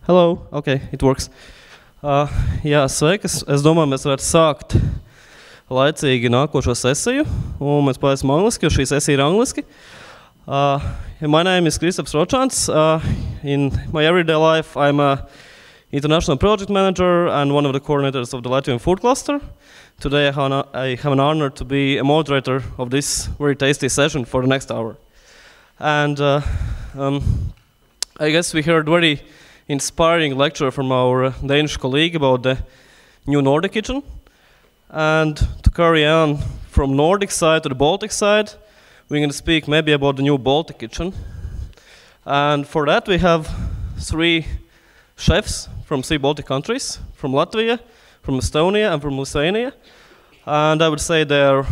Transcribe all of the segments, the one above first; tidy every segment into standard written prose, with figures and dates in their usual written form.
Hello, okay, it works. Jā, sveikas. Es domāju, mēs varētu sākt laicīgi nākošo sesiju, un mēs pārēsim angliski, jo šī sesija ir angliski. My name is Kristaps Ročants. In my everyday life, I'm an international project manager and one of the coordinators of the Latvian food cluster. Today, I have an honor to be a moderator of this very tasty session for the next hour. And I guess we heard very inspiring lecture from our Danish colleague about the new Nordic kitchen. And to carry on from Nordic side to the Baltic side, we're going to speak maybe about the new Baltic kitchen. And for that, we have 3 chefs from 3 Baltic countries, from Latvia, from Estonia, and from Lithuania. And I would say they're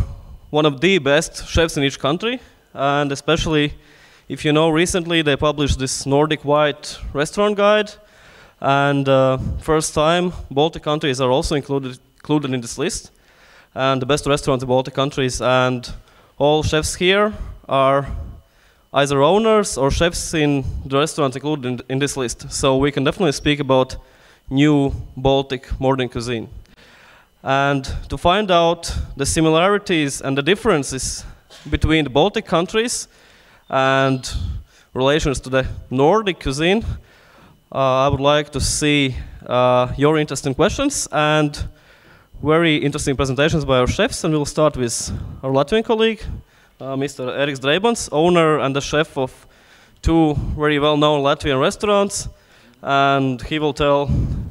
one of the best chefs in each country. And especially, if you know, recently they published this Nordic White Restaurant Guide. And first time, Baltic countries are also included in this list. And the best restaurants in Baltic countries. And all chefs here are either owners or chefs in the restaurants included in this list. So we can definitely speak about new Baltic modern cuisine. And to find out the similarities and the differences between the Baltic countries and relations to the Nordic cuisine, I would like to see your interesting questions and very interesting presentations by our chefs. And we'll start with our Latvian colleague, Mr. Eriks Dreibans, owner and the chef of 2 very well-known Latvian restaurants. And he will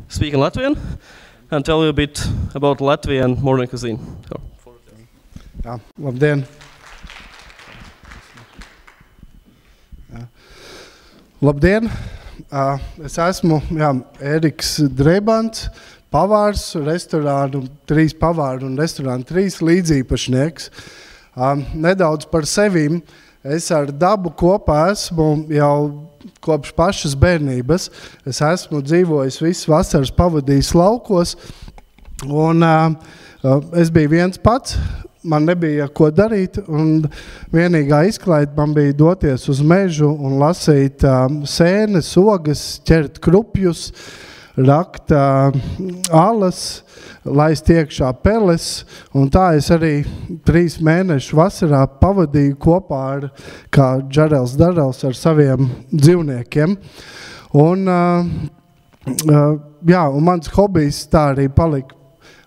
speak in Latvian and tell you a bit about Latvian modern cuisine. So. Jā, labdien! Labdien! Es esmu Eriks Dreibans, pavārs, restorānu 3 pavāru un restorānu 3 līdzīpašnieks. Nedaudz par sevīm. Es ar dabu kopā esmu jau kopš pašas bērnības. Es esmu dzīvojis visas vasaras pavadījis laukos, un es biju viens pats. Man nebija ko darīt, un vienīgā izklaide man bija doties uz mežu un lasīt sēnes, ogas, ķert krupjus, rakt alas, laist iekšā peles, un tā es arī 3 mēnešu vasarā pavadīju kopā ar, kā Džarels Darels, ar saviem dzīvniekiem. Un mans hobijs tā arī palika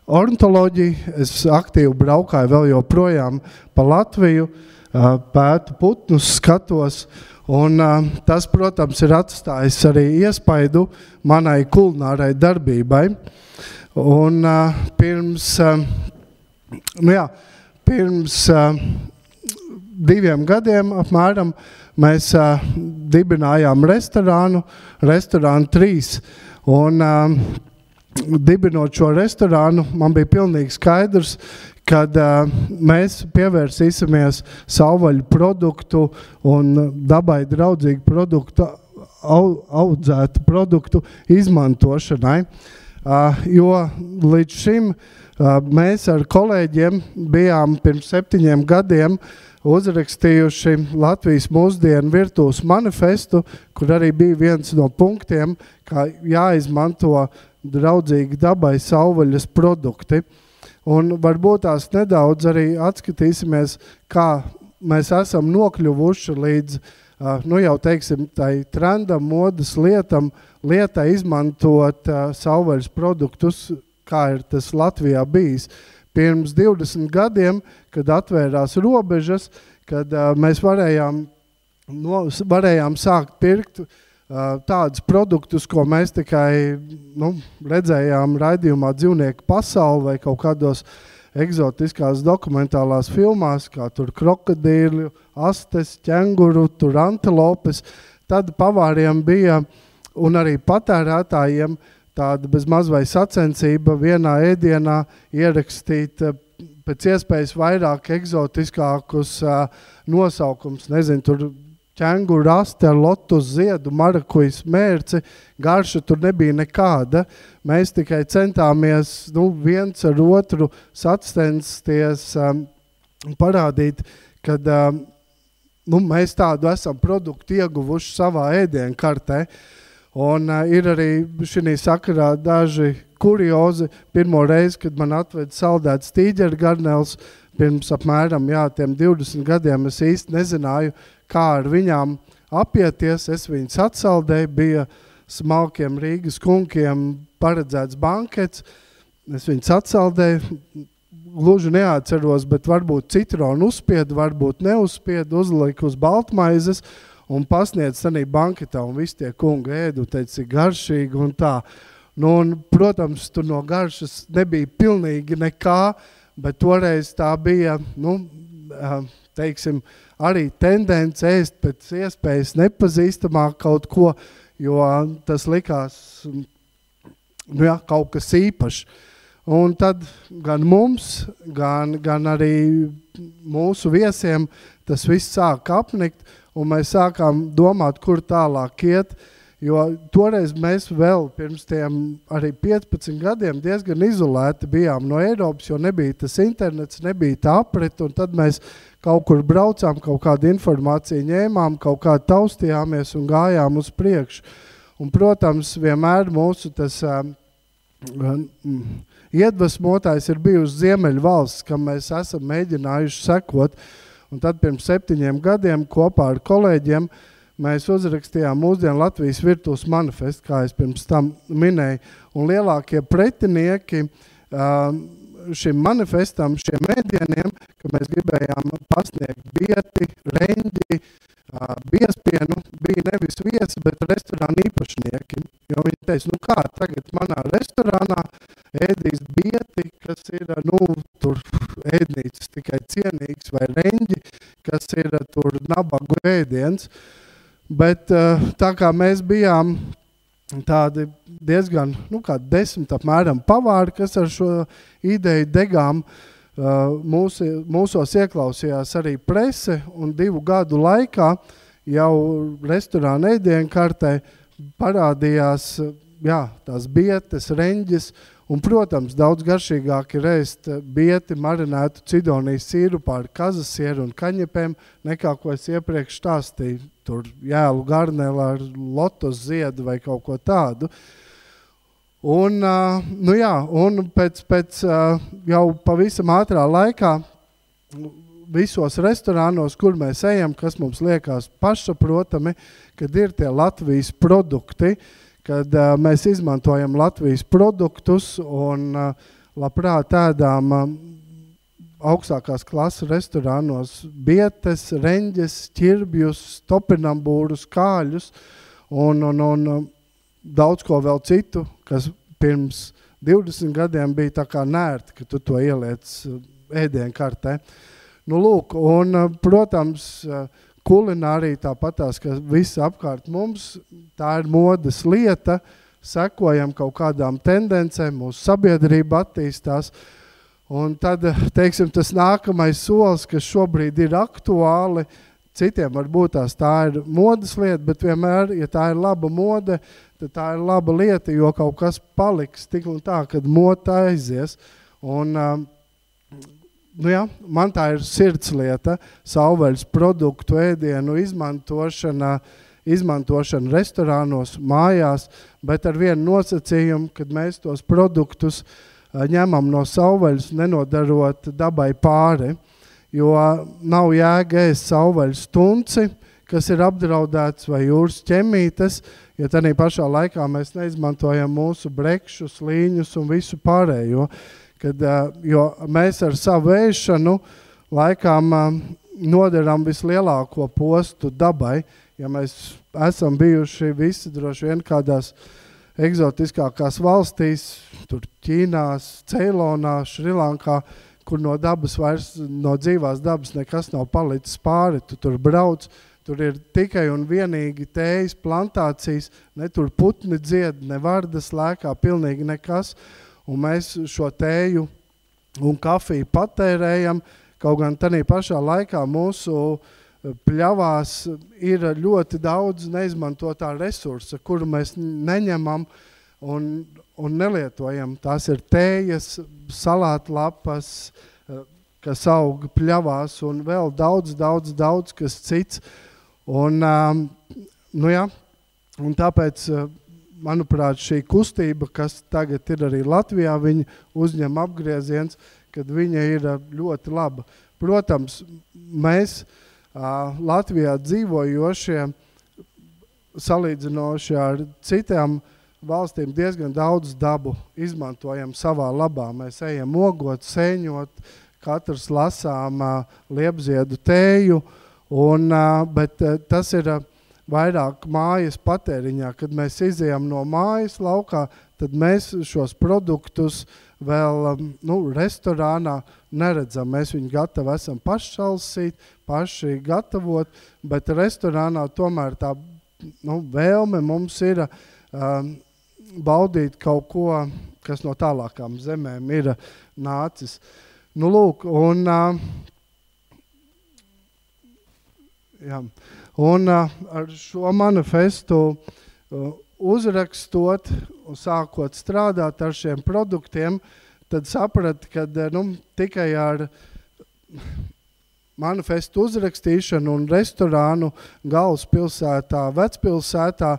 ornitoloģija. Es aktīvi braukāju vēl joprojām pa Latviju, pētu putnus, skatos, un tas, protams, ir atstājis arī iespaidu manai kulinārai darbībai. Un pirms 2 gadiem apmēram mēs dibinājām restorānu 3, un dibinot šo restorānu, man bija pilnīgi skaidrs, kad mēs pievērsīsimies savvaļu produktu un dabai draudzīgu produktu, audzētu produktu izmantošanai. Jo līdz šim mēs ar kolēģiem bijām pirms 7 gadiem uzrakstījuši Latvijas mūsdienu virtuves manifestu, kur arī bija viens no punktiem, kā jāizmanto draudzīgi dabai savvaļas produkti. Un varbūt tās nedaudz arī atskatīsimies, kā mēs esam nokļuvuši līdz, jau teiksim, tai trendam, modas lietai izmantot savvaļas produktus, kā ir tas Latvijā bijis. Pirms 20 gadiem, kad atvērās robežas, kad mēs varējām sākt pirkt tādus produktus, ko mēs tikai redzējām raidījumā Dzīvnieku pasauli vai kaut kādos eksotiskās dokumentālās filmās, kā tur krokodīļu, astes, ķenguru, tur antilopes. Tad pavāriem bija un arī patērētājiem tāda bez maz vai sacensība vienā ēdienā ierakstīt pēc iespējas vairāk eksotiskākus nosaukums. Nezinu, tur ķenguru, aste ar lotus ziedu, marakujas mērci, garša tur nebija nekāda. Mēs tikai centāmies viens ar otru sacensties parādīt, kad mēs tādu esam produktu ieguvuši savā ēdienkartē. Un ir arī šī sakarā daži kuriozi. Pirmo reizi, kad man atved saldēts tīģeru garnēls, pirms apmēram tiem 20 gadiem es īsti nezināju, kā ar viņām apieties. Es viņus atsaldēju, bija smalkiem Rīgas kunkiem paredzēts bankets. Es viņus atsaldēju, gluži neatceros, bet varbūt citronu uzspiedu, varbūt neuzspiedu, uzliku uz baltmaizes un pasniedz tanī banketā, un visi tie kungi ēdu, teica, cik garšīgi un tā. Nu, un, protams, tur no garšas nebija pilnīgi nekā, bet toreiz tā bija, teiksim, arī tendence ēst pēc iespējas nepazīstamāk kaut ko, jo tas likās, kaut kas īpašs. Un tad gan mums, gan arī mūsu viesiem tas viss sāk apnikt, un mēs sākām domāt, kur tālāk iet, jo toreiz mēs vēl pirms tiem arī 15 gadiem diezgan izolēti bijām no Eiropas, jo nebija tas internets, nebija tā aprit, un tad mēs kaut kur braucām, kaut kādu informāciju ņēmām, kaut kā taustījāmies un gājām uz priekšu. Un, protams, vienmēr mūsu tas iedvesmotājs ir bijusi Ziemeļu valsts, kam mēs esam mēģinājuši sekot. Un tad pirms 7 gadiem kopā ar kolēģiem mēs uzrakstījām mūsdienu Latvijas virtuves manifestu, kā es pirms tam minēju. Un lielākie pretinieki šim manifestam, šiem mēdieniem, ka mēs gribējām pasniegt bieti, reņģi, biespienu, bija nevis viesi, bet restorāna īpašnieki. Jo viņi teica, kā tagad manā restorānā ēdīs bieti, kas ir, tur ēdnīcas tikai cienīgs, vai reņģi, kas ir tur nabagu ēdiens. Bet tā kā mēs bijām tādi diezgan, kā 10 apmēram pavāri, kas ar šo ideju degām, mūsos ieklausījās arī prese, un 2 gadu laikā jau restorāna ēdienkartē parādījās tās bietes, reņģis, un, protams, daudz garšīgāk ir ēst bieti marinētu cidonijas sīrupā ar kazasieru un kaņepēm, nekā, ko es iepriekš stāstīju, tur jēlu garneli ar lotos ziedu vai kaut ko tādu. Un, un pēc jau pavisam ātrā laikā visos restorānos, kur mēs ejam, kas mums liekas pašsaprotami, kad ir tie Latvijas produkti, kad mēs izmantojam Latvijas produktus un labprāt ēdām augstākās klases restorānos bietes, reņģes, ķirbjus, topinambūrus, kāļus un daudz ko vēl citu, kas pirms 20 gadiem bija tā kā nērti, ka tu to ieliec ēdienkartē. Lūk, un, protams, kulinārija tāpatās, ka viss apkārt mums, tā ir modes lieta, sekojam kaut kādām tendencēm, mūsu sabiedrība attīstās, un tad, teiksim, tas nākamais solis, kas šobrīd ir aktuāli, citiem varbūt tā ir modes lieta, bet vienmēr, ja tā ir laba mode, tad tā ir laba lieta, jo kaut kas paliks tik un tā, kad moda aizies. Un, man tā ir sirdslieta, savvaļas produktu ēdienu izmantošana restorānos, mājās, bet ar vienu nosacījumu, kad mēs tos produktus ņemam no savvaļas, nenodarot dabai pāri, jo nav jēga ēst savvaļas tunci, kas ir apdraudēts vai jūras ķemītes, ja tādā pašā laikā mēs neizmantojam mūsu brekšus, līņus un visu pārējo. Jo mēs ar savu ēšanu laikām nodaram vislielāko postu dabai. Ja mēs esam bijuši visi droši vien kādās eksotiskākās valstīs, tur Ķīnās, Ceilonā, Šrilankā, kur no dzīvās dabas nekas nav palicis pāri, tu tur brauc, tur ir tikai un vienīgi tējas plantācijas, ne tur putni dzied, ne vardas lēkā, pilnīgi nekas. Un mēs šo tēju un kafiju patērējam, kaut gan tādā pašā laikā mūsu pļavās ir ļoti daudz neizmantotā resursa, kuru mēs neņemam un nelietojam. Tās ir tējas, salātlapas, kas aug pļavās un vēl daudz, kas cits. Un, un tāpēc manuprāt, šī kustība, kas tagad ir arī Latvijā, viņa uzņem apgrieziens, kad viņa ir ļoti laba. Protams, mēs Latvijā dzīvojošie, salīdzinoši ar citām valstīm, diezgan daudz dabu izmantojam savā labā. Mēs ejam ogot, sēņot, katrs lasām liepziedu tēju, bet tas ir vairāk mājas patēriņā. Kad mēs izejam no mājas laukā, tad mēs šos produktus vēl restorānā neredzam. Mēs viņu gatavi esam paši salsīt, paši gatavot, bet restorānā tomēr tā vēlme mums ir baudīt kaut ko, kas no tālākām zemēm ir nācis. Lūk, un ar šo manifestu uzrakstot un sākot strādāt ar šiem produktiem, tad saprat, ka tikai ar manifestu uzrakstīšanu un restorānu galvaspilsētā, vecpilsētā,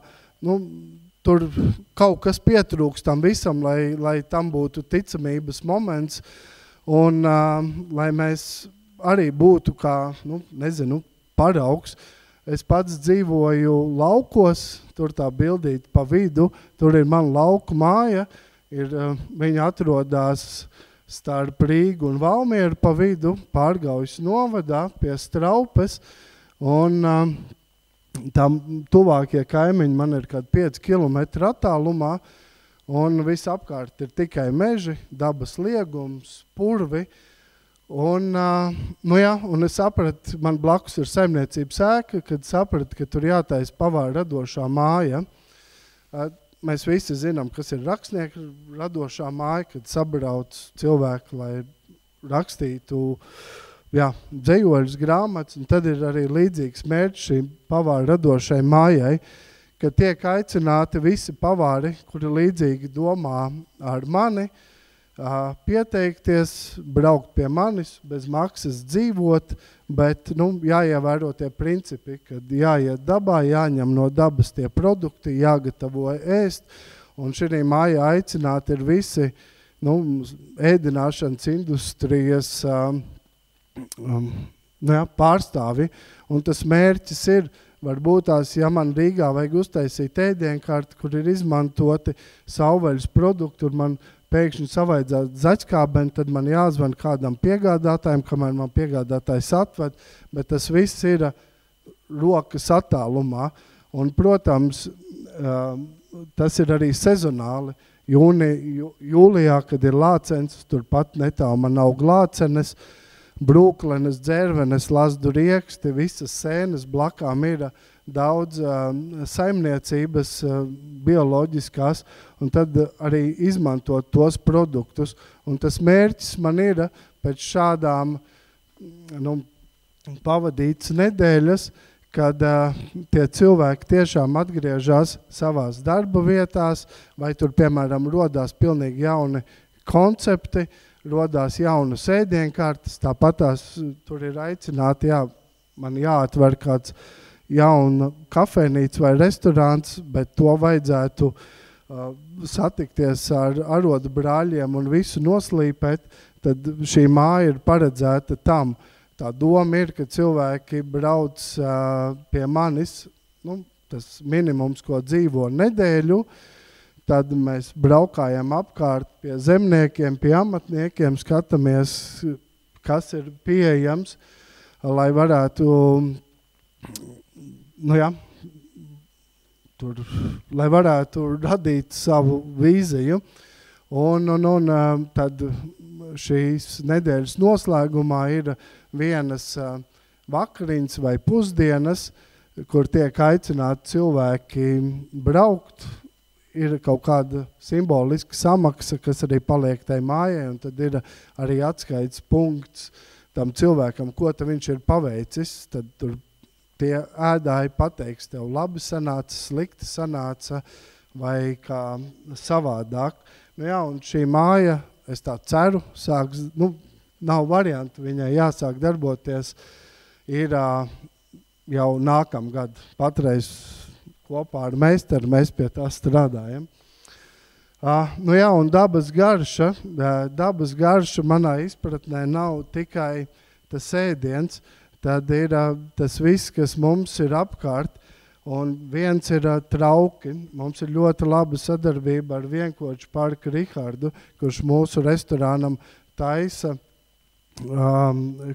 tur kaut kas pietrūks tam visam, lai tam būtu ticamības moments un lai mēs arī būtu kā, paraugs. Es pats dzīvoju laukos, tur tā bildīt pa vidu, tur ir man lauku māja, viņa atrodas starp Rīgu un Valmieru pa vidu, Pārgaujas novadā pie Straupes, un tam tuvākie kaimiņi man ir kādi 5 kilometri attālumā, un visapkārt ir tikai meži, dabas liegums, purvi, un es sapratu, man blakus ir saimniecības ēka, kad sapratu, ka tur jātais pavāra radošā māja. Mēs visi zinām, kas ir rakstnieku radošā māja, kad sabrauc cilvēki, lai rakstītu dzejoļus grāmatas, un tad ir arī līdzīgs mērķis šīm pavāra radošai mājai, kad tiek aicināti visi pavāri, kuri līdzīgi domā ar mani, pieteikties, braukt pie manis, bez maksas dzīvot, bet jāievēro tie principi, kad jāiet dabā, jāņem no dabas tie produkti, jāgatavo ēst, un šī mājā aicināti ir visi ēdināšanas industrijas pārstāvi, un tas mērķis ir, varbūt tās, ja man Rīgā vajag uztaisīt ēdienkarti, kur ir izmantoti savvaļas produkti, un man pēkšņi savaidzās zaķkābeni, tad man jāzvan kādam piegādātājiem, kamēr man piegādātājs atved, bet tas viss ir rokas attālumā. Un, protams, tas ir arī sezonāli. Jūlijā, kad ir lācenis, turpat netālu man aug lācenes, brūklenes, dzērvenes, lazdu rieksti, visas sēnes blakām ir daudz saimniecības bioloģiskās, un tad arī izmantot tos produktus. Un tas mērķis man ir pēc šādām pavadītas nedēļas, kad tie cilvēki tiešām atgriežas savās darba vietās, vai tur, piemēram, rodās pilnīgi jauni koncepti, rodās jaunas ēdienkartes, tāpatās tur ir aicināti, man jāatver kāds jauna kafejnīca vai restorāns, bet to vajadzētu satikties ar arodu brāļiem un visu noslīpēt, tad šī māja ir paredzēta tam. Tā doma ir, ka cilvēki brauc pie manis, tas minimums, ko dzīvo nedēļu, tad mēs braukājam apkārt pie zemniekiem, pie amatniekiem, skatāmies, kas ir pieejams, lai varētu lai varētu radīt savu vīziju. Un tad šīs nedēļas noslēgumā ir vienas vakariņas vai pusdienas, kur tiek aicināti cilvēki braukt. Ir kaut kāda simboliska samaksa, kas arī paliek tai mājai, un tad ir arī atskaites punkts tam cilvēkam, ko viņš ir paveicis. Tad tur tie ēdāji pateiks tev labi sanāca, slikti sanāca vai kā savādāk. Un šī māja, es tā ceru, sāks, nav variantu viņai jāsāk darboties, ir jau nākamgad. Patreiz kopā ar meistaru mēs pie tā strādājam. Nu jā, un dabas garša manā izpratnē nav tikai tas ēdiens, tad ir tas viss, kas mums ir apkārt, un viens ir trauki. Mums ir ļoti laba sadarbība ar Vienkoču parku Rihardu, kurš mūsu restorānam taisa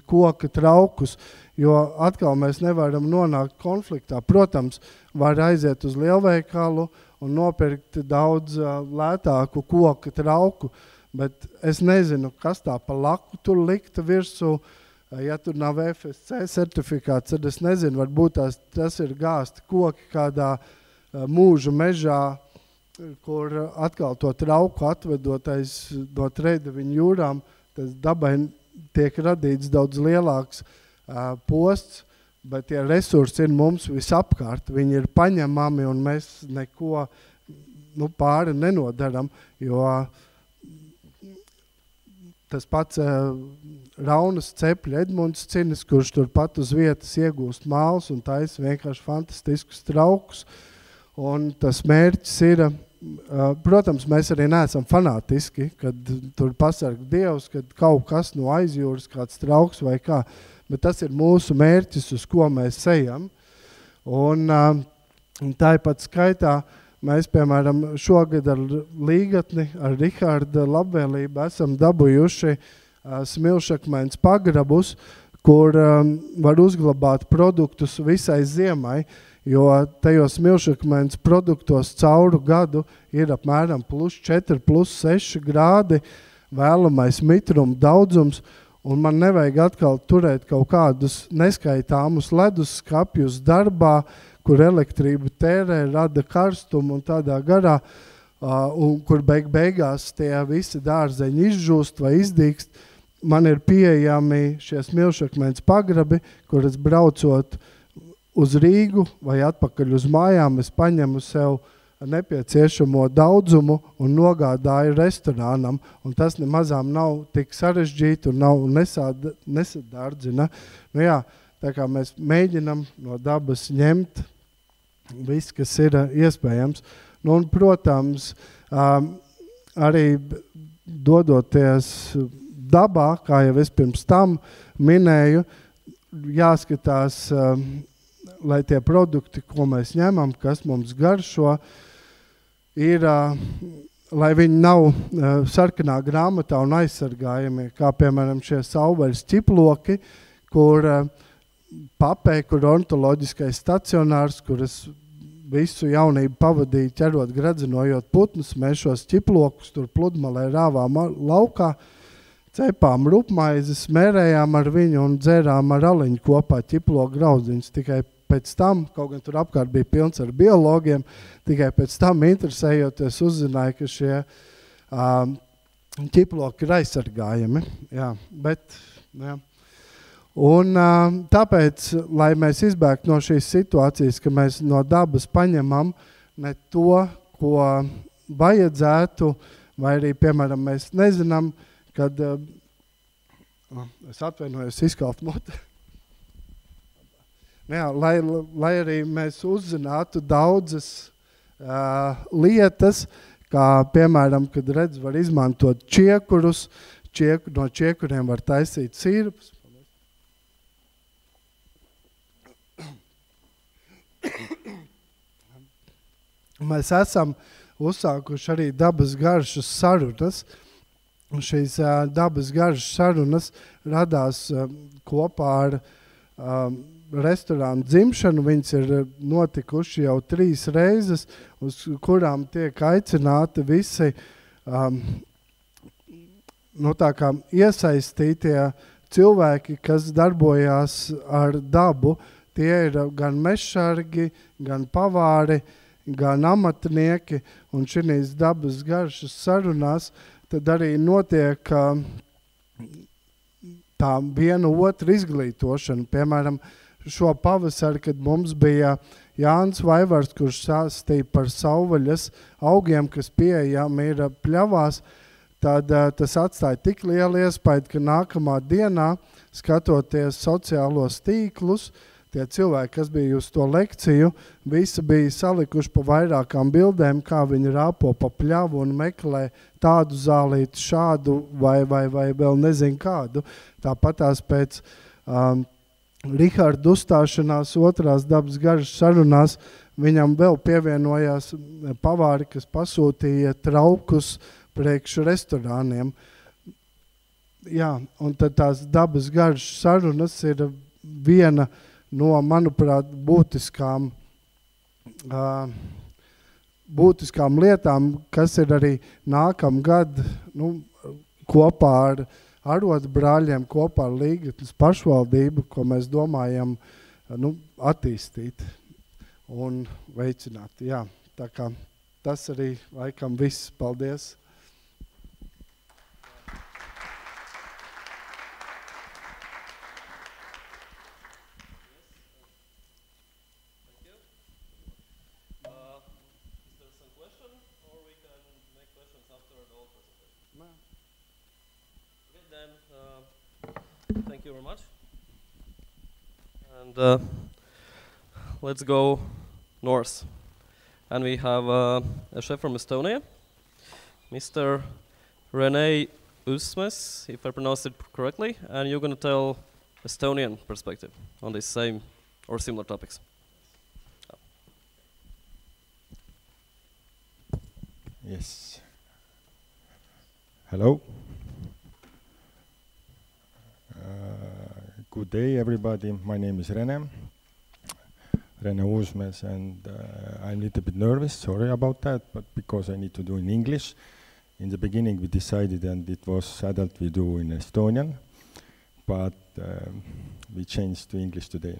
koka traukus, jo atkal mēs nevaram nonākt konfliktā. Protams, var aiziet uz lielveikalu un nopirkt daudz lētāku koka trauku, bet es nezinu, kas tā pa laku tur likta virsū. Ja tur nav FSC certifikāts, tad es nezinu, varbūt tas ir gāsti koki kādā mūža mežā, kur atkal to trauku atvedotais no Treideviņu jūrām, tas dabai tiek radīts daudz lielāks posts, bet tie resursi ir mums visapkārt. Viņi ir paņemami un mēs neko pāri nenodaram, jo tas pats Raunas cepļa Edmunds Cinis, kurš turpat uz vietas iegūst mālus un taisa vienkārši fantastiskus traukus. Un tas mērķis ir, protams, mēs arī neesam fanātiski, kad tur pasarg Dievs, kad kaut kas no aizjūras, kāds trauks vai kā, bet tas ir mūsu mērķis, uz ko mēs ejam. Un tāpat skaitā mēs, piemēram, šogad ar līgatni, ar Riharda labvēlību esam dabūjuši smilšakmens pagrabus, kur var uzglabāt produktus visai ziemai, jo tajos smilšakmens produktos cauru gadu ir apmēram +4, +6 grādi vēlamais mitruma daudzums, un man nevajag atkal turēt kaut kādus neskaitāmus leduskapjus darbā, kur elektrību tērē, rada karstumu un tādā garā, un kur beigās tie visi dārzeņi izžūst vai izdīkst. Man ir pieejami šie smilšakmens pagrabi, kur es braucot uz Rīgu vai atpakaļ uz mājām, es paņemu sev nepieciešamo daudzumu un nogādāju restorānam, un tas nemazām nav tik sarežģīti un nav nesadārdzina. Nu jā, tā kā mēs mēģinam no dabas ņemt viss, kas ir iespējams. Nu, un, protams, arī dodoties dabā, kā jau es pirms tam minēju, jāskatās, lai tie produkti, ko mēs ņemam, kas mums garšo, ir, lai viņi nav sarkanā grāmatā un aizsargājami, kā piemēram šie sauvaļas ķiploki, kur papē, kur ornitoloģiskais stacionārs, kur es visu jaunību pavadīju ķerot gradzinojot putnus, mēs šos ķiplokus tur pludmalē rāvām laukā, cepām rupmaizes, mērējām ar viņu un dzērām ar aliņu kopā ķiploku graudziņus. Tikai pēc tam, kaut gan tur apkārt bija pilns ar biologiem, tikai pēc tam interesējoties uzzināja, ka šie ķiploki ir aizsargājami. Jā, bet, jā. Un tāpēc, lai mēs izbēgtu no šīs situācijas, ka mēs no dabas paņemam ne to, ko vajadzētu, vai arī, piemēram, mēs nezinām, kad es atvainojos izkalt muti. Jā, lai arī mēs uzzinātu daudzas lietas, kā piemēram, kad redz var izmantot čiekurus, no čiekuriem var taisīt sīrupus. Mēs esam uzsākuši arī dabas garšas sarunas. Šīs dabas garšas sarunas radās kopā ar restorānu dzimšanu. Viņas ir notikuši jau 3 reizes, uz kurām tiek aicināti visi tā kā iesaistītie cilvēki, kas darbojās ar dabu. Tie ir gan mežsargi, gan pavāri, gan amatnieki, un šīs dabas garšas sarunās tad arī notiek tā viena otru izglītošana. Piemēram, šo pavasari, kad mums bija Jānis Vaivars, kurš stāstīja par sauvaļas augiem, kas pieejami ir pļavās, tad tas atstāja tik lielu iespaidu, ka nākamā dienā, skatoties sociālos tīklus, tie cilvēki, kas bija uz to lekciju, visi bija salikuši pa vairākām bildēm, kā viņi rāpo pa pļavu un meklē tādu zālīti, šādu vai vēl nezinu kādu. Tāpatās pēc Riharda uzstāšanās otrās dabas garas sarunās viņam vēl pievienojās pavāri, kas pasūtīja traukus priekš restorāniem. Jā, un tad tās dabas garas sarunas ir viena no, manuprāt, būtiskām lietām, kas ir arī nākamgad kopā ar arotbrāļiem, kopā ar Līgatnes pašvaldību, ko mēs domājam attīstīt un veicināt. Jā, tā kā tas arī laikam viss. Paldies! Thank you very much. And let's go north. And we have a chef from Estonia, Mr. Rene Usmes, if I pronounce it correctly, and you're going to tell Estonian perspective on these same or similar topics. Yes. Hello. Good day, everybody. My name is Rene Uusmes, and I'm a little bit nervous. Sorry about that, but because I need to do in English. In the beginning, we decided, and it was adult we do in Estonian, but we changed to English today.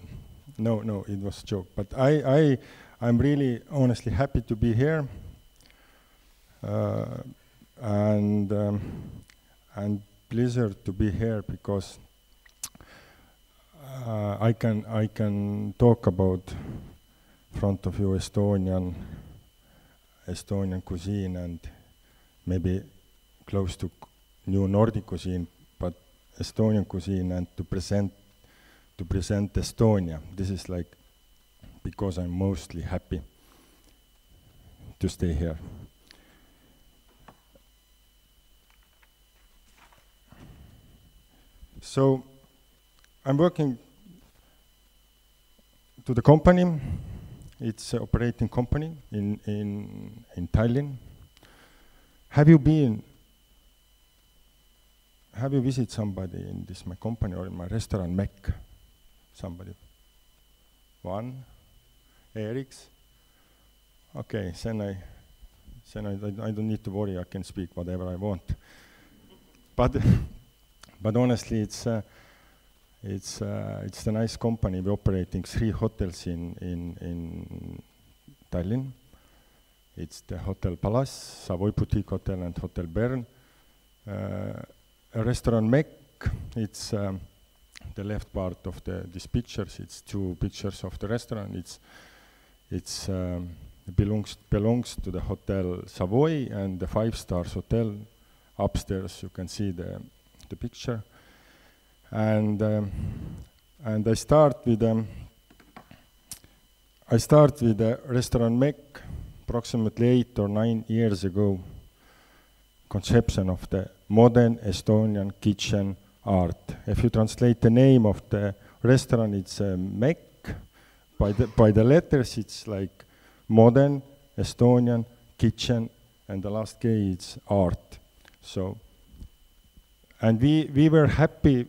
No, it was a joke. But I'm really honestly happy to be here, and pleasure to be here because I can talk about front of you Estonian cuisine and maybe close to new Nordic cuisine, but Estonian cuisine, and to present Estonia. This is like because I'm mostly happy to stay here. So I'm working to the company. It's an operating company in Tallinn. Have you visited somebody in this my company or in my restaurant Mekk? Somebody? One? Eric's? Okay, then I don't need to worry. I can speak whatever I want. But honestly, it's a nice company. We're operating 3 hotels in Tallinn. It's the Hotel Palace, Savoy Boutique Hotel, and Hotel Bern. A restaurant Mekk, it's the left part of these pictures. It's 2 pictures of the restaurant. It belongs to the Hotel Savoy and the 5-star hotel. Upstairs you can see the picture. And I start with the restaurant Mekk approximately 8 or 9 years ago. Conception of the modern Estonian kitchen art. If you translate the name of the restaurant, it's Mekk. By the letters, it's like modern Estonian kitchen, and the last K it's art. So, and we were happy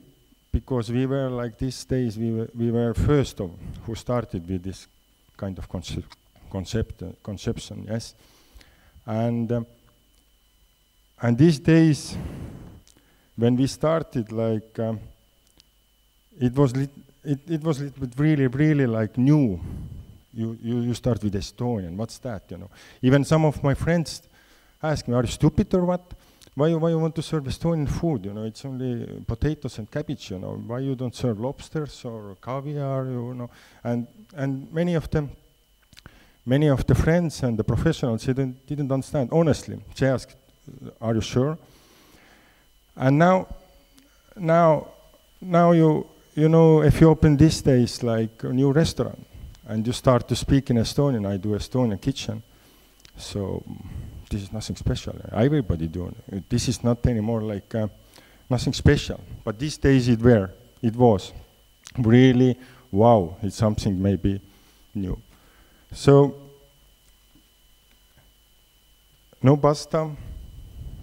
because we were like these days. We were first of who started with this kind of conception, yes, and these days when we started, like it was a little bit really like new. You start with Estonian. What's that? You know. Even some of my friends ask me, "Are you stupid or what? Why you want to serve Estonian food? You know, it's only potatoes and cabbage. You know, why you don't serve lobsters or caviar? You know." And many of the friends and the professionals didn't understand. Honestly, they asked, "Are you sure?" And now you you know, if you open these days like a new restaurant and you start to speak in Estonian, I do Estonian kitchen. So this is nothing special. Everybody doing it. This is not anymore like nothing special. But these days it was really, wow, it's something maybe new. So no pasta,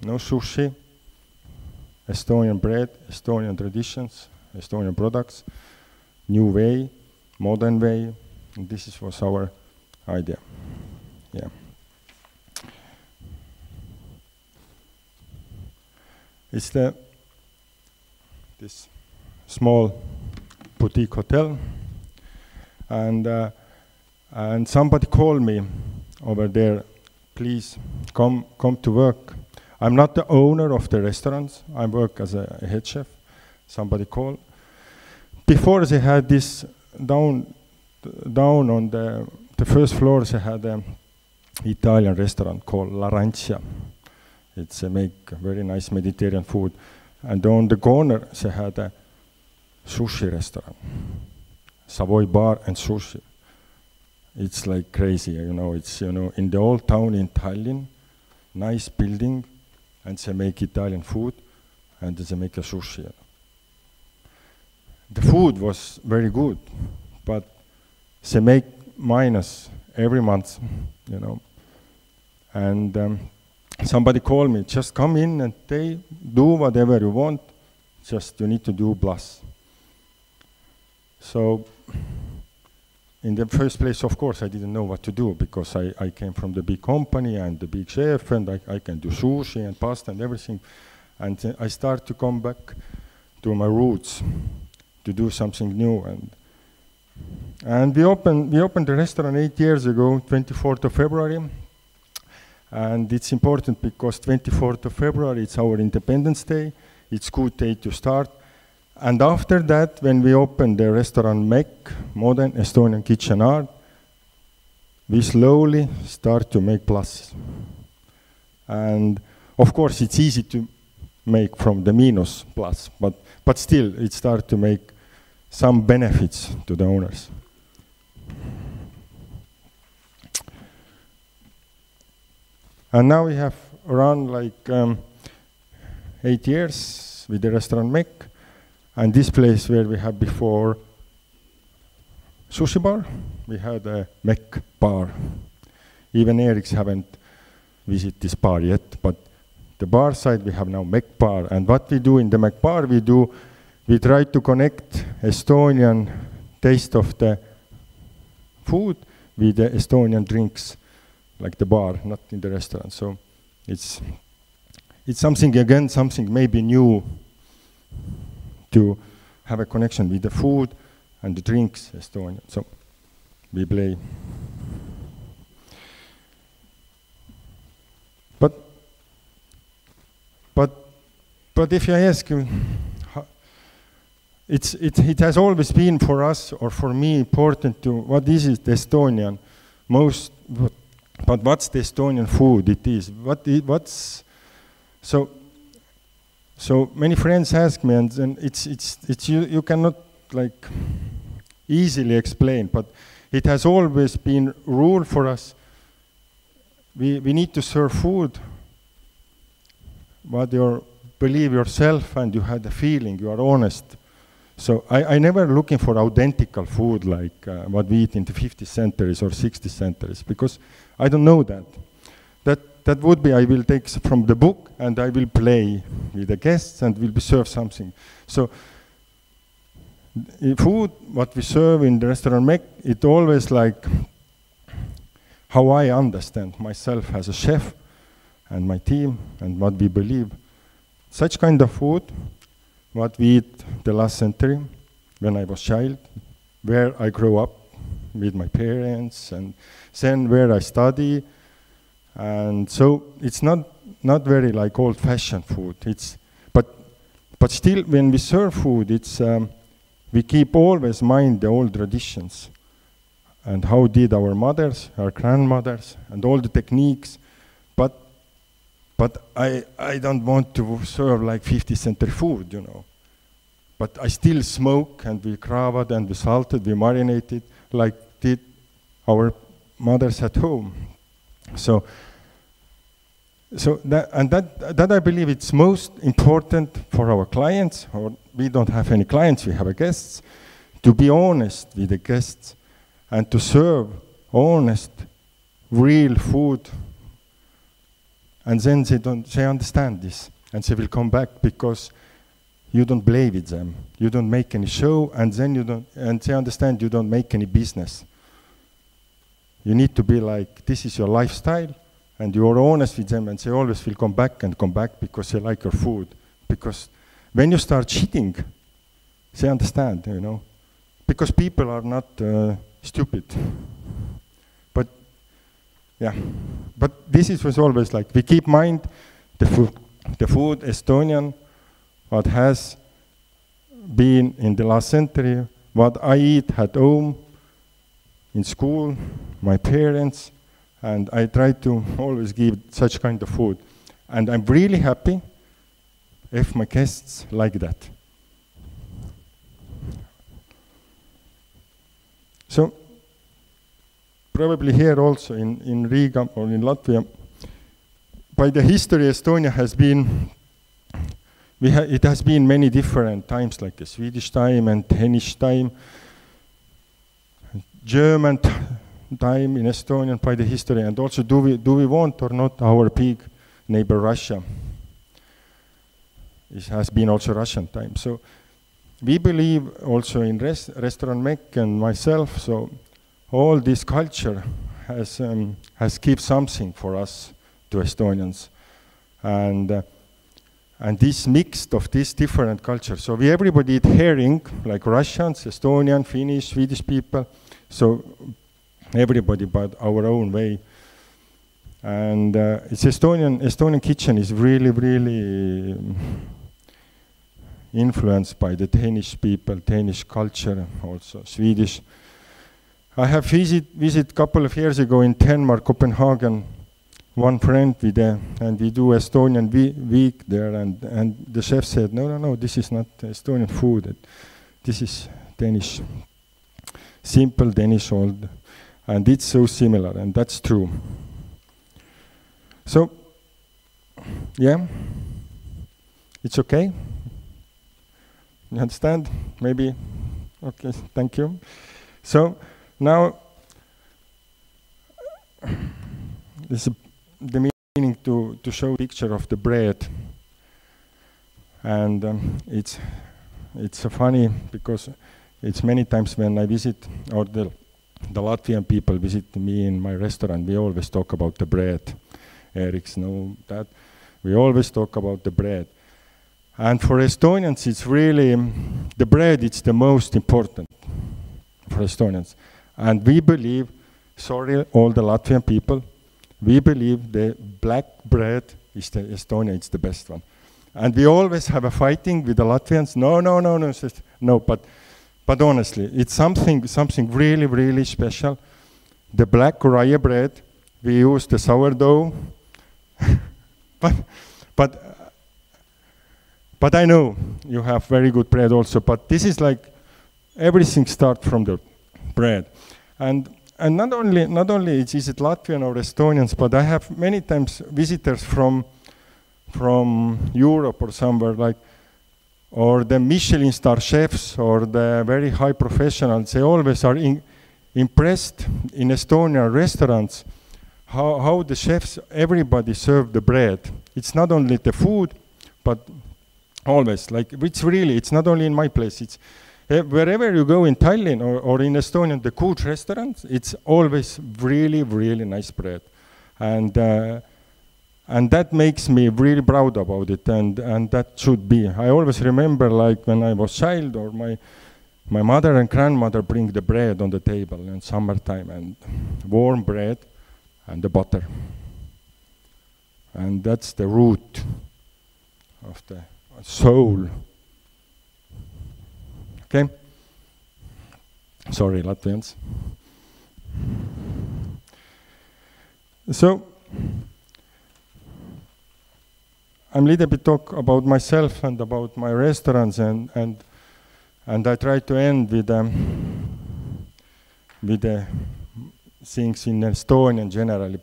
no sushi, Estonian bread, Estonian traditions, Estonian products, new way, modern way, and this was our idea. Yeah. It's this small boutique hotel, and somebody called me over there, please come to work. I'm not the owner of the restaurants, I work as a head chef. Somebody called. Before they had this down on the first floor, they had an Italian restaurant called L'Arancia. It's make very nice Mediterranean food. And on the corner, they had a sushi restaurant, Savoy bar and sushi. It's like crazy, you know. It's, you know, in the old town in Tallinn, nice building, and they make Italian food, and they make a sushi. The food was very good, but they make minus every month, you know. And somebody called me, just come in and they do whatever you want, just you need to do plus. So in the first place, of course, I didn't know what to do because I came from the big company and the big chef, and I can do sushi and pasta and everything. And I start to come back to my roots, to do something new. And we opened the restaurant 8 years ago, 24th of February. And it's important because 24th of February, it's our Independence Day. It's good day to start. And after that, when we opened the restaurant MEK, Modern Estonian Kitchen Art, we slowly start to make pluses. And of course, it's easy to make from the minus plus, but still, it starts to make some benefits to the owners. And now we have run like 8 years with the restaurant MEK, and this place where we had before sushi bar, we had a MEK bar. Even Eriks haven't visited this bar yet, but the bar side we have now MEK bar. And what we do in the MEK bar, we try to connect Estonian taste of the food with the Estonian drinks, like the bar, not in the restaurant. So it's something, again, something maybe new to have a connection with the food and the drinks Estonian. So we play. But if I ask you, it has always been for us, or for me, important to, what is it Estonian most, but what's the Estonian food it is? What's, so many friends ask me, and it's you cannot like easily explain, but it has always been rule for us. We need to serve food what you believe yourself, and you had the feeling, you are honest. So I never looking for identical food like what we eat in the 50th centuries or 60th centuries, because I don't know that. That would be, I will take from the book and I will play with the guests and will be served something. So food, what we serve in the restaurant MEK, it always like how I understand myself as a chef and my team and what we believe. Such kind of food, what we eat the last century, when I was child, where I grew up with my parents, and then where I study. And so it's not very like old-fashioned food. But still, when we serve food, it's we keep always mind the old traditions and how did our mothers, our grandmothers, and all the techniques. But I don't want to serve like 50th century food, you know. but I still smoke, and we cravad, and we salted, we marinated, like did our mothers at home. So that I believe it's most important for our clients, or we don't have any clients, we have a guests, to be honest with the guests and to serve honest, real food. And then they understand this, and they will come back because you don't play with them. You don't make any show, and then they understand you don't make any business. You need to be like, this is your lifestyle, and you're honest with them, and they always will come back because they like your food. Because when you start cheating, they understand, you know. Because people are not stupid. But, yeah. But this was always like, we keep mind the food Estonian, what has been in the last century, what I eat at home, in school, my parents, and I try to always give such kind of food. And I'm really happy if my guests like that. So, probably here also in Riga or in Latvia, by the history Estonia has been, it has been many different times, like the Swedish time and Danish time, German time in Estonian by the history, and also do we want or not our big neighbor Russia. It has been also Russian time. So we believe also in Restaurant Mek and myself, so all this culture has kept something for us to Estonians. And this mix of these different cultures. So everybody eat herring, like Russians, Estonian, Finnish, Swedish people. So everybody but our own way. And it's Estonian kitchen is really, really influenced by the Danish people, Danish culture, also Swedish. I have visit a couple of years ago in Denmark, Copenhagen, one friend with and we do Estonian week there, and the chef said, no, this is not Estonian food. This is Danish, simple Danish old, and it's so similar, and that's true. So, yeah, it's okay. You understand? Maybe, okay, thank you. So, now, this is the meaning to show a picture of the bread. And it's funny because it's many times when I visit, or the Latvian people visit me in my restaurant, we always talk about the bread. Eriks know that. We always talk about the bread. And for Estonians, it's really, the bread is the most important for Estonians. And we believe, sorry, all the Latvian people, we believe the black bread is the Estonia, it's the best one. And we always have a fighting with the Latvians. No, but honestly, it's something really, really special. The black rye bread, we use the sourdough, but I know you have very good bread also, but this is like everything starts from the bread. And not only is it Latvian or Estonians, but I have many times visitors from Europe or somewhere, like, or the Michelin star chefs or the very high professionals. They always are impressed in Estonian restaurants how the chefs, everybody serve the bread. It's not only the food, but always, like, it's not only in my place, it's wherever you go in Tallinn or in Estonia, the good restaurants, it's always really, really nice bread. And that makes me really proud about it, and that should be. I always remember, like, when I was child, or my mother and grandmother bring the bread on the table in summertime, and warm bread and the butter. And that's the root of the soul. Okay? Sorry, Latvians. So, I'm a little bit talk about myself and about my restaurants, and And I try to end with the things in Estonian generally,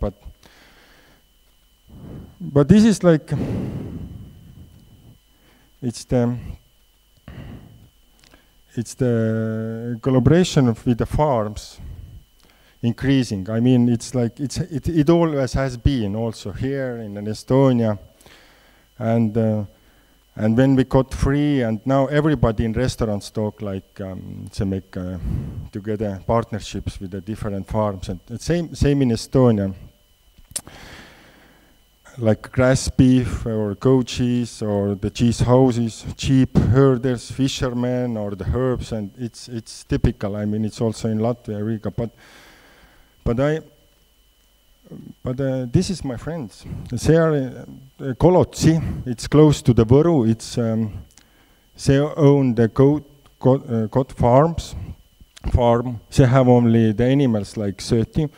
but this is like, it's the collaboration with the farms increasing. I mean, it's like, it always has been also here in Estonia, and when we got free, and now everybody in restaurants talk like to make together partnerships with the different farms, and same in Estonia, like grass beef or goat cheese or the cheese houses, sheep herders, fishermen, or the herbs, and it's typical. I mean, it's also in Latvia, Riga, but this is my friends. They are Kolotsi. It's close to the Võru. It's they own the goat farm. They have only the animals like 30,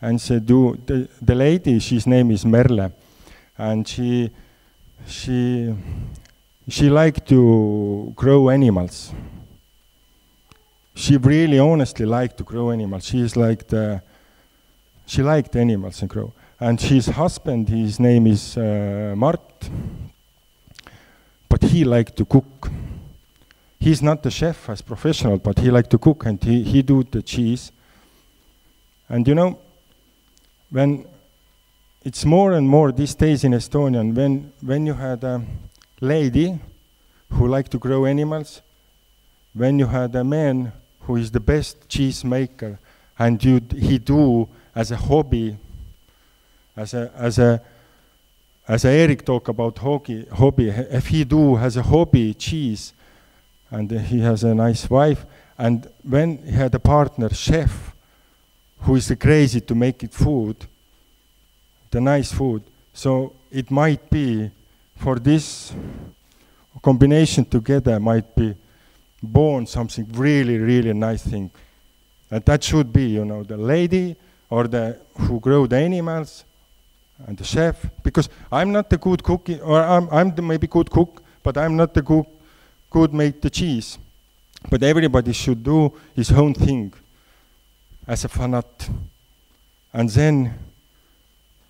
and they do the lady. She's name is Merle, and she liked to grow animals. She really honestly liked to grow animals. She liked animals and grow. And his husband, his name is Mart, but he liked to cook. He's not the chef as professional, but he liked to cook, and he do the cheese. And you know, when it's more and more these days in Estonia, when you had a lady who liked to grow animals, when you had a man who is the best cheese maker, and he do as a hobby, as Erik talk about hobby, if he do as a hobby cheese, and he has a nice wife, and when he had a partner chef, who is crazy to make it food, the nice food, so it might be for this combination together might be born something really, really nice thing, and that should be, you know, the lady or the who grow the animals, and the chef, because I'm not a good cook, or I'm maybe good cook, but I'm not the good make the cheese. But everybody should do his own thing as a fanat, and then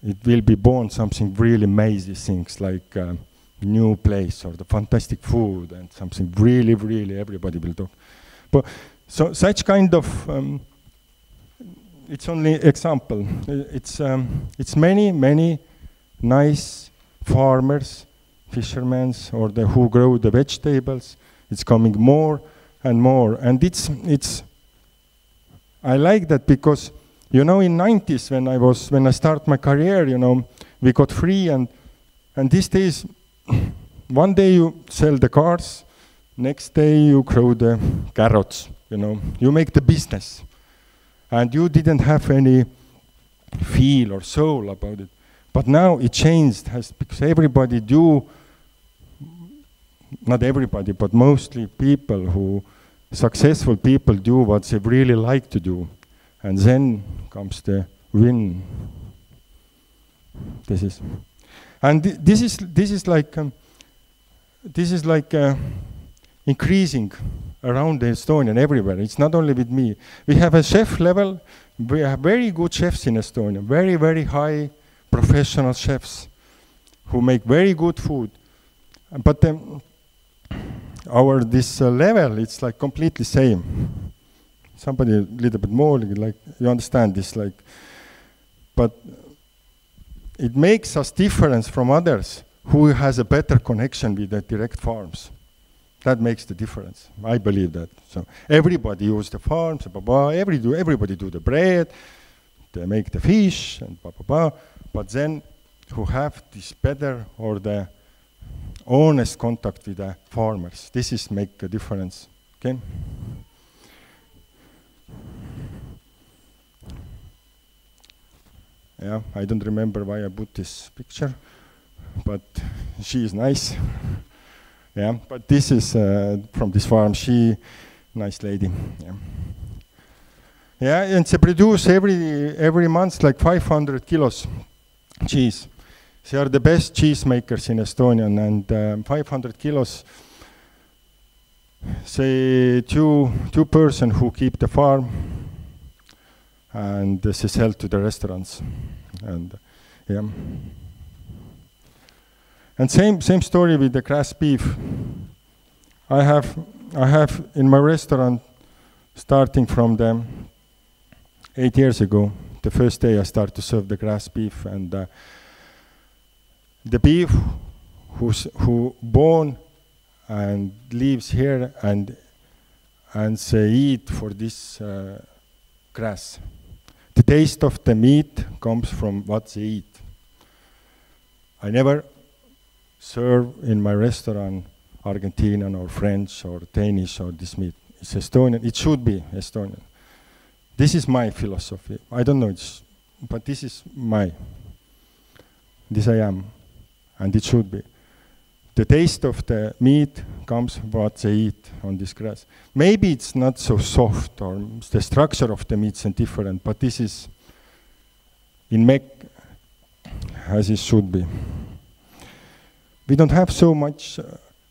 it will be born something really amazing things like new place or the fantastic food and something really, really everybody will do. But so such kind of it's only example. It's many nice farmers, fishermen, or the who grow the vegetables. It's coming more and more, and it's. I like that because, you know, in 90s when I start my career, you know, we got free, and these days, one day you sell the cars, next day you grow the carrots. You know, you make the business. And you didn't have any feel or soul about it. But now it changed, because everybody do, not everybody, but mostly people successful people do what they really like to do. And then comes the win. This is like increasing around the Estonian everywhere. It's not only with me. We have a chef level. We have very good chefs in Estonia, very, very high professional chefs who make very good food. But this level, it's like completely same. Somebody a little bit more, like, you understand this, like, but it makes us different from others who has a better connection with the direct farms. That makes the difference. I believe that. So everybody use the farms, everybody do the bread, they make the fish, and but then who have this better or the honest contact with the farmers. This is make a difference. Okay. Yeah, I don't remember why I put this picture, but she is nice. Yeah, but this is from this farm. She, nice lady. Yeah. Yeah, and they produce every month like 500 kilos cheese. They are the best cheese makers in Estonia, and 500 kilos. say two person who keep the farm, and they sell to the restaurants, and yeah. And same story with the grass beef. I have in my restaurant, starting from the 8 years ago, the first day I started to serve the grass beef, and the beef who born and lives here and they eat for this grass. The taste of the meat comes from what they eat. I never serve in my restaurant Argentinian or French or Danish or this meat. It's Estonian. It should be Estonian. This is my philosophy. I don't know, but this is this I am, and it should be. The taste of the meat comes from what they eat on this grass. Maybe it's not so soft, or the structure of the meats is different, but this is in Mek as it should be. We don't have so much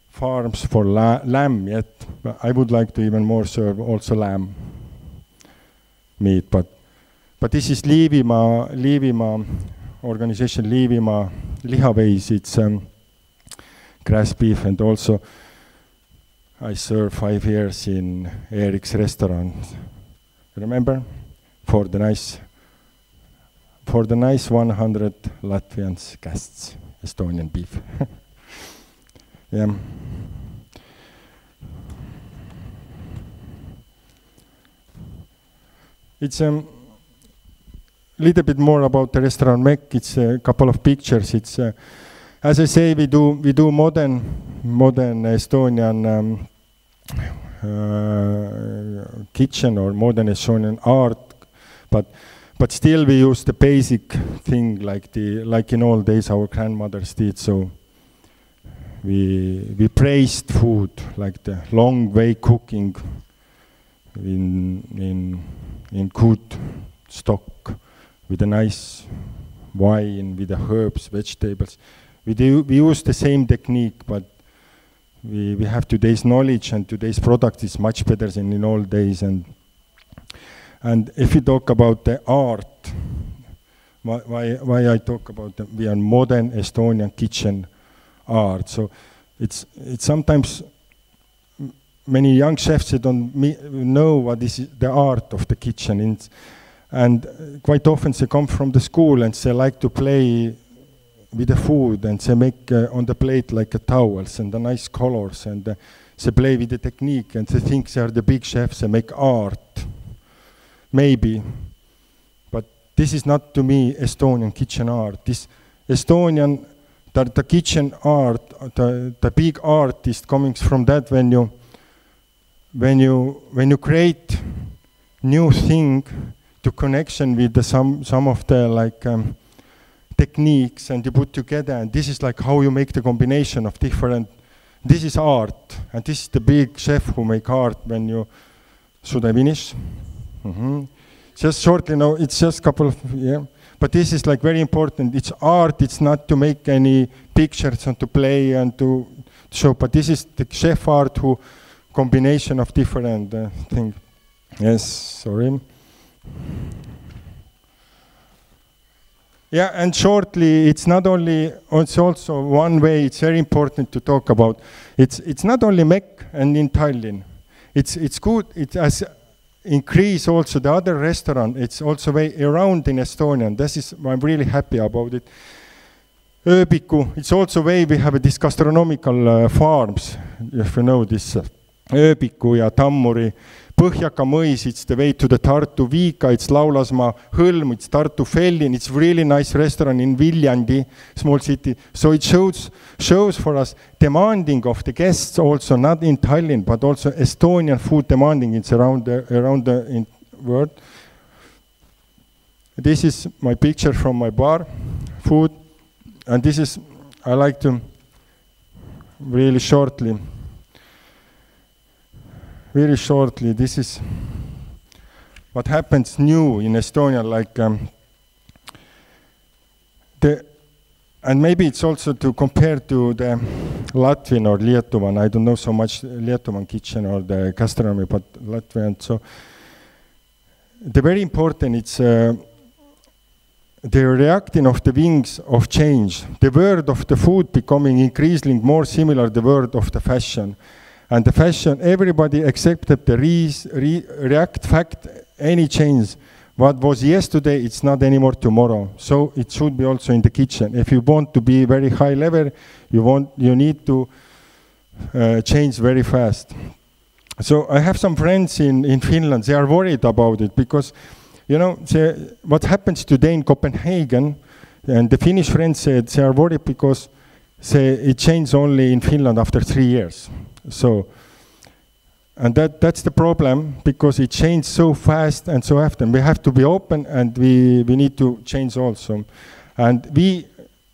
farms for lamb yet, but I would like to even more serve also lamb meat, but this is Liivimaa organization, Liivimaa Lihaveis. It's grass beef, and also I served 5 years in Erik's restaurant. Remember, for the nice 100 Latvian guests, Estonian beef. Yeah. It's a little bit more about the restaurant Mek. It's a couple of pictures. It's as I say, we do modern Estonian kitchen or modern Estonian art, but still we use the basic thing like in old days our grandmothers did. So we praised food, like the long way cooking in good stock with a nice wine, with the herbs, vegetables. We use the same technique, but we have today's knowledge, and today's product is much better than in old days. And if you talk about the art, why I talk about we are modern Estonian kitchen art. So it's sometimes many young chefs don't know what is the art of the kitchen, and quite often they come from the school and they like to play with the food, and they make on the plate like towels and the nice colors, and they play with the technique, and they think they are the big chefs. They make art, maybe, but this is not to me Estonian kitchen art. This Estonian the kitchen art, the big art is coming from that when you create new thing to connection with some of the techniques, and you put together, and this is like how you make the combination of different. This is art, and this is the big chef who make art. When you should I finish? Just shortly, no, it's just a couple of but this is like very important. It's art. It's not to make any pictures and to play and to show, but this is the chef art who combination of different things. Yes, sorry. Yeah, and shortly, it's not only, it's also one way it's very important to talk about. It's not only Mek and in Tallinn. It's good, it has increase also the other restaurant. It's also way around in Estonia. I'm really happy about it. Ööbiku, it's also way we have these gastronomical farms, if you know this. Ööbiku ja Tammuri, Põhjaka mõis, it's the way to the Tartu Viika, it's Laulasmaa Hõlm, it's Tartu Fellin, it's really nice restaurant in Viljandi, small city. So it shows for us demanding of the guests also, not in Tallinn, but also Estonian food demanding. It's around the world. This is my picture from my bar, food. And this is, I like to really shortly, this is what happens new in Estonia, like and maybe it's also to compare to Latvian or Lietuvan. I don't know so much Lietuvan kitchen or the gastronomy, but Latvian. So the very important, it's the reacting of the wings of change. The world of the food becoming increasingly more similar to the world of the fashion. And the fashion, everybody accepted the react fact, any change. What was yesterday, it's not anymore tomorrow. So it should be also in the kitchen. If you want to be very high level, you need to change very fast. So I have some friends in Finland. They are worried about it because, you know, what happens today in Copenhagen, and the Finnish friends said they are worried because it changed only in Finland after 3 years. So. And that's the problem, because it changes so fast and so often. We have to be open, and we need to change also. And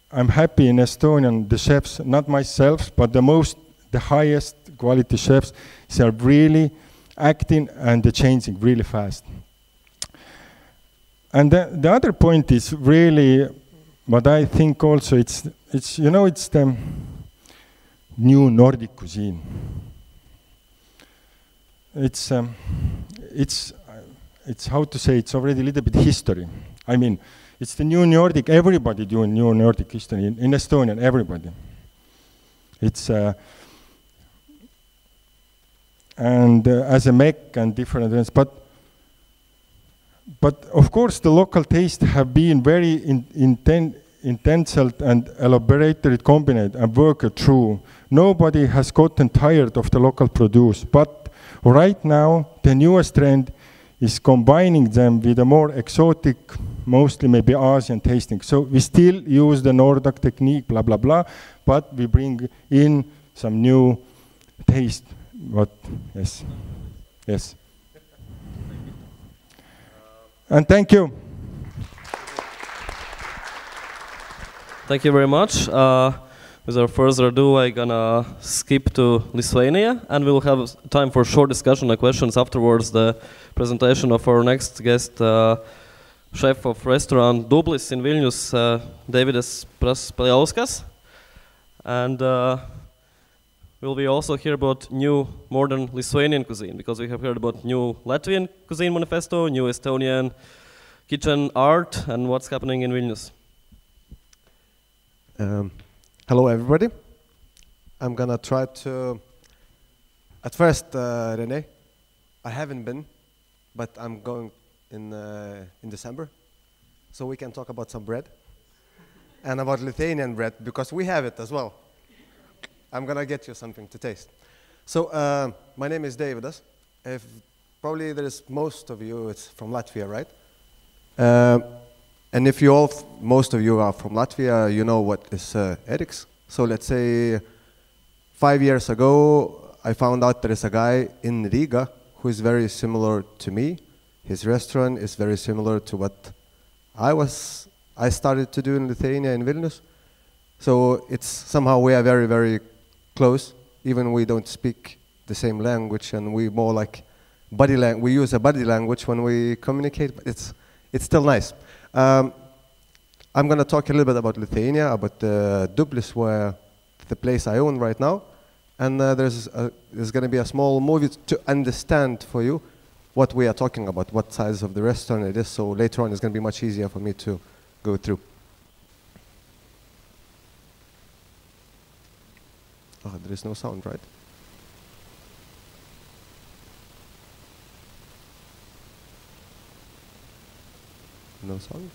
I'm happy in Estonian, the chefs, not myself, but the highest quality chefs, they are really acting and they're changing really fast. And the other point is really what I think also, it's you know, it's the new Nordic cuisine. It's how to say, it's already a little bit history. I mean, it's the new Nordic, everybody doing new Nordic history, in Estonian, everybody. It's, as a mech and different events, but of course the local tastes have been very intense and elaborated, combined and worked through. Nobody has gotten tired of the local produce, but right now, the newest trend is combining them with a more exotic, mostly maybe Asian tasting. So we still use the Nordic technique, blah, blah, blah, but we bring in some new taste. What? Yes. Yes. And thank you. Thank you very much. Without further ado, I'm gonna skip to Lithuania, and we'll have time for short discussion and questions afterwards. The presentation of our next guest, chef of restaurant Dublis in Vilnius, Davidas Praspajauskas, and we'll also hear about new modern Lithuanian cuisine, because we have heard about new Latvian cuisine manifesto, new Estonian kitchen art, and what's happening in Vilnius. Hello, everybody. I'm gonna try to. At first, Rene, I haven't been, but I'm going in December, so we can talk about some bread and about Lithuanian bread, because we have it as well. I'm gonna get you something to taste. So my name is Davidas. Probably there's most of you, it's from Latvia, right? And if most of you are from Latvia, you know what is ethics. So let's say 5 years ago, I found out there is a guy in Riga who is very similar to me. His restaurant is very similar to what I started to do in Lithuania, in Vilnius. So it's somehow we are very, very close, even we don't speak the same language, and we more like body language. We use a body language when we communicate, but it's still nice. I'm going to talk a little bit about Lithuania, about Dublis, where the place I own right now. And there's going to be a small movie to understand for you what we are talking about, what size of the restaurant it is. So later on, it's going to be much easier for me to go through. Oh, there is no sound, right? No sound?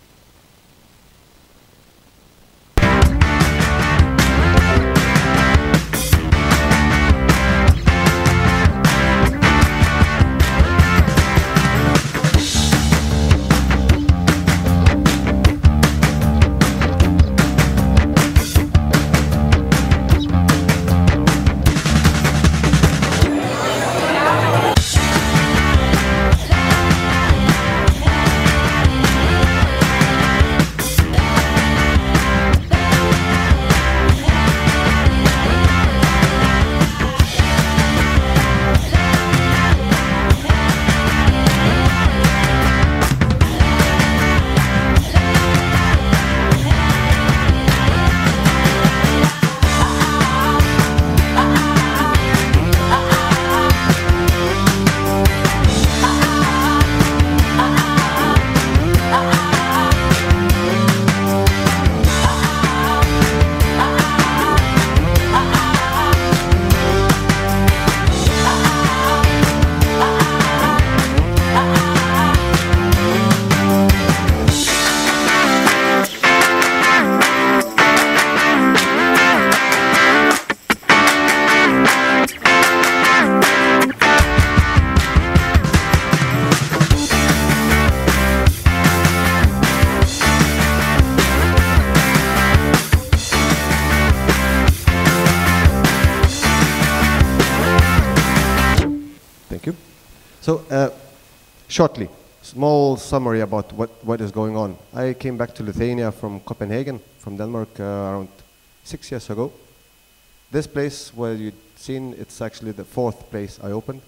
So shortly, small summary about what is going on. I came back to Lithuania from Copenhagen, from Denmark, around 6 years ago. This place where you've seen, it's actually the 4th place I opened.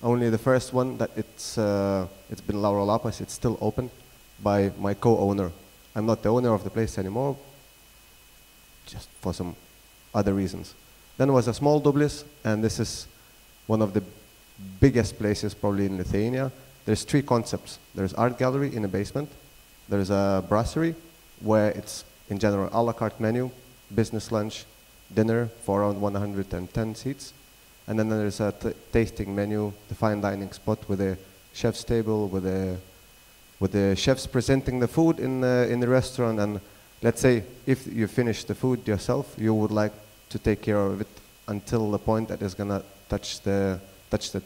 Only the first one that it's been Laura Lapas, it's still open by my co-owner. I'm not the owner of the place anymore, just for some other reasons. Then was a small Dublis, and this is one of the biggest places probably in Lithuania. There's 3 concepts. There's art gallery in the basement. There's a brasserie where it's in general a la carte menu, business lunch, dinner for around 110 seats. And then there's a tasting menu, the fine dining spot with a chef's table, with the chefs presenting the food in the restaurant. And let's say if you finish the food yourself, you would like to take care of it until the point that it's gonna touch the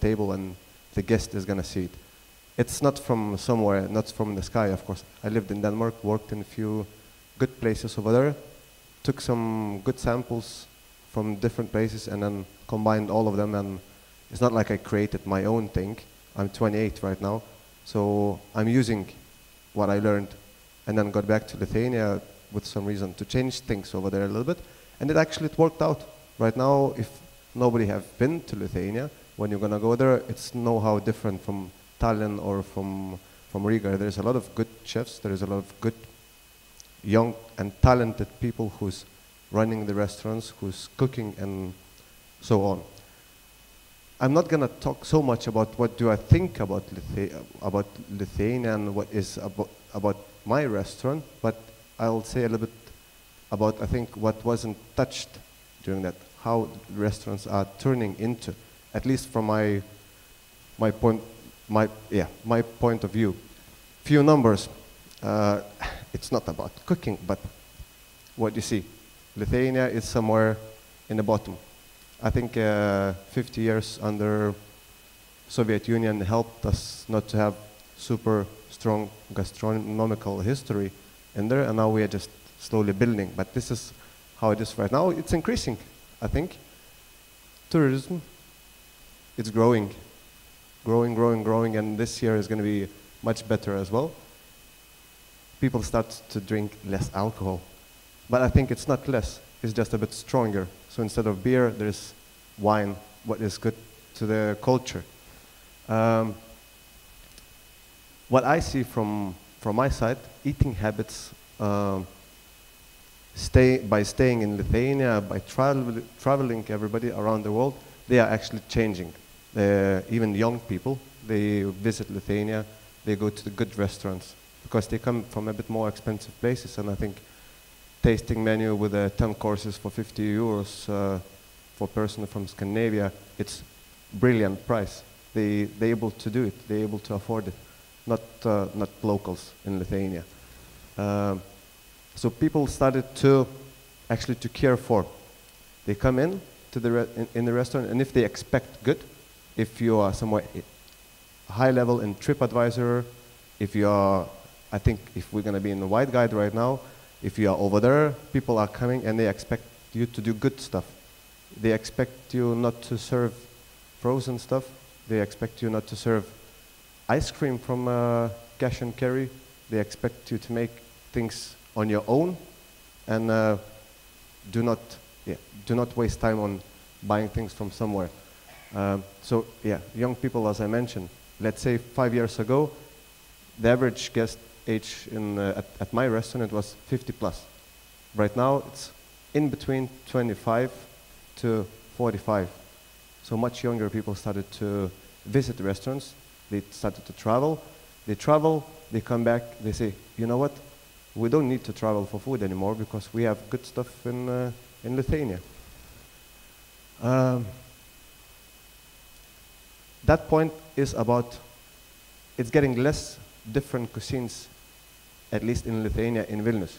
table and the guest is gonna see it. It's not from somewhere, not from the sky, of course. I lived in Denmark, worked in a few good places over there, took some good samples from different places and then combined all of them, and it's not like I created my own thing. I'm 28 right now, so I'm using what I learned and then got back to Lithuania with some reason to change things over there a little bit, and it worked out. Right now, if nobody have been to Lithuania, when you're gonna go there, it's no how different from Tallinn or from Riga. There's a lot of good chefs, there's a lot of good young and talented people who's running the restaurants, who's cooking and so on. I'm not gonna talk so much about what do I think about Lithuania and what is about my restaurant, but I'll say a little bit about, I think, what wasn't touched during that, how restaurants are turning into, at least from my point of view. Few numbers. It's not about cooking, but what you see. Lithuania is somewhere in the bottom. I think 50 years under Soviet Union helped us not to have super strong gastronomical history in there, and now we are just slowly building. But this is how it is right now. It's increasing, I think. Tourism, it's growing, and this year is going to be much better as well. People start to drink less alcohol. But I think it's not less, it's just a bit stronger. So instead of beer, there's wine, what is good to the culture. What I see from my side, eating habits, by staying in Lithuania, by traveling everybody around the world, they are actually changing. Even young people, they visit Lithuania, they go to the good restaurants, because they come from a bit more expensive places, and I think tasting menu with 10 courses for 50 euros for a person from Scandinavia, it's brilliant price. They're able to do it, they're able to afford it, not locals in Lithuania. So people started to actually to care for. They come in to in the restaurant, and if they expect good, if you are somewhere high level in TripAdvisor, if you are, I think if we're going to be in the White Guide right now, if you are over there, people are coming and they expect you to do good stuff. They expect you not to serve frozen stuff. They expect you not to serve ice cream from cash and carry. They expect you to make things on your own, and do not waste time on buying things from somewhere. So yeah, young people, as I mentioned, let's say 5 years ago, the average guest age at my restaurant was 50 plus. Right now, it's in between 25 to 45. So much younger people started to visit the restaurants. They started to travel. They travel, they come back, they say, you know what? We don't need to travel for food anymore because we have good stuff in Lithuania. That point is about, it's getting less different cuisines, at least in Lithuania, in Vilnius.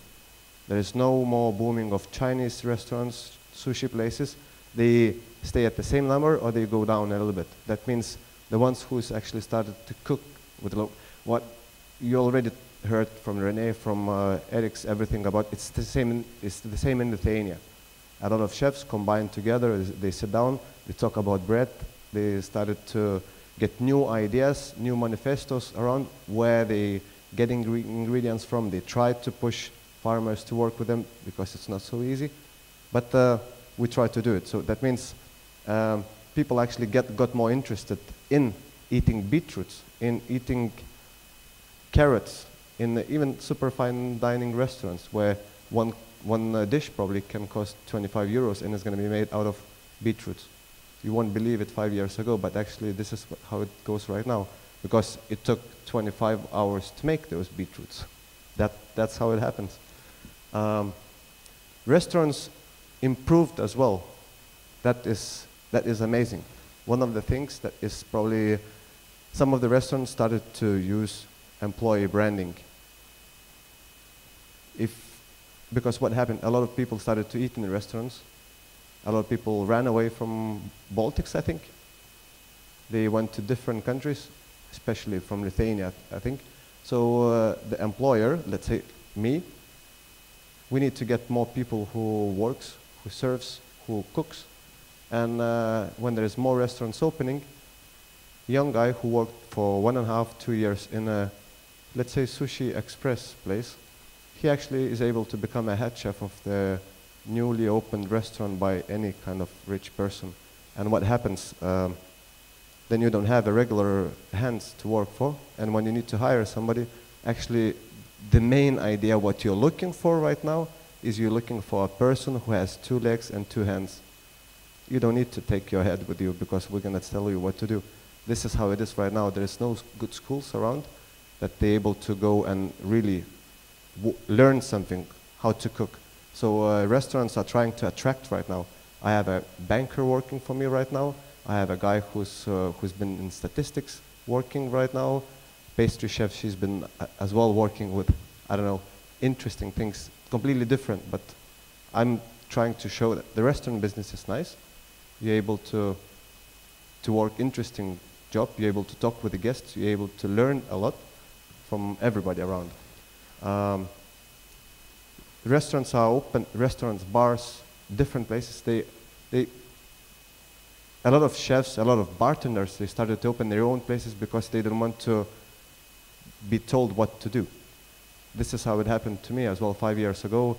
There is no more booming of Chinese restaurants, sushi places. They stay at the same number or they go down a little bit. That means the ones who's actually started to cook with what you already heard from Rene, from Eric's, everything about, it's the same in Lithuania. A lot of chefs combined together, they sit down, they talk about bread, they started to get new ideas, new manifestos around where they get ingredients from. They try to push farmers to work with them because it's not so easy, but we try to do it. So that means people actually got more interested in eating beetroots, in eating carrots, in even super fine dining restaurants where one dish probably can cost 25 euros and is going to be made out of beetroots. You won't believe it 5 years ago, but actually this is how it goes right now, because it took 25 hours to make those beetroots. That's how it happens. Restaurants improved as well. That is amazing. One of the things that is probably, some of the restaurants started to use employee branding. Because what happened, a lot of people started to eat in the restaurants. A lot of people ran away from Baltics, I think. They went to different countries, especially from Lithuania, I think. So the employer, let's say me, we need to get more people who works, who serves, who cooks. And when there is more restaurants opening, young guy who worked for 1.5, 2 years in a, let's say, sushi express place, he actually is able to become a head chef of the newly opened restaurant by any kind of rich person. And what happens, then you don't have a regular hands to work for, and when you need to hire somebody, actually the main idea what you're looking for right now is you're looking for a person who has 2 legs and 2 hands. You don't need to take your head with you because we're going to tell you what to do. This is how it is right now. There is no good schools around that they're able to go and really learn something, how to cook. So restaurants are trying to attract right now. I have a banker working for me right now. I have a guy who's been in statistics working right now. Pastry chef, she's been as well working with, I don't know, interesting things, completely different, but I'm trying to show that the restaurant business is nice. You're able to work interesting job, you're able to talk with the guests, you're able to learn a lot from everybody around. Restaurants are open, restaurants, bars, different places. A lot of chefs, a lot of bartenders, they started to open their own places because they didn't want to be told what to do. This is how it happened to me as well 5 years ago.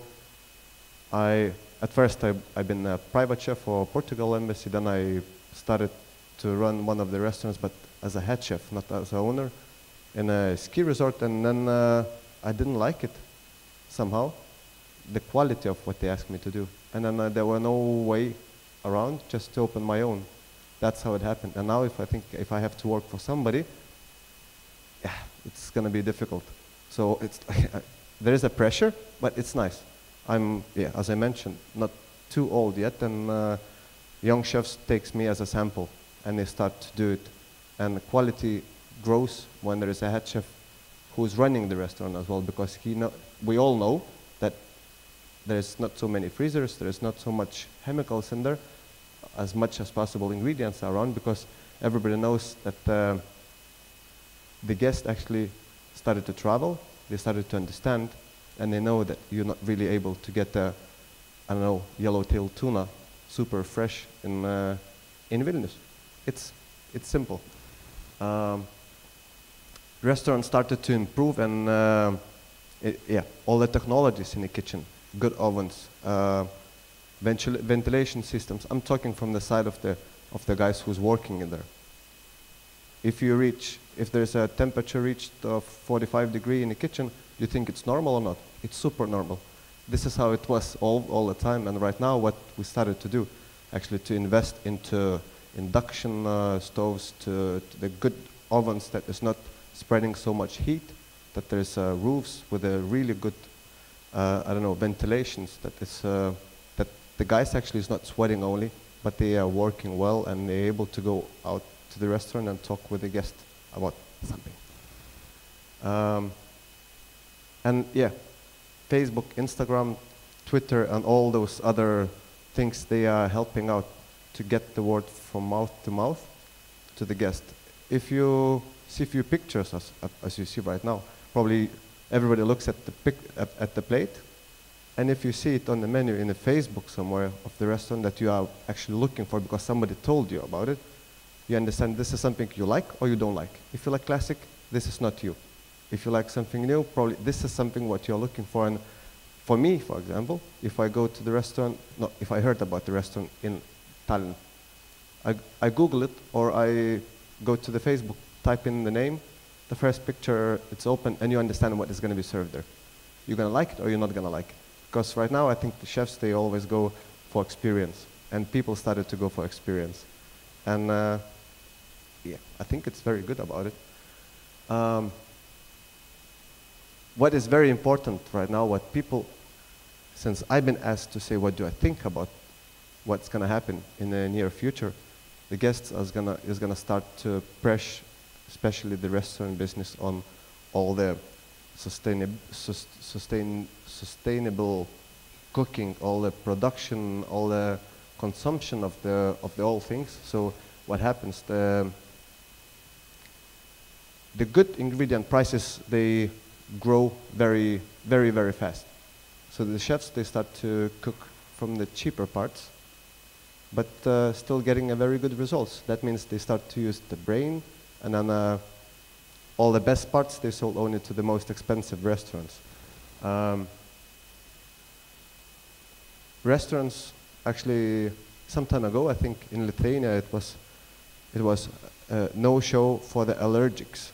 At first I've been a private chef for Portugal embassy, then I started to run one of the restaurants, but as a head chef, not as an owner, in a ski resort, and then I didn't like it somehow, the quality of what they asked me to do. And then there were no way around just to open my own. That's how it happened. And now if I have to work for somebody, yeah, it's going to be difficult. So it's there is a pressure, but it's nice. I'm, yeah, as I mentioned, not too old yet, and young chefs takes me as a sample, and they start to do it. And the quality grows when there is a head chef who's running the restaurant as well, because we all know that there's not so many freezers, there's not so much chemicals in there, as much as possible ingredients are around, because everybody knows that the guests actually started to travel, they started to understand, and they know that you're not really able to get I don't know, yellowtail tuna super fresh in Vilnius. It's simple. Restaurants started to improve, and yeah, all the technologies in the kitchen, good ovens, ventilation systems. I'm talking from the side of the guys who's working in there. If there's a temperature reached of 45 degrees in the kitchen, you think it's normal or not? It's super normal. This is how it was all the time, and right now what we started to do, actually to invest into induction stoves, to the good ovens that is not spreading so much heat, that there's roofs with a really good, I don't know, ventilations, that the guys actually is not sweating only, but they are working well, and they're able to go out to the restaurant and talk with the guest about something. And yeah, Facebook, Instagram, Twitter, and all those other things, they are helping out to get the word from mouth to the guest. If you see a few pictures, as you see right now, probably everybody looks at the plate, and if you see it on the menu in the Facebook somewhere of the restaurant that you are actually looking for because somebody told you about it, You understand this is something you like or you don't like. If you like classic, this is not you. If you like something new, probably this is something what you're looking for. And for me, for example, if I go to the restaurant, no, if I heard about the restaurant in Tallinn, I Google it, or I go to the Facebook, type in the name, the first picture, it's open, and you understand what is going to be served there. You're going to like it or you're not going to like it. Because right now, I think the chefs, they always go for experience. And people started to go for experience. And yeah, I think it's very good about it. What is very important right now, what people, since I've been asked to say what do I think about what's going to happen in the near future, the guests is gonna start to press, especially the restaurant business, on all the sustainable cooking, all the production, all the consumption of the all things. So what happens? The good ingredient prices, they grow very, very, very fast. So the chefs, they start to cook from the cheaper parts, but still getting a very good results. That means they start to use the brain, and then all the best parts, they sold only to the most expensive restaurants. Restaurants, actually, some time ago, I think in Lithuania, it was no show for the allergics.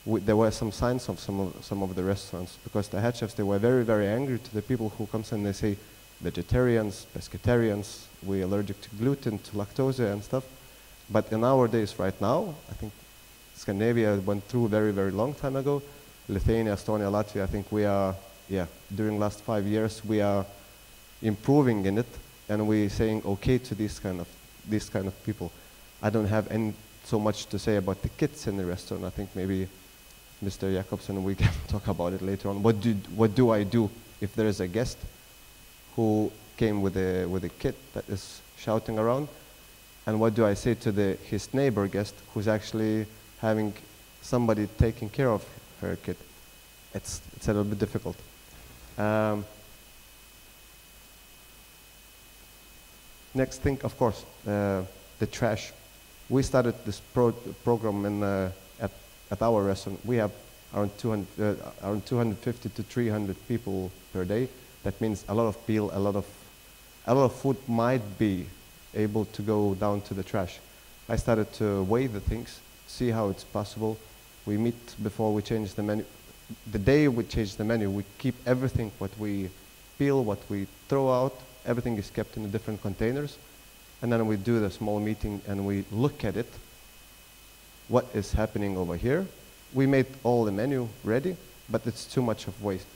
There were some signs of some of the restaurants, because the head chefs, they were very, very angry to the people who comes and they say, vegetarians, pescatarians, we're allergic to gluten, to lactose and stuff. But in our days right now, I think Scandinavia went through a very, very long time ago. Lithuania, Estonia, Latvia, I think we are, yeah, during last 5 years, we are improving in it, and we're saying okay to these kind of people. I don't have so much to say about the kids in the restaurant. I think maybe Mr. Jakobsen, we can talk about it later on. What do I do if there is a guest who came with a kid that is shouting around, and what do I say to his neighbor guest who's actually having somebody taking care of her kid? It's a little bit difficult. Next thing, of course, the trash. We started this program at our restaurant. We have around 250 to 300 people per day. That means a lot of people, a lot of food might be able to go down to the trash. I started to weigh the things, see how it's possible. We meet before we change the menu. The day we change the menu, we keep everything, what we peel, what we throw out, everything is kept in the different containers. And then we do the small meeting and we look at it. What is happening over here? We made all the menu ready, but it's too much of waste.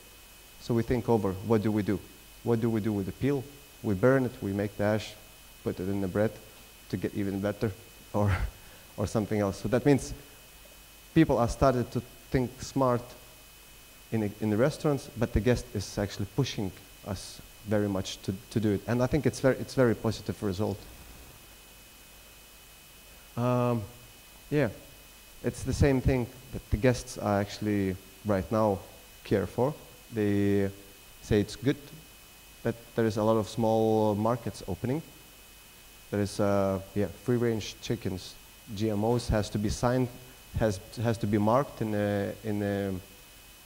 So we think over, what do we do? What do we do with the peel? We burn it, we make the ash, put it in the bread to get even better, or something else. So that means people are started to think smart in the restaurants, but the guest is actually pushing us very much to do it. And I think it's very positive result. Yeah, it's the same thing that the guests are actually right now care for. They say it's good that there is a lot of small markets opening. There is free-range chickens. GMOs has to be signed, has to be marked in the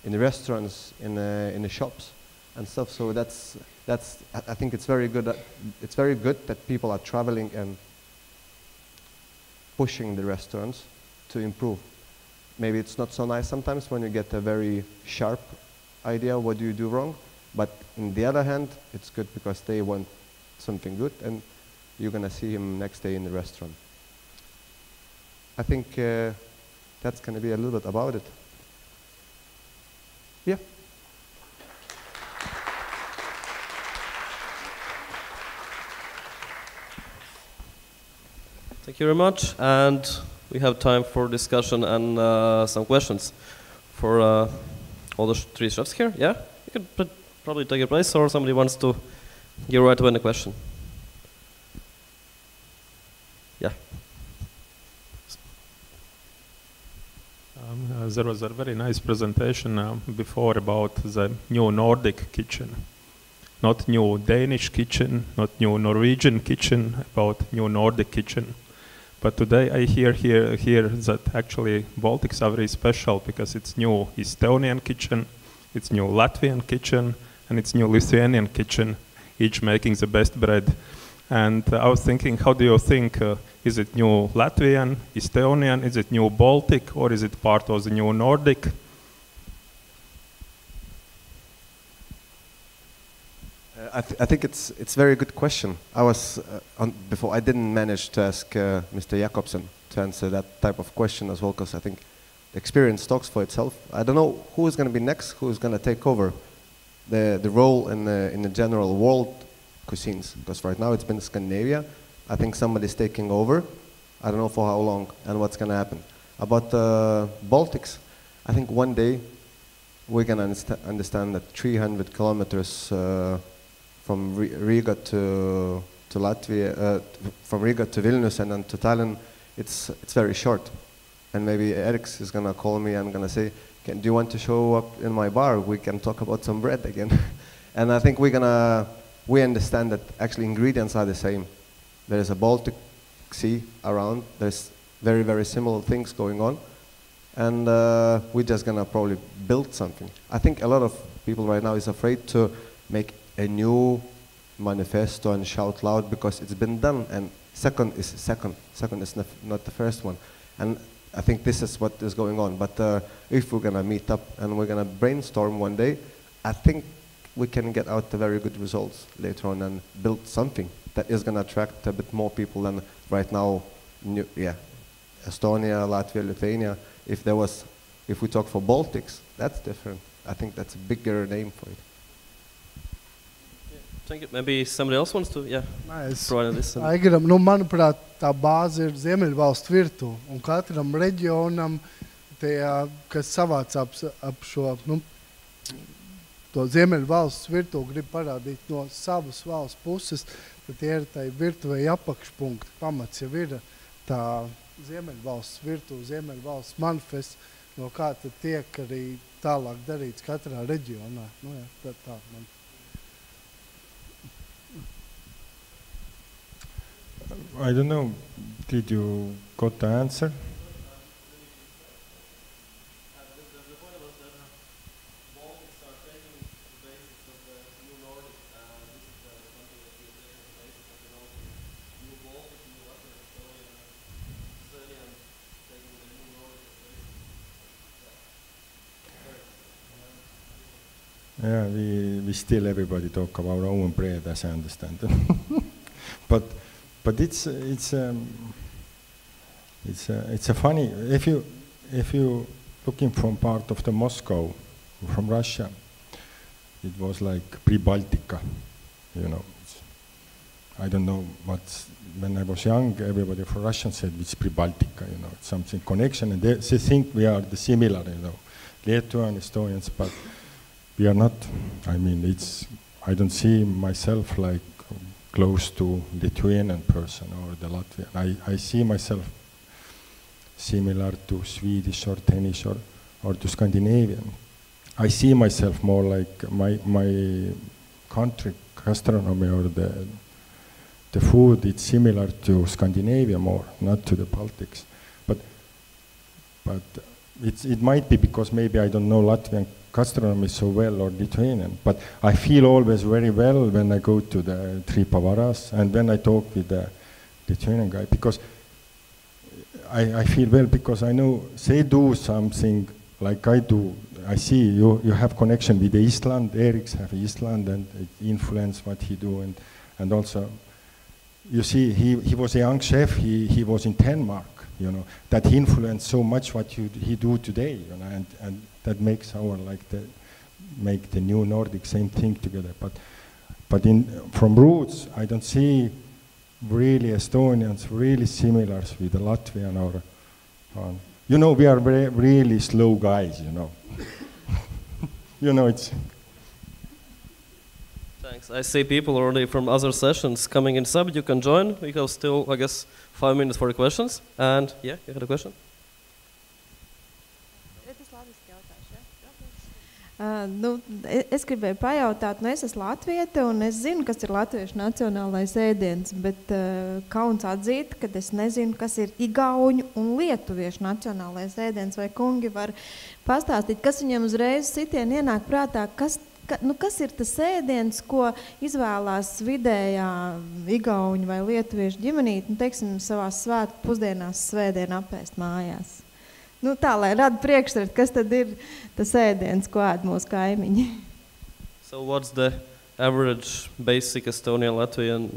restaurants, in the shops and stuff. So that's I think it's very good. It's very good that people are traveling and pushing the restaurants to improve. Maybe it's not so nice sometimes when you get a very sharp idea what do you do wrong, but on the other hand, it's good because they want something good, and you're gonna see him next day in the restaurant. I think that's gonna be a little bit about it. Yeah. Thank you very much, and we have time for discussion and some questions for all the three chefs here. Yeah, you could probably take your place, or somebody wants to give right away a question. Yeah. There was a very nice presentation before about the new Nordic kitchen. Not new Danish kitchen, not new Norwegian kitchen, about new Nordic kitchen. But today I hear that actually Baltics are very special because it's new Estonian kitchen, it's new Latvian kitchen, and it's new Lithuanian kitchen, each making the best bread. And I was thinking, how do you think, is it new Latvian, Estonian, is it new Baltic, or is it part of the new Nordic? I think it's a very good question. I was before I didn't manage to ask Mr. Jakobsen to answer that type of question as well, because I think the experience talks for itself. I don't know who is going to be next, who is going to take over the role in the general world cuisines, because right now it's been Scandinavia. I think somebody's taking over. I don't know for how long and what's going to happen. About Baltics, I think one day we're going to understand that 300 kilometers from Riga to Latvia, from Riga to Vilnius and then to Tallinn, it's very short. And maybe Eriks is gonna call me and gonna say, do you want to show up in my bar? We can talk about some bread again. And I think we understand that actually ingredients are the same. There is a Baltic Sea around. There's very, very similar things going on. And we're just gonna probably build something. I think a lot of people right now is afraid to make a new manifesto and shout loud because it's been done, and second is not the first one. And I think this is what is going on. But if we're gonna meet up and we're gonna brainstorm one day, I think we can get out the very good results later on and build something that is gonna attract a bit more people than right now. Estonia, Latvia, Lithuania. If we talk for Baltics, that's different. I think that's a bigger name for it. Thank you. Maybe somebody else wants to, provide this. Manuprāt, tā bāze ir Ziemeļvalstu virtuve, un katram reģionam, kas savāc ap šo, to Ziemeļvalstu virtuvi grib parādīt no savas valsts puses, tad tie ir tai virtuvei apakšpunkti. Pamats jau ir tā Ziemeļvalsts virtuve, Ziemeļvalsts manifests, no kā tad tiek arī tālāk darīts katrā reģionā. Tā man. I don't know, did you got the answer? Yeah, we still everybody talk about our own bread, as I understand. But it's a funny, if you looking from part of the Moscow, from Russia, it was like pre-Baltica, I don't know when I was young, everybody from Russia said it's pre-Baltica, it's something connection, and they think we are the similar, Lithuanian, Estonians, but we are not. I mean, I don't see myself like close to Lithuanian person or the Latvian. I see myself similar to Swedish or Danish or to Scandinavian. I see myself more like my country gastronomy or the food. It's similar to Scandinavia more, not to the Baltics. But it might be because maybe I don't know Latvian gastronomy so well or Lithuanian, but I feel always very well when I go to the Three Pavaras and when I talk with the Lithuanian guy, because I feel well because I know they do something like I do. I see you have connection with the Iceland, Eriks have Iceland and influence what he do, and also you see he was a young chef, he was in Denmark, that he influenced so much what he do today, and that makes make the new Nordic same thing together. But from roots, I don't see really Estonians really similar with the Latvian or we are really slow guys, it's. Thanks. I see people already from other sessions coming inside. You can join. We have still, I guess, 5 minutes for the questions. And yeah, you had a question? Es gribēju pajautāt, es esmu latviete un es zinu, kas ir latviešu nacionālais ēdiens, bet kauns atzīt, ka es nezinu, kas ir igauņu un lietuviešu nacionālais ēdiens. Vai kungi var pastāstīt, kas viņam uzreiz sitien ienāk prātā, kas ir tas ēdiens, ko izvēlās vidējā igauņu vai lietuviešu ģimenīte, teiksim, savās svētku pusdienās svētdien apēst mājās? Tā, lai rada priekšstatu, kas tad ir tas ēdiens, ko ēd mūsu kaimiņi. So what's the average basic Estonian, Latvian,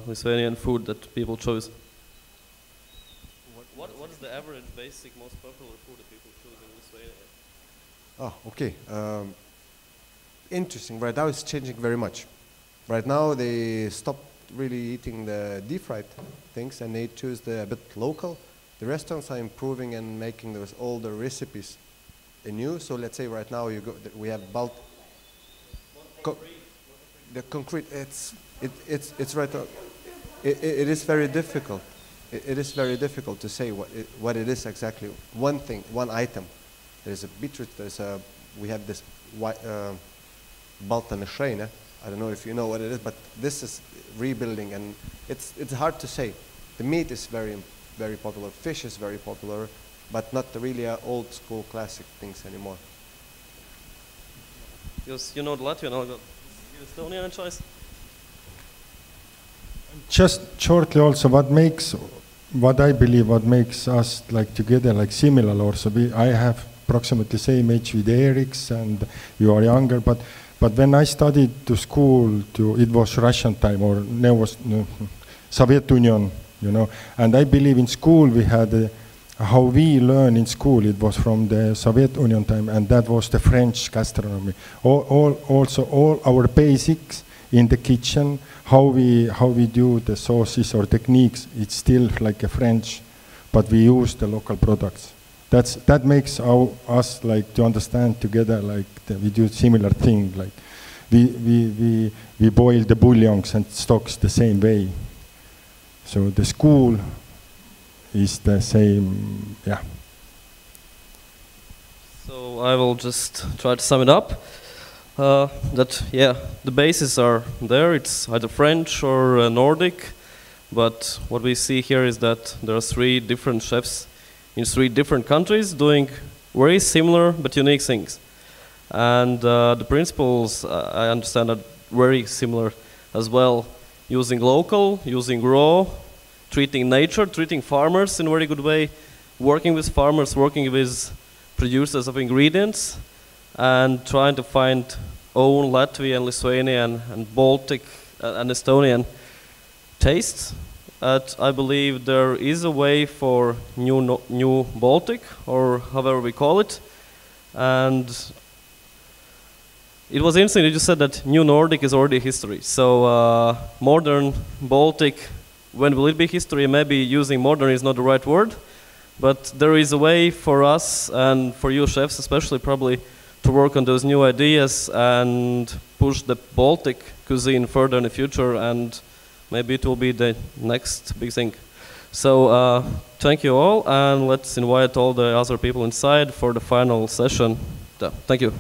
Lithuanian food that people choose? What is the average basic most popular food that people choose in Lithuania? Okay. Interesting. Right now it's changing very much. Right now they stopped really eating the deep fried things and they choose a bit local. The restaurants are improving and making those older recipes new. So let's say right now we have the concrete. It's right. It is very difficult. It is very difficult to say what it is exactly. One thing, one item. There's a beetroot. We have this baltanešaine. I don't know if you know what it is, but this is rebuilding, and it's hard to say. The meat is very popular. Fish is very popular, but not really old school classic things anymore. Because you know the Latvian, I'll go Estonian choice. Just shortly also, what I believe makes us like together, like similar also. I have approximately same age with Eriks, and you are younger, but when I studied to school, it was Russian time, or Soviet Union, and I believe in school we had how we learn in school, it was from the Soviet Union time, and that was the French gastronomy. Also all our basics in the kitchen, how we do the sauces or techniques, it's still like a French, but we use the local products. That makes us like to understand together, like we do similar thing, like we boil the bouillons and stocks the same way. So the school is the same, yeah. So I will just try to sum it up. The bases are there. It's either French or Nordic, but what we see here is that there are 3 different chefs in 3 different countries doing very similar but unique things. And the principles, I understand, are very similar as well. Using local, using raw, treating nature, treating farmers in a very good way, working with farmers, working with producers of ingredients, and trying to find own Latvian, Lithuanian, and Baltic and Estonian tastes. I believe there is a way for new Baltic, or however we call it. And it was interesting that you said that new Nordic is already history. So modern Baltic, when will it be history? Maybe using modern is not the right word, but there is a way for us and for you chefs especially probably to work on those new ideas and push the Baltic cuisine further in the future, and maybe it will be the next big thing. So thank you all, and let's invite all the other people inside for the final session. Thank you.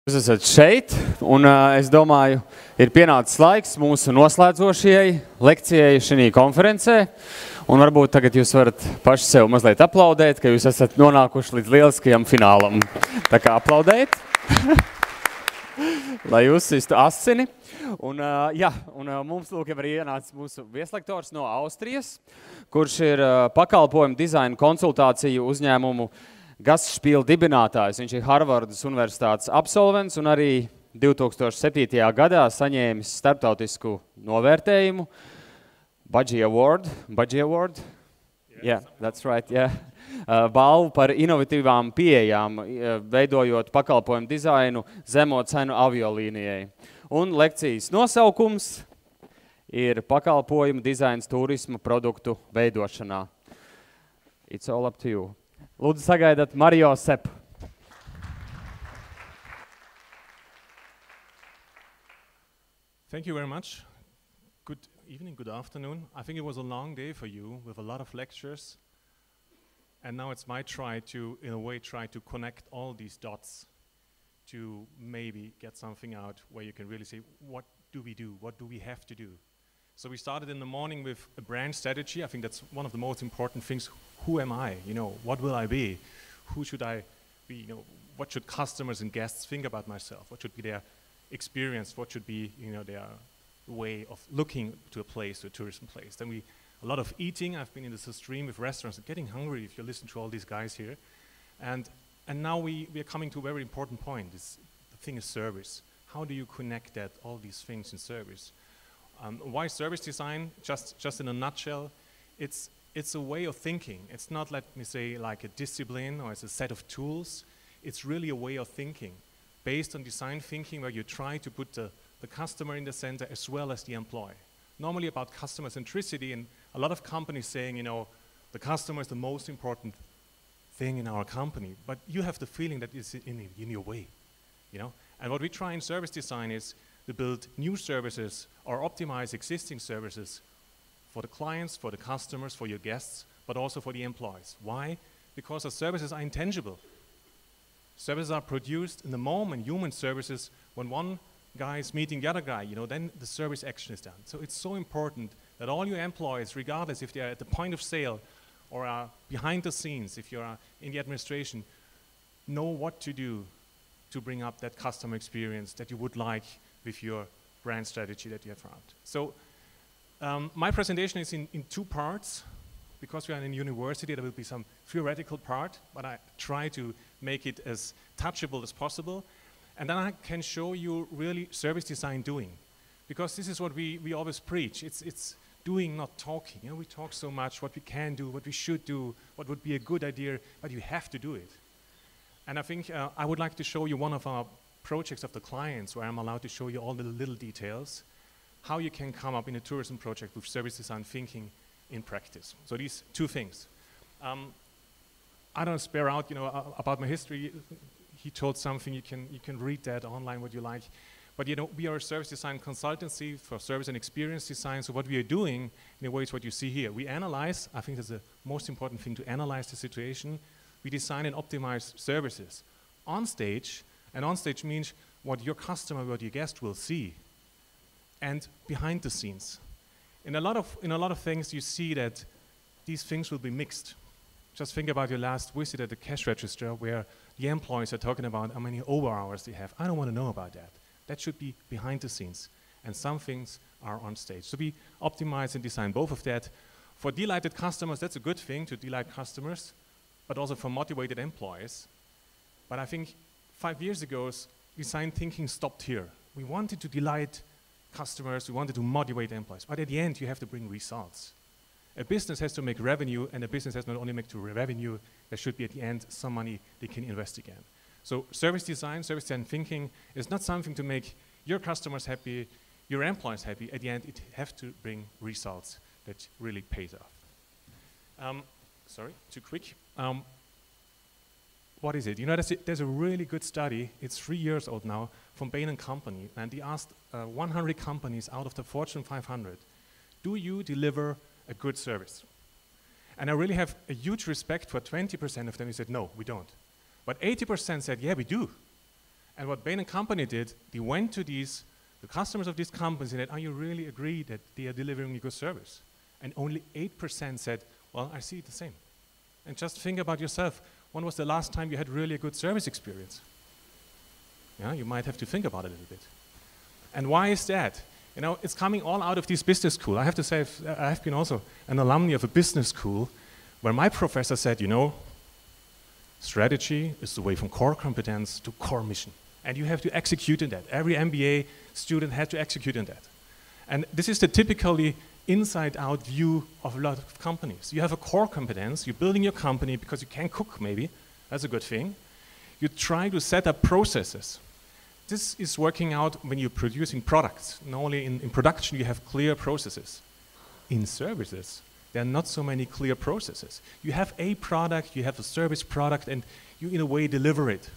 Jūs esat šeit, un es domāju, ir pienācis laiks mūsu noslēdzošajai lekcijai šī konferencē. Un varbūt tagad jūs varat paši sev mazliet aplaudēt, ka jūs esat nonākuši līdz lieliskajam finālam. Tā kā aplaudēt, lai jūs sistu asini. Un mums lūk jau arī ienācis mūsu vieslektors no Austrijas, kurš ir pakalpojuma dizaina konsultāciju uzņēmumu Gastspiel dibinātājs. Viņš ir Harvardas universitātes absolvents un arī 2007. gadā saņēmis starptautisku novērtējumu Budgie Award. Yeah, that's right, yeah. Balvu par inovatīvām pieejām, veidojot pakalpojumu dizainu zemo cenu aviolīnijai. Un lekcijas nosaukums ir pakalpojumu dizains tūrisma produktu veidošanā. It's all up to you. Lūdzu sagaidat Mario Sepp. Thank you very much. Good evening, good afternoon. I think it was a long day for you with a lot of lectures. And now it's my try to, in a way, try to connect all these dots to maybe get something out where you can really say, what do we do? What do we have to do? So we started in the morning with a brand strategy. I think that's one of the most important things. Who am I? You know, what will I be? Who should I be? You know, what should customers and guests think about myself? What should be their experience? What should be, you know, their way of looking to a place, to a tourism place? Then a lot of eating. I've been in this stream with restaurants and getting hungry if you listen to all these guys here. And now we are coming to a very important point. The thing is service. How do you connect that, all these things in service? Why service design? Just in a nutshell, it's a way of thinking. It's not, let me say, like a discipline or it's a set of tools. It's really a way of thinking based on design thinking where you try to put the customer in the center as well as the employee. Normally about customer centricity, and a lot of companies saying, you know, the customer is the most important thing in our company, but you have the feeling that it's in your way, you know? And what we try in service design is to build new services or optimize existing services for the clients, for the customers, for your guests, but also for the employees. Why? Because the services are intangible. Services are produced in the moment, human services, when one guy is meeting the other guy, you know, then the service action is done. So it's so important that all your employees, regardless if they are at the point of sale or are behind the scenes, if you are in the administration, know what to do to bring up that customer experience that you would like with your brand strategy that you have found. So my presentation is in two parts. Because we are in a university, there will be some theoretical part, but I try to make it as touchable as possible. And then I can show you really service design doing. Because this is what we always preach. It's doing, not talking. You know, we talk so much, what we can do, what we should do, what would be a good idea, but you have to do it. And I think I would like to show you one of our projects of the clients where I'm allowed to show you all the little details, how you can come up in a tourism project with service design thinking in practice. So these two things. I don't spare out, you know, about my history. He told something, you can read that online, what you like. But you know, we are a service design consultancy for service and experience design. So what we are doing, in a way, is what you see here. We analyze, I think that's the most important thing, to analyze the situation. We design and optimize services on stage, and on stage means what your customer, what your guest will see, and behind the scenes. In a lot of things, you see that these things will be mixed. Just think about your last visit at the cash register where the employees are talking about how many overhours they have. I don't want to know about that. That should be behind the scenes. And some things are on stage. So we optimize and design both of that. For delighted customers, that's a good thing to delight customers, but also for motivated employees. But I think 5 years ago, design thinking stopped here. We wanted to delight customers, we wanted to motivate employees, but at the end you have to bring results. A business has to make revenue, and a business has not only make revenue, there should be at the end some money they can invest again. So service design thinking is not something to make your customers happy, your employees happy. At the end it has to bring results that really pays off. Sorry, too quick. What is it? You know, there's a really good study, it's 3 years old now, from Bain & Company, and they asked 100 companies out of the Fortune 500, do you deliver a good service? And I really have a huge respect for 20% of them who said, no, we don't. But 80% said, yeah, we do. And what Bain & Company did, they went to the customers of these companies and said, are you really agree that they are delivering a good service? And only 8% said, well, I see it the same. And just think about yourself. When was the last time you had really a good service experience? Yeah, you might have to think about it a little bit. And why is that? You know, it's coming all out of this business school. I have to say, I have been also an alumni of a business school where my professor said, you know, strategy is the way from core competence to core mission. And you have to execute in that. Every MBA student had to execute in that. And this is the typically inside-out view of a lot of companies. You have a core competence, you're building your company because you can cook maybe, that's a good thing. You try to set up processes. This is working out when you're producing products. Normally in production you have clear processes. In services, there are not so many clear processes. You have a product, you have a service product, and you in a way deliver it.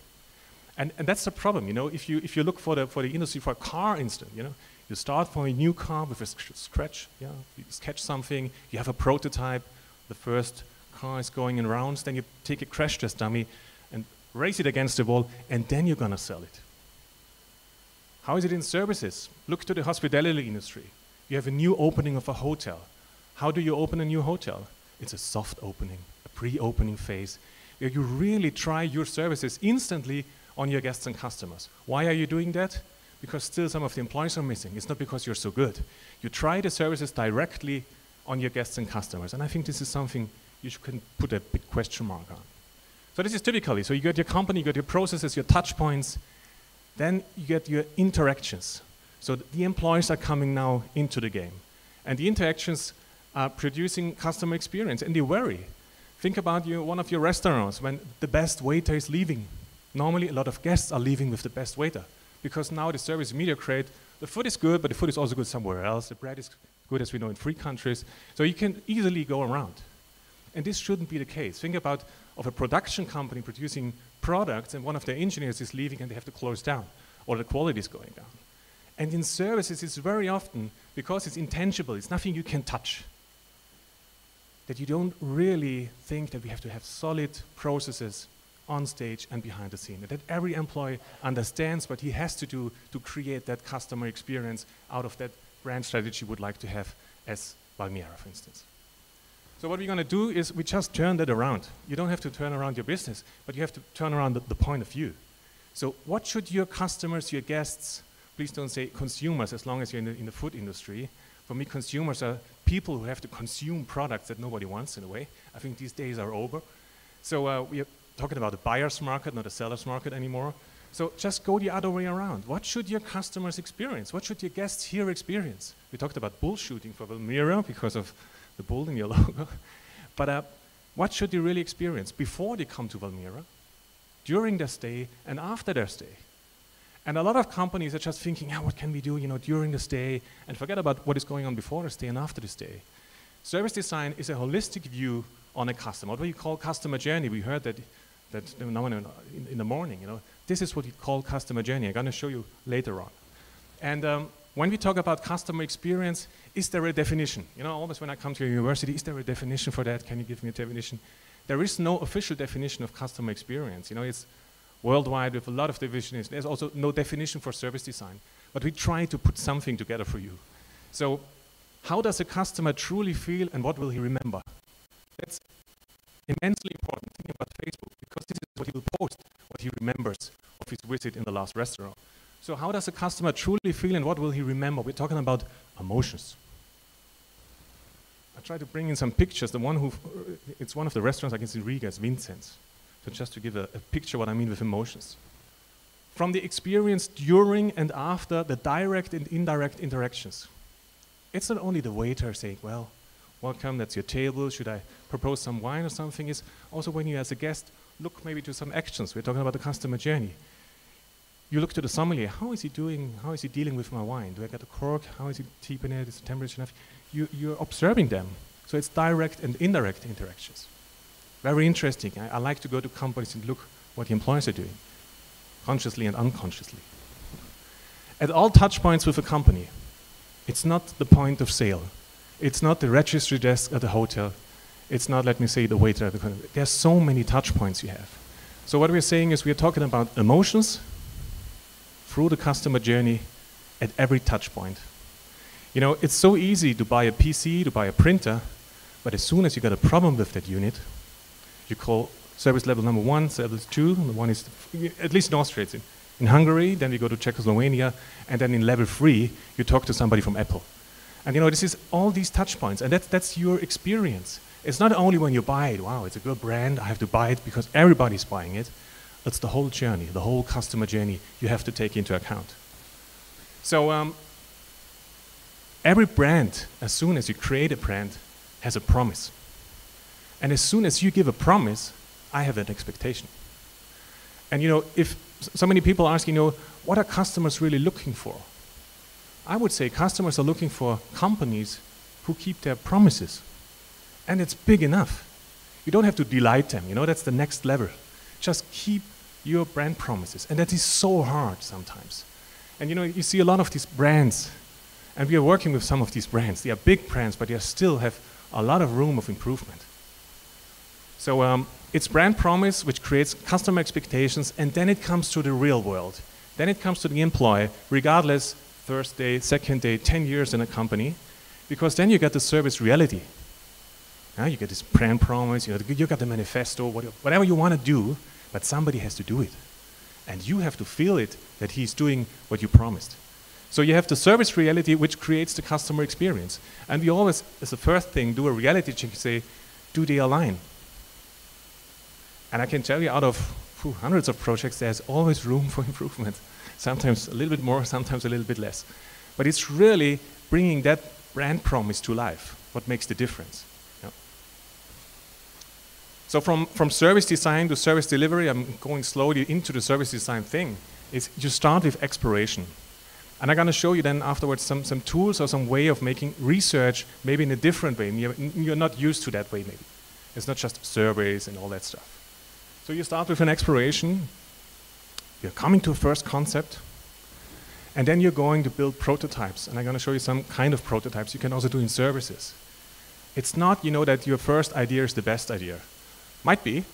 And that's the problem, you know, if you look for the industry, for a car instance, you know, you start from a new car with a scratch, yeah, you sketch something, you have a prototype, the first car is going in rounds, then you take a crash test dummy and race it against the wall, and then you're gonna sell it. How is it in services? Look to the hospitality industry. You have a new opening of a hotel. How do you open a new hotel? It's a soft opening, a pre-opening phase, where you really try your services instantly on your guests and customers. Why are you doing that? Because still some of the employees are missing. It's not because you're so good. You try the services directly on your guests and customers. And I think this is something you can put a big question mark on. So this is typically, so you got your company, you got your processes, your touch points, then you get your interactions. So the employees are coming now into the game. And the interactions are producing customer experience, and they vary. Think about one of your restaurants when the best waiter is leaving. Normally a lot of guests are leaving with the best waiter, because now the service is mediocre. The food is good, but the food is also good somewhere else. The bread is good, as we know, in 3 countries. So you can easily go around. And this shouldn't be the case. Think about of a production company producing products, and one of their engineers is leaving and they have to close down, or the quality is going down. And in services, it's very often, because it's intangible, it's nothing you can touch, that you don't really think that we have to have solid processes on stage and behind the scene, that every employee understands what he has to do to create that customer experience out of that brand strategy would like to have as Valmiera, for instance. So what we're going to do is we just turn that around. You don't have to turn around your business, but you have to turn around the point of view. So what should your customers, your guests, please don't say consumers as long as you're in the food industry. For me, consumers are people who have to consume products that nobody wants in a way. I think these days are over. So we are talking about a buyer's market, not a seller's market anymore. So just go the other way around. What should your customers experience? What should your guests here experience? We talked about bull shooting for Valmiera because of the bull in your logo. But what should they really experience before they come to Valmiera, during their stay, and after their stay? And a lot of companies are just thinking, yeah, what can we do, you know, during the stay, and forget about what is going on before the stay and after the stay. Service design is a holistic view on a customer. What we call customer journey. We heard that now in the morning, you know. This is what we call customer journey. I'm going to show you later on. And when we talk about customer experience, is there a definition? You know, always when I come to a university, is there a definition for that? Can you give me a definition? There is no official definition of customer experience. You know, it's worldwide with a lot of definitions. There's also no definition for service design. But we try to put something together for you. So how does a customer truly feel, and what will he remember? That's immensely important. Think about Facebook, because this is what he will post, what he remembers of his visit in the last restaurant. So how does a customer truly feel, and what will he remember? We're talking about emotions. I try to bring in some pictures. It's one of the restaurants I can see in Riga, it's Vincent's. So just to give a picture what I mean with emotions. From the experience during and after the direct and indirect interactions. It's not only the waiter saying, well, welcome, that's your table, should I propose some wine or something? It's also when you as a guest look maybe to some actions. We're talking about the customer journey. You look to the sommelier, how is he doing, how is he dealing with my wine? Do I get a cork? How is he keeping it? Is the temperature enough? You're observing them. So it's direct and indirect interactions. Very interesting. I like to go to companies and look what the employees are doing, consciously and unconsciously. At all touch points with a company, it's not the point of sale. It's not the registry desk at the hotel. It's not, let me say, the waiter at the company. There's so many touch points you have. So what we're saying is we're talking about emotions, through the customer journey at every touch point. You know, it's so easy to buy a PC, to buy a printer, but as soon as you got a problem with that unit, you call service level number 1, service 2, and the one is, at least in Austria, it's in Hungary, then we go to Czechoslovakia, and then in level 3, you talk to somebody from Apple. And you know, this is all these touch points, and that's your experience. It's not only when you buy it, wow, it's a good brand, I have to buy it because everybody's buying it. It's the whole journey, the whole customer journey you have to take into account. So every brand, as soon as you create a brand, has a promise. And as soon as you give a promise, I have an expectation. And you know, if so many people ask, you know, what are customers really looking for? I would say customers are looking for companies who keep their promises. And it's big enough. You don't have to delight them, you know, that's the next level. Just keep your brand promises. And that is so hard sometimes. And you know, you see a lot of these brands, and we are working with some of these brands. They are big brands, but they still have a lot of room of improvement. So it's brand promise, which creates customer expectations, and then it comes to the real world. Then it comes to the employee, regardless, first day, second day, 10 years in a company, because then you get the service reality. Now you get this brand promise, you got the manifesto, whatever you want to do, but somebody has to do it. And you have to feel it, that he's doing what you promised. So you have the service reality, which creates the customer experience. And we always, as the first thing, do a reality check and say, do they align? And I can tell you, out of hundreds of projects, there's always room for improvement. Sometimes a little bit more, sometimes a little bit less. But it's really bringing that brand promise to life, what makes the difference. So from service design to service delivery, I'm going slowly into the service design thing, is you start with exploration. And I'm going to show you then afterwards some tools or some way of making research maybe in a different way. You're not used to that way maybe. It's not just surveys and all that stuff. So you start with an exploration, you're coming to a first concept, and then you're going to build prototypes. And I'm going to show you some kind of prototypes you can also do in services. It's not, you know, that your first idea is the best idea. Might be,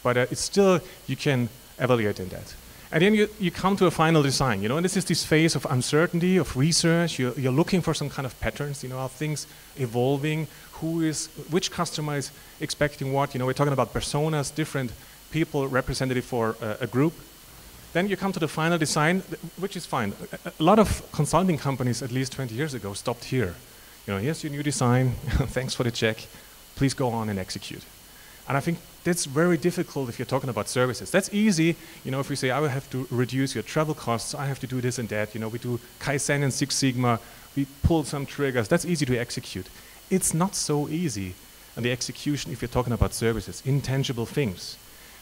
but it's still, you can evaluate in that. And then you come to a final design, you know, and this is this phase of uncertainty, of research. You're looking for some kind of patterns, you know, are things evolving, which customer is expecting what, you know, we're talking about personas, different people representative for a group. Then you come to the final design, which is fine. A lot of consulting companies, at least 20 years ago, stopped here. You know, here's your new design, thanks for the check, please go on and execute. And I think that's very difficult if you're talking about services. That's easy, you know, if we say, I will have to reduce your travel costs, I have to do this and that, you know, we do Kaizen and Six Sigma, we pull some triggers, that's easy to execute. It's not so easy in the execution if you're talking about services, intangible things.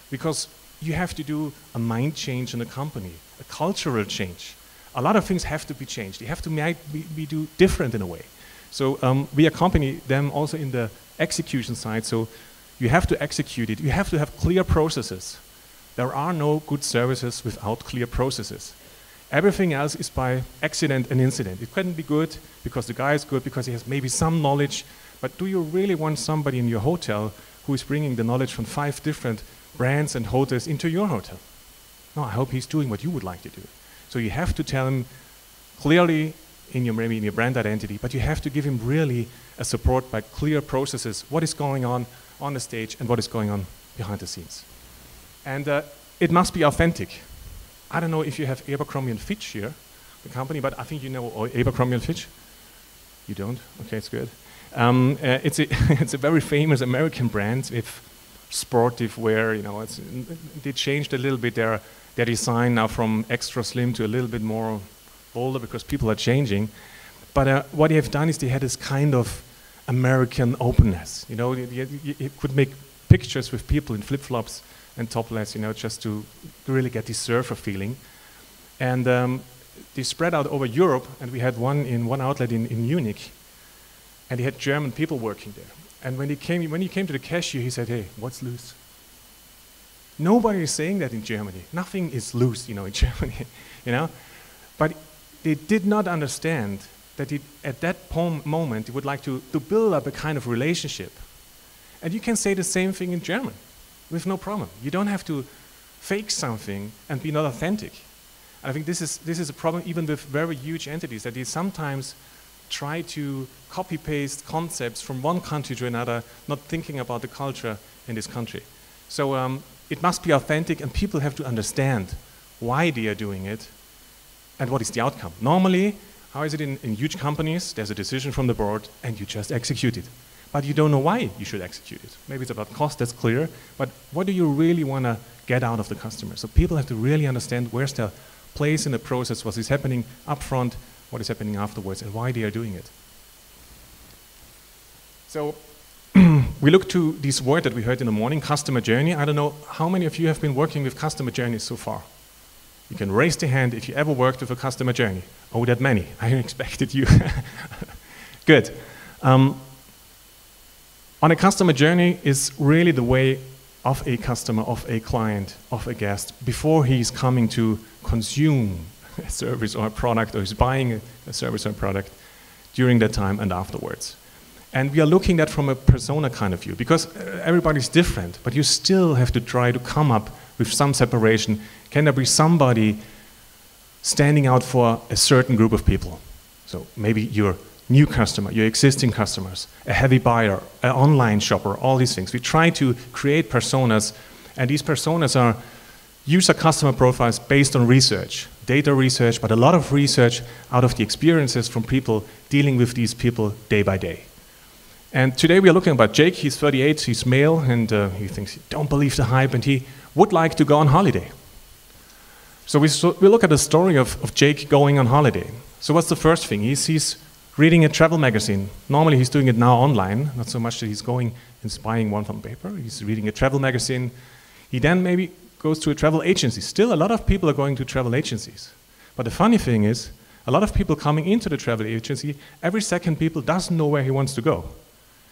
Because you have to do a mind change in a company, a cultural change. A lot of things have to be changed. They have to be do different in a way. So we accompany them also in the execution side. So you have to execute it. You have to have clear processes. There are no good services without clear processes. Everything else is by accident and incident. It couldn't be good because the guy is good, because he has maybe some knowledge. But do you really want somebody in your hotel who is bringing the knowledge from 5 different brands and hotels into your hotel? No, I hope he's doing what you would like to do. So you have to tell him clearly maybe in your brand identity, but you have to give him really a support by clear processes, what is going on the stage and what is going on behind the scenes. And it must be authentic. I don't know if you have Abercrombie & Fitch here, the company, but I think you know Abercrombie & Fitch. You don't? Okay, it's good. It's a very famous American brand with sportive wear. You know, they changed a little bit their design now from extra slim to a little bit more bolder because people are changing. But what they have done is they had this kind of American openness. You know, you could make pictures with people in flip-flops and topless, you know, just to really get this surfer feeling. And they spread out over Europe, and we had one outlet in Munich, and they had German people working there. And when he came to the cashier, he said, "Hey, what's loose?" Nobody is saying that in Germany. Nothing is loose, you know, in Germany, you know. But they did not understand that at that moment, they would like to build up a kind of relationship. And you can say the same thing in German with no problem. You don't have to fake something and be not authentic. I think this is a problem even with very huge entities, that they sometimes try to copy-paste concepts from one country to another, not thinking about the culture in this country. So it must be authentic, and people have to understand why they are doing it and what is the outcome. Normally, how is it in huge companies? There's a decision from the board and you just execute it. But you don't know why you should execute it. Maybe it's about cost, that's clear, but what do you really want to get out of the customer? So people have to really understand where's their place in the process, what is happening up front, what is happening afterwards, and why they are doing it. So we look to this word that we heard in the morning, customer journey. I don't know how many of you have been working with customer journeys so far. You can raise the hand if you ever worked with a customer journey. Oh, that many. I expected you. Good. On a customer journey is really the way of a customer, of a client, of a guest, before he's coming to consume a service or a product, or is buying a service or a product, during that time and afterwards. And we are looking at from a persona kind of view, because everybody's different, but you still have to try to come up with some separation. Can there be somebody standing out for a certain group of people? So maybe your new customer, your existing customers, a heavy buyer, an online shopper, all these things. We try to create personas, and these personas are user customer profiles based on research, data research, but a lot of research out of the experiences from people dealing with these people day by day. And today we are looking about Jake. He's 38, he's male, and he thinks, don't believe the hype, and he would like to go on holiday. So we look at the story of Jake going on holiday. So what's the first thing? He's reading a travel magazine. Normally he's doing it now online, not so much that he's going and buying one from paper. He's reading a travel magazine. He then maybe goes to a travel agency. Still, a lot of people are going to travel agencies. But the funny thing is, a lot of people coming into the travel agency, every second people doesn't know where he wants to go.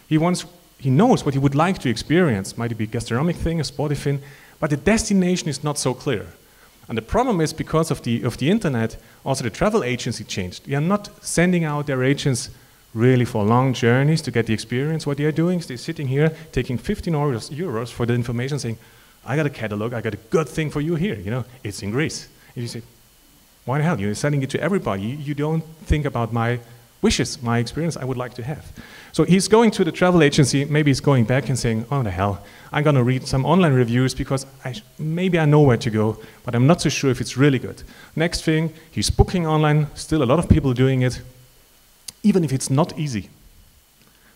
He knows what he would like to experience. Might it be a gastronomic thing, a sporty thing, but the destination is not so clear. And the problem is, because of the internet, also the travel agency changed. They are not sending out their agents really for long journeys to get the experience. What they are doing is they're sitting here taking 15 euros for the information, saying, I got a catalog, I got a good thing for you here, you know, it's in Greece. And you say, why the hell? You're sending it to everybody. You don't think about my wishes, my experience I would like to have. So he's going to the travel agency, maybe he's going back and saying, oh the hell, I'm gonna read some online reviews because maybe I know where to go, but I'm not so sure if it's really good. Next thing, he's booking online, still a lot of people doing it, even if it's not easy.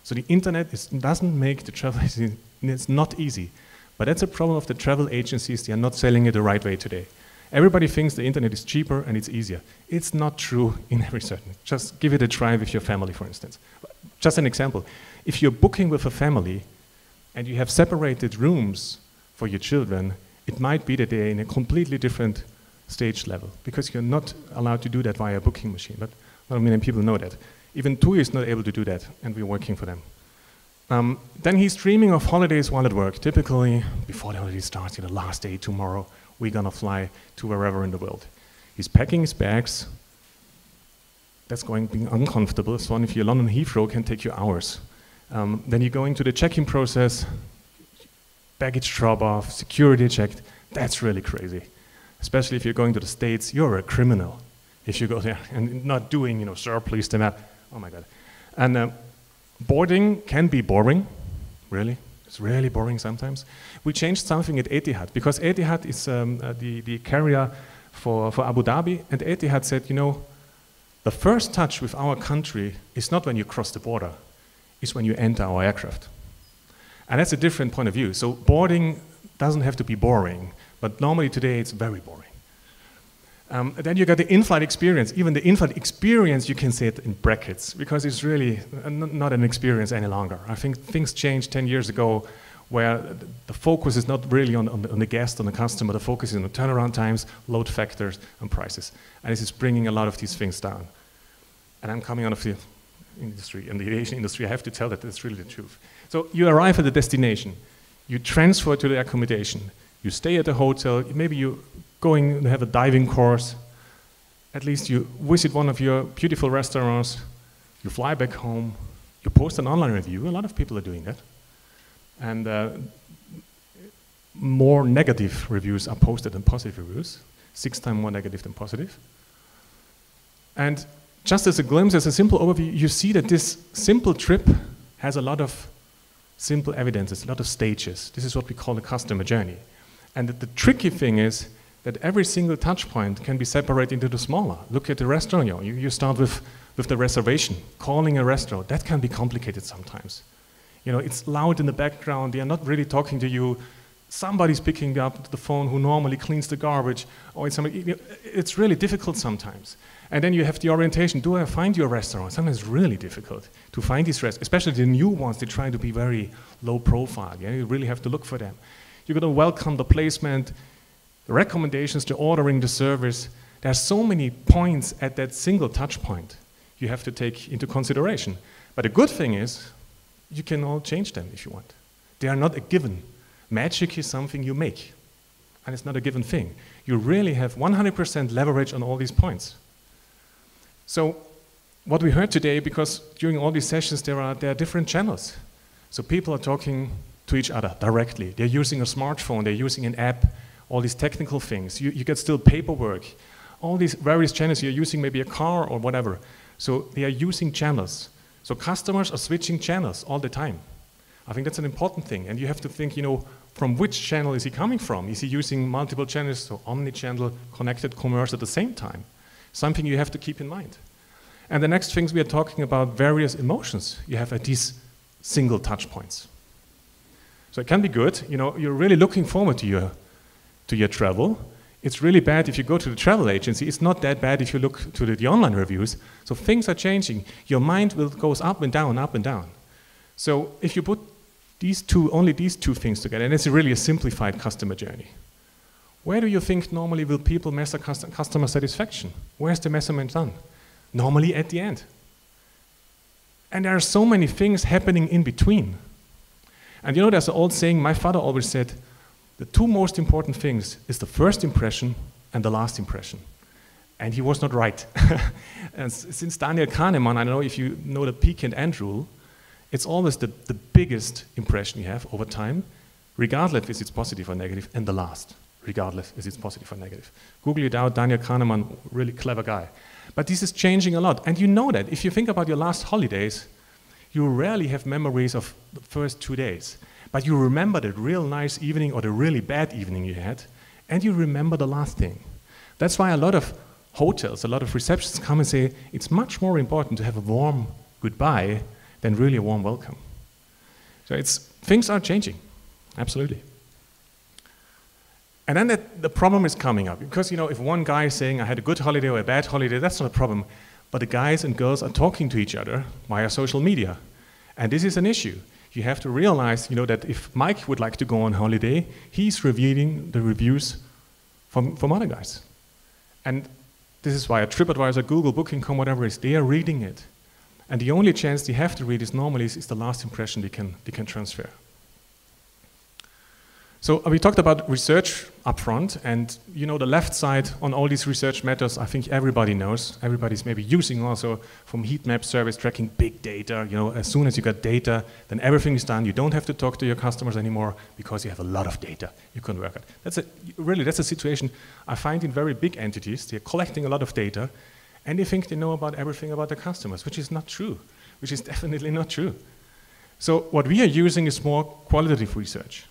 So the internet doesn't make the travel agency, it's not easy. But that's a problem of the travel agencies, they are not selling it the right way today. Everybody thinks the internet is cheaper and it's easier. It's not true in every certain. Just give it a try with your family, for instance. Just an example. If you're booking with a family and you have separated rooms for your children, it might be that they're in a completely different stage level, because you're not allowed to do that via a booking machine. But not many people know that. Even TUI is not able to do that, and we're working for them. Then he's dreaming of holidays while at work. Typically, before the holiday starts, the last day tomorrow, we're gonna fly to wherever in the world. He's packing his bags. That's being uncomfortable. So if you're London Heathrow, it can take you hours. Then you go into the check-in process, baggage drop-off, security checked. That's really crazy. Especially if you're going to the States, you're a criminal. If you go there and not doing, sir, please stand up. Oh my God. And boarding can be boring, really. It's really boring sometimes. We changed something at Etihad, because Etihad is the carrier for Abu Dhabi, and Etihad said, the first touch with our country is not when you cross the border, it's when you enter our aircraft. And that's a different point of view. So boarding doesn't have to be boring, but normally today it's very boring. Then you got the in-flight experience. Even the in-flight experience, you can say it in brackets, because it's really not an experience any longer. I think things changed 10 years ago, where the focus is not really on the guest, on the customer. The focus is on the turnaround times, load factors, and prices. And this is bringing a lot of these things down. And I'm coming out of the industry, and the aviation industry, I have to tell that that's really the truth. So you arrive at the destination. You transfer to the accommodation. You stay at the hotel. Maybe you're going to have a diving course. At least you visit one of your beautiful restaurants. You fly back home. You post an online review. A lot of people are doing that. And more negative reviews are posted than positive reviews. 6 times more negative than positive. And just as a glimpse, as a simple overview, you see that this simple trip has a lot of simple evidences, a lot of stages. This is what we call the customer journey. And the tricky thing is that every single touch point can be separated into the smaller. Look at the restaurant. You start with the reservation, calling a restaurant. That can be complicated sometimes. It's loud in the background. They are not really talking to you. Somebody's picking up the phone who normally cleans the garbage. Or it's really difficult sometimes. And then you have the orientation. Do I find your restaurant? Sometimes it's really difficult to find these restaurants, especially the new ones. They try to be very low profile. You really have to look for them. You're going to welcome the placement, the recommendations, the ordering, the service. There are so many points at that single touch point you have to take into consideration. But the good thing is, you can all change them if you want. They are not a given. Magic is something you make, and it's not a given thing. You really have 100% leverage on all these points. So what we heard today, because during all these sessions there are different channels. So people are talking to each other directly. They're using a smartphone, they're using an app, all these technical things. You get still paperwork. All these various channels, you're using maybe a car or whatever. So they are using channels. So customers are switching channels all the time. I think that's an important thing. And you have to think, from which channel is he coming from? Is he using multiple channels, so omni-channel, connected commerce at the same time? Something you have to keep in mind. And the next things we are talking about various emotions you have at these single touch points. So it can be good, you're really looking forward to your travel. It's really bad if you go to the travel agency. It's not that bad if you look to the online reviews. So things are changing. Your mind goes up and down, up and down. So if you put only these two things together, and it's really a simplified customer journey. Where do you think normally will people measure customer satisfaction? Where's the measurement done? Normally at the end. And there are so many things happening in between. And there's an old saying, my father always said, the two most important things is the first impression and the last impression. And he was not right. And since Daniel Kahneman, I don't know if you know the peak and end rule, it's always the biggest impression you have over time, regardless if it's positive or negative, and the last, regardless if it's positive or negative. Google it out, Daniel Kahneman, really clever guy. But this is changing a lot. And you know that. If you think about your last holidays, you rarely have memories of the first 2 days. But you remember the real nice evening or the really bad evening you had, and you remember the last thing. That's why a lot of hotels, a lot of receptions come and say, it's much more important to have a warm goodbye than really a warm welcome. So things are changing, absolutely. And then the problem is coming up, because if one guy is saying I had a good holiday or a bad holiday, that's not a problem. But the guys and girls are talking to each other via social media. And this is an issue. You have to realize that if Mike would like to go on holiday, he's reviewing the reviews from other guys. And this is why a TripAdvisor, Google, Booking.com, whatever it is, they are reading it. And the only chance they have to read is normally is the last impression they can transfer. So we talked about research up front, and the left side on all these research methods, I think everybody knows. Everybody's maybe using also from heat map service, tracking big data. As soon as you got data, then everything is done. You don't have to talk to your customers anymore because you have a lot of data you can work at. That's a situation I find in very big entities. They're collecting a lot of data, and they think they know about everything about their customers, which is not true, which is definitely not true. So what we are using is more qualitative research.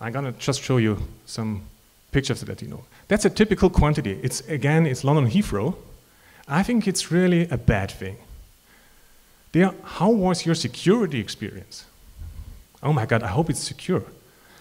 I'm going to just show you some pictures that That's a typical quantity. It's London Heathrow. I think it's really a bad thing. How was your security experience? Oh my God, I hope it's secure.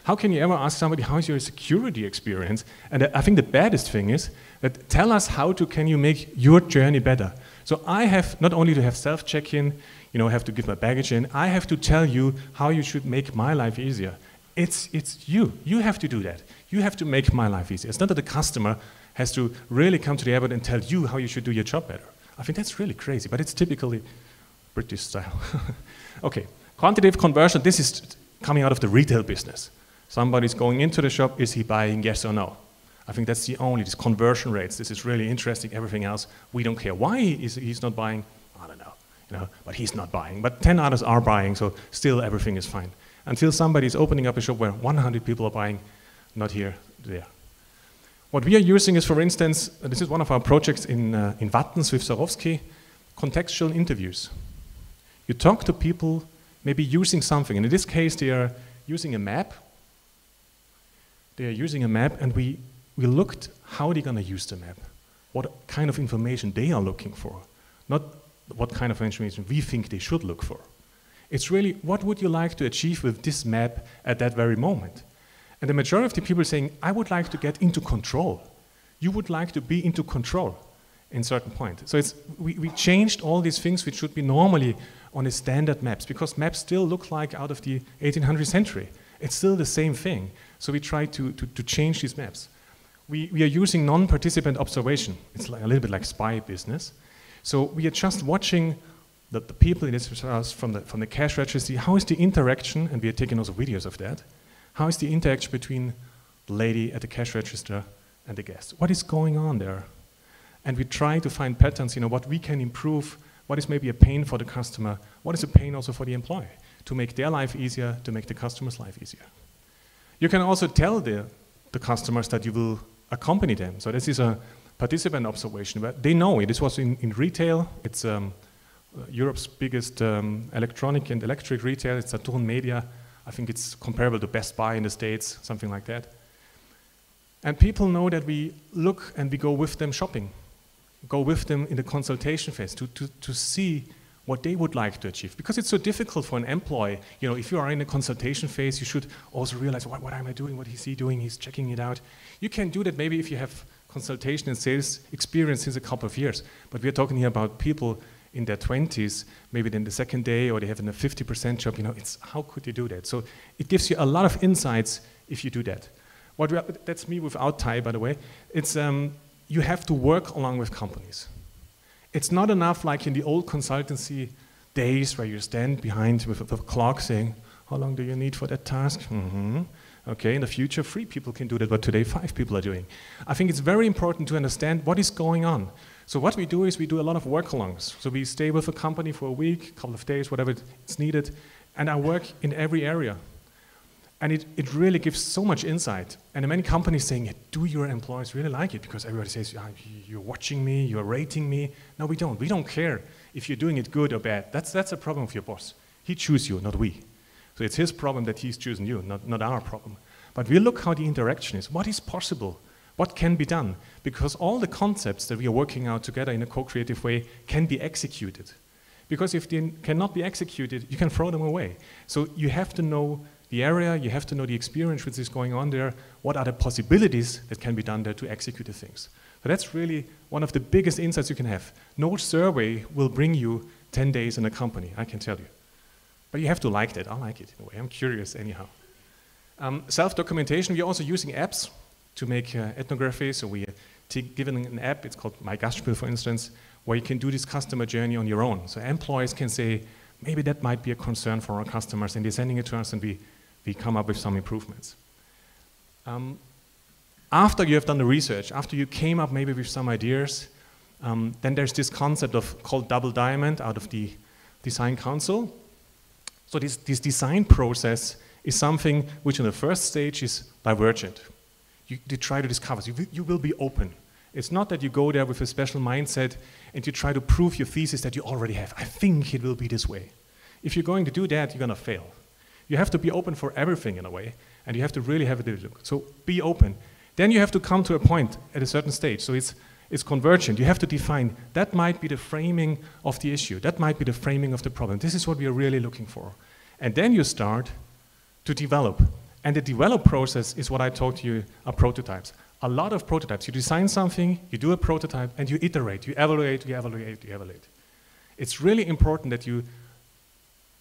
How can you ever ask somebody, how's your security experience? And I think the baddest thing is that tell us can you make your journey better? So I have not only to have self-check-in, I have to give my baggage in, I have to tell you how you should make my life easier. It's you. You have to do that. You have to make my life easier. It's not that the customer has to really come to the airport and tell you how you should do your job better. I think that's really crazy, but it's typically British style. Okay, quantitative conversion, this is coming out of the retail business. Somebody's going into the shop, is he buying, yes or no? I think that's these conversion rates. This is really interesting. Everything else, we don't care. Why he's not buying? I don't know, but he's not buying. But 10 others are buying, so still everything is fine. Until somebody is opening up a shop where 100 people are buying, not here, there. What we are using is, for instance, this is one of our projects in Wattens with Swarovski, contextual interviews. You talk to people maybe using something, and in this case they are using a map. They are using a map, and we looked how they're going to use the map, what kind of information they are looking for, not what kind of information we think they should look for. It's really, what would you like to achieve with this map at that very moment? And the majority of the people are saying, I would like to get into control. You would like to be into control in certain point. So we changed all these things which should be normally on a standard maps, because maps still look like out of the 1800th century. It's still the same thing. So we try to change these maps. We are using non-participant observation. It's like a little bit like spy business. So we are just watching the people in this house from the cash register. How is the interaction, and we are taking also videos of that. How is the interaction between the lady at the cash register and the guest? What is going on there? And we try to find patterns, what we can improve, what is maybe a pain for the customer, what is a pain also for the employee, to make their life easier, to make the customer's life easier. You can also tell the customers that you will accompany them. So this is a participant observation, but they know it. This was in retail. It's Europe's biggest electronic and electric retail. It's Saturn Media. I think it's comparable to Best Buy in the States, something like that. And people know that we look and we go with them shopping, go with them in the consultation phase to see what they would like to achieve. Because it's so difficult for an employee, if you are in a consultation phase, you should also realize, what am I doing, what is he doing, he's checking it out. You can do that maybe if you have consultation and sales experience since a couple of years. But we're talking here about people in their 20s, maybe then the second day, or they have a 50% job, it's how could you do that? So it gives you a lot of insights if you do that. That's me without tie, by the way. It's you have to work along with companies. It's not enough like in the old consultancy days where you stand behind with a clock saying, how long do you need for that task? Okay, in the future, 3 people can do that, but today 5 people are doing. I think it's very important to understand what is going on. So what we do is we do a lot of work-alongs. So we stay with a company for a week, a couple of days, whatever it's needed, and I work in every area. And it really gives so much insight. And many companies saying, do your employees really like it? Because everybody says, you're watching me, you're rating me. No, we don't. We don't care if you're doing it good or bad. That's a problem with your boss. He chooses you, not we. So it's his problem that he's choosing you, not our problem. But we look how the interaction is. What is possible? What can be done? Because all the concepts that we are working out together in a co-creative way can be executed. Because if they cannot be executed, you can throw them away. So you have to know the area, you have to know the experience which is going on there, what are the possibilities that can be done there to execute the things. So that's really one of the biggest insights you can have. No survey will bring you 10 days in a company, I can tell you. But you have to like that. I like it in a way. I'm curious anyhow. Self-documentation, we're also using apps to make ethnography. So we given an app, it's called My Gastspiel, for instance, where you can do this customer journey on your own. So employees can say, maybe that might be a concern for our customers, and they're sending it to us, and we come up with some improvements. After you have done the research, after you came up maybe with some ideas, then there's this concept called double diamond out of the design council. So this design process is something which in the first stage is divergent. You try to discover, you will be open. It's not that you go there with a special mindset and you try to prove your thesis that you already have. I think it will be this way. If you're going to do that, you're going to fail. You have to be open for everything in a way, and you have to really have a look. So be open. Then you have to come to a point at a certain stage. So it's convergent. You have to define, that might be the framing of the issue. That might be the framing of the problem. This is what we are really looking for. And then you start to develop. And the develop process is what I talked to you about prototypes. A lot of prototypes. You design something, you do a prototype, and you iterate, you evaluate, you evaluate, you evaluate. It's really important that you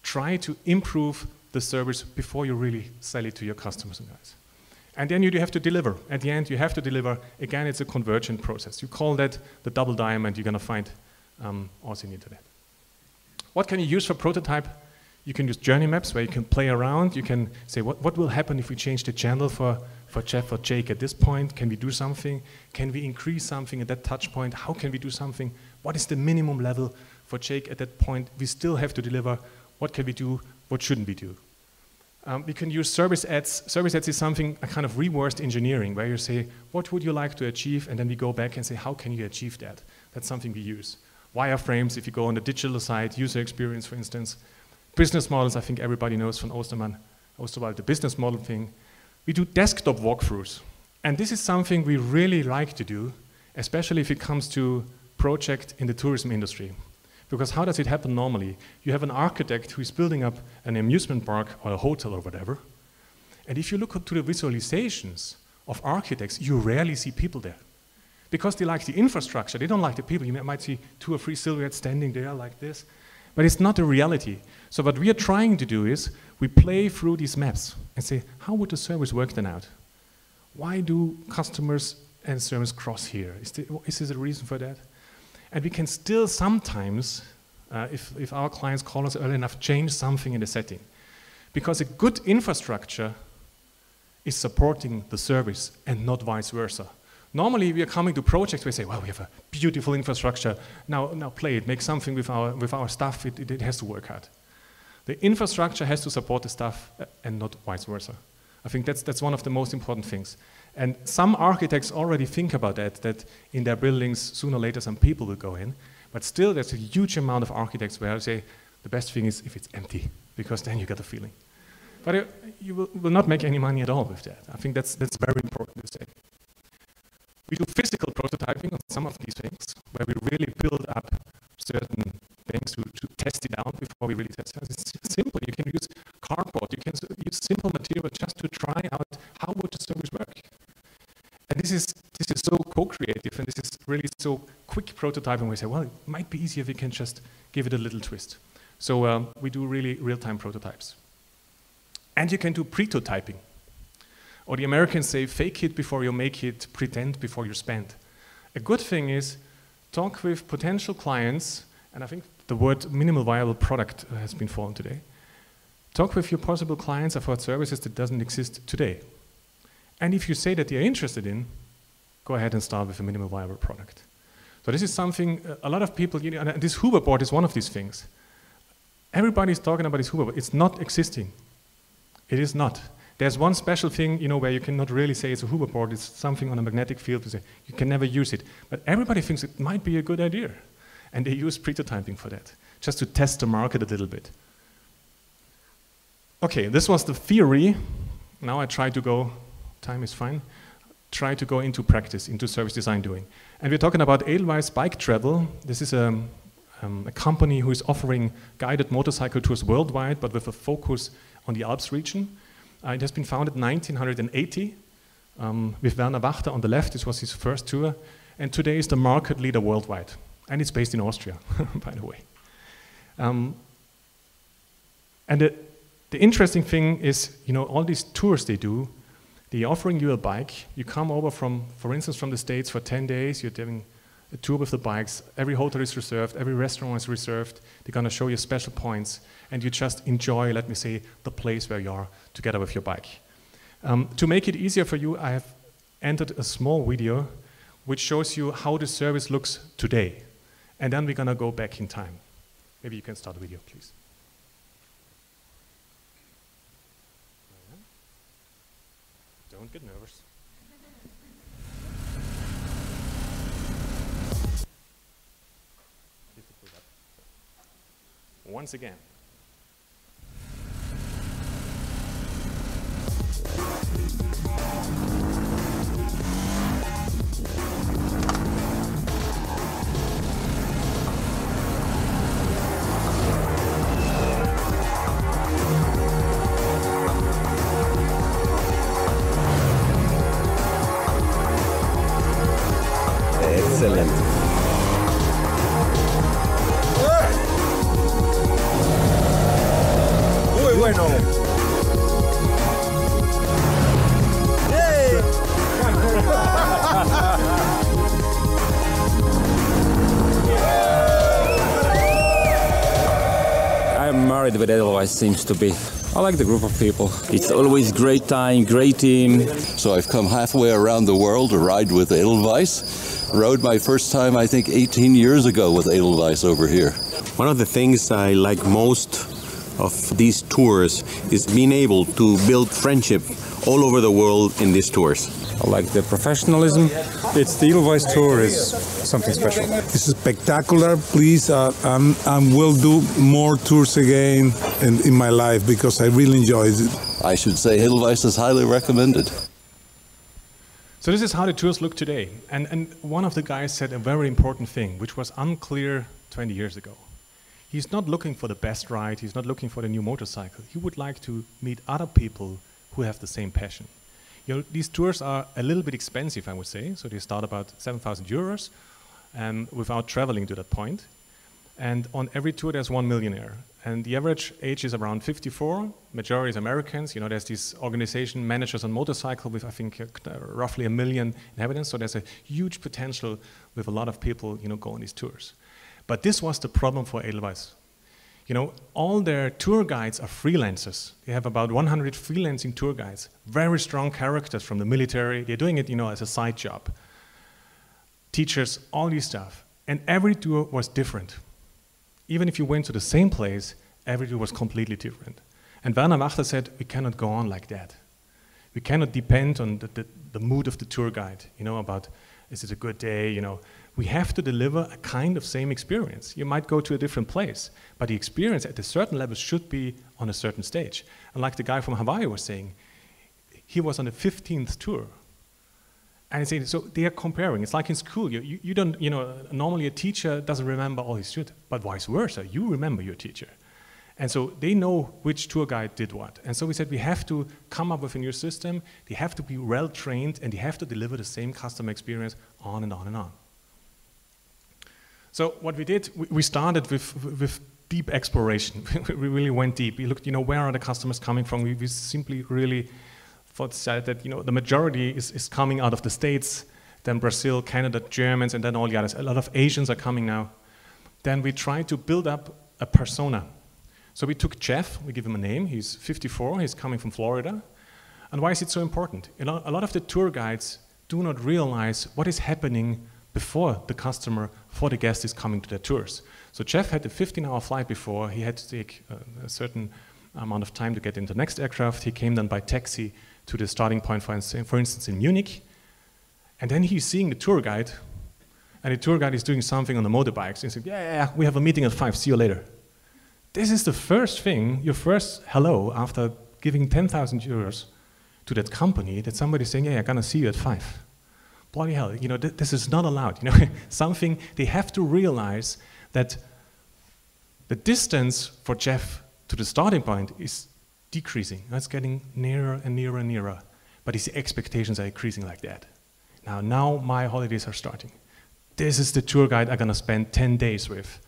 try to improve the service before you really sell it to your customers and guys. And then you have to deliver. At the end, you have to deliver. Again, it's a convergent process. You call that the double diamond. You're going to find also in the internet. What can you use for prototype? You can use journey maps where you can play around. You can say, what will happen if we change the channel for Jeff or Jake at this point? Can we do something? Can we increase something at that touch point? How can we do something? What is the minimum level for Jake at that point? We still have to deliver. What can we do? What shouldn't we do? We can use service ads. Service ads is something, a kind of reversed engineering, where you say, what would you like to achieve? And then we go back and say, how can you achieve that? That's something we use. Wireframes, if you go on the digital side, user experience, for instance. Business models, I think everybody knows from Osterwald, the business model thing. We do desktop walkthroughs. And this is something we really like to do, especially if it comes to project in the tourism industry. Because how does it happen normally? You have an architect who is building up an amusement park or a hotel or whatever. And if you look to the visualizations of architects, you rarely see people there. Because they like the infrastructure, they don't like the people. You might see 2 or 3 silhouettes standing there like this. But it's not a reality. So what we are trying to do is, we play through these maps and say, how would the service work then out? Why do customers and service cross here? Is this a reason for that? And we can still sometimes, if our clients call us early enough, change something in the setting. Because a good infrastructure is supporting the service and not vice versa. Normally we are coming to projects where we say, well, we have a beautiful infrastructure, now play it, make something with our stuff, it has to work out. The infrastructure has to support the stuff and not vice versa. I think that's one of the most important things. And some architects already think about that in their buildings, sooner or later some people will go in. But still, there's a huge amount of architects where I say, the best thing is if it's empty, because then you get a feeling. But you will not make any money at all with that. I think that's very important to say. We do physical prototyping on some of these things, where we really build up certain things to test it out before we really test it. It's simple. You can use cardboard. You can use simple material just to try out how would the service work. And this is so co-creative, and this is really so quick prototyping. We say, well, it might be easier if we can just give it a little twist. So we do really real-time prototypes. And you can do pretotyping. Or the Americans say, fake it before you make it, pretend before you spend. A good thing is, talk with potential clients, and I think the word minimal viable product has been formed today. Talk with your possible clients about services that doesn't exist today. And if you say that you're interested in, go ahead and start with a minimal viable product. So this is something, a lot of people, and this hoverboard is one of these things. Everybody's talking about this hoverboard. It's not existing. It is not. There's one special thing, where you cannot really say it's a hoverboard. It's something on a magnetic field. You can never use it. But everybody thinks it might be a good idea. And they use prototyping for that, just to test the market a little bit. Okay, this was the theory. Now I try to go, time is fine, try to go into practice, into service design doing. And we're talking about Edelweiss Bike Travel. This is a company who is offering guided motorcycle tours worldwide, but with a focus on the Alps region. It has been founded in 1980 with Werner Wachter on the left. This was his first tour. And today is the market leader worldwide. And it's based in Austria, by the way. And the interesting thing is, all these tours they do, they're offering you a bike. You come over for instance, from the States for 10 days. You're doing a tour with the bikes. Every hotel is reserved. Every restaurant is reserved. They're going to show you special points. And you just enjoy, let me say, the place where you are together with your bike. To make it easier for you, I have entered a small video which shows you how the service looks today. And then we're going to go back in time. Maybe you can start the video, please. Don't get nervous. Once again. Excellent. Muy bueno. Hey. I'm married with Edelweiss, seems to be. I like the group of people. It's always great time, great team. So I've come halfway around the world to ride with Edelweiss. Rode my first time, I think, 18 years ago with Edelweiss over here. One of the things I like most of these tours is being able to build friendship all over the world in these tours. I like the professionalism. It's the Edelweiss tour is something special. It's spectacular. Please, I will do more tours again in my life because I really enjoyed it. I should say Edelweiss is highly recommended. So this is how the tours look today. And one of the guys said a very important thing, which was unclear 20 years ago. He's not looking for the best ride. He's not looking for the new motorcycle. He would like to meet other people who have the same passion. You know, these tours are a little bit expensive, I would say. So they start about 7,000 euros without traveling to that point. And on every tour, there's one millionaire. And the average age is around 54. Majority is Americans. You know, there's this organization, Managers on Motorcycle, with I think roughly 1 million inhabitants. So there's a huge potential with a lot of people, you know, go on these tours. But this was the problem for Edelweiss. You know, all their tour guides are freelancers. They have about 100 freelancing tour guides, very strong characters from the military. They're doing it, you know, as a side job. Teachers, all this stuff. And every tour was different. Even if you went to the same place, every tour was completely different. And Werner Wachter said, we cannot go on like that. We cannot depend on the mood of the tour guide, you know, about is it a good day, you know. We have to deliver a kind of same experience. You might go to a different place, but the experience at a certain level should be on a certain stage. And like the guy from Hawaii was saying, he was on the 15th tour. And so they are comparing. It's like in school. You don't, you know, normally a teacher doesn't remember all his students, but vice versa. You remember your teacher. And so they know which tour guide did what. And so we said we have to come up with a new system. They have to be well trained, and they have to deliver the same customer experience on and on and on. So what we did, we started with deep exploration. We really went deep. We looked, you know, where are the customers coming from? We simply really thought that, you know, the majority is coming out of the States, then Brazil, Canada, Germans, and then all the others. A lot of Asians are coming now. Then we tried to build up a persona. So we took Jeff, we give him a name. He's 54, he's coming from Florida. And why is it so important? You know, a lot of the tour guides do not realize what is happening before the customer, before the guest is coming to their tours. So Jeff had a 15-hour flight before. He had to take a certain amount of time to get into the next aircraft. He came then by taxi to the starting point, for instance, in Munich. And then he's seeing the tour guide, and the tour guide is doing something on the motorbikes. He said, yeah, we have a meeting at 5, see you later. This is the first thing, your first hello after giving 10,000 euros to that company, that somebody's saying, yeah, I'm gonna see you at 5. Bloody hell, you know, this is not allowed. You know, something, they have to realize that the distance for Jeff to the starting point is decreasing. It's getting nearer and nearer and nearer. But his expectations are increasing like that. Now my holidays are starting. This is the tour guide I'm gonna spend 10 days with.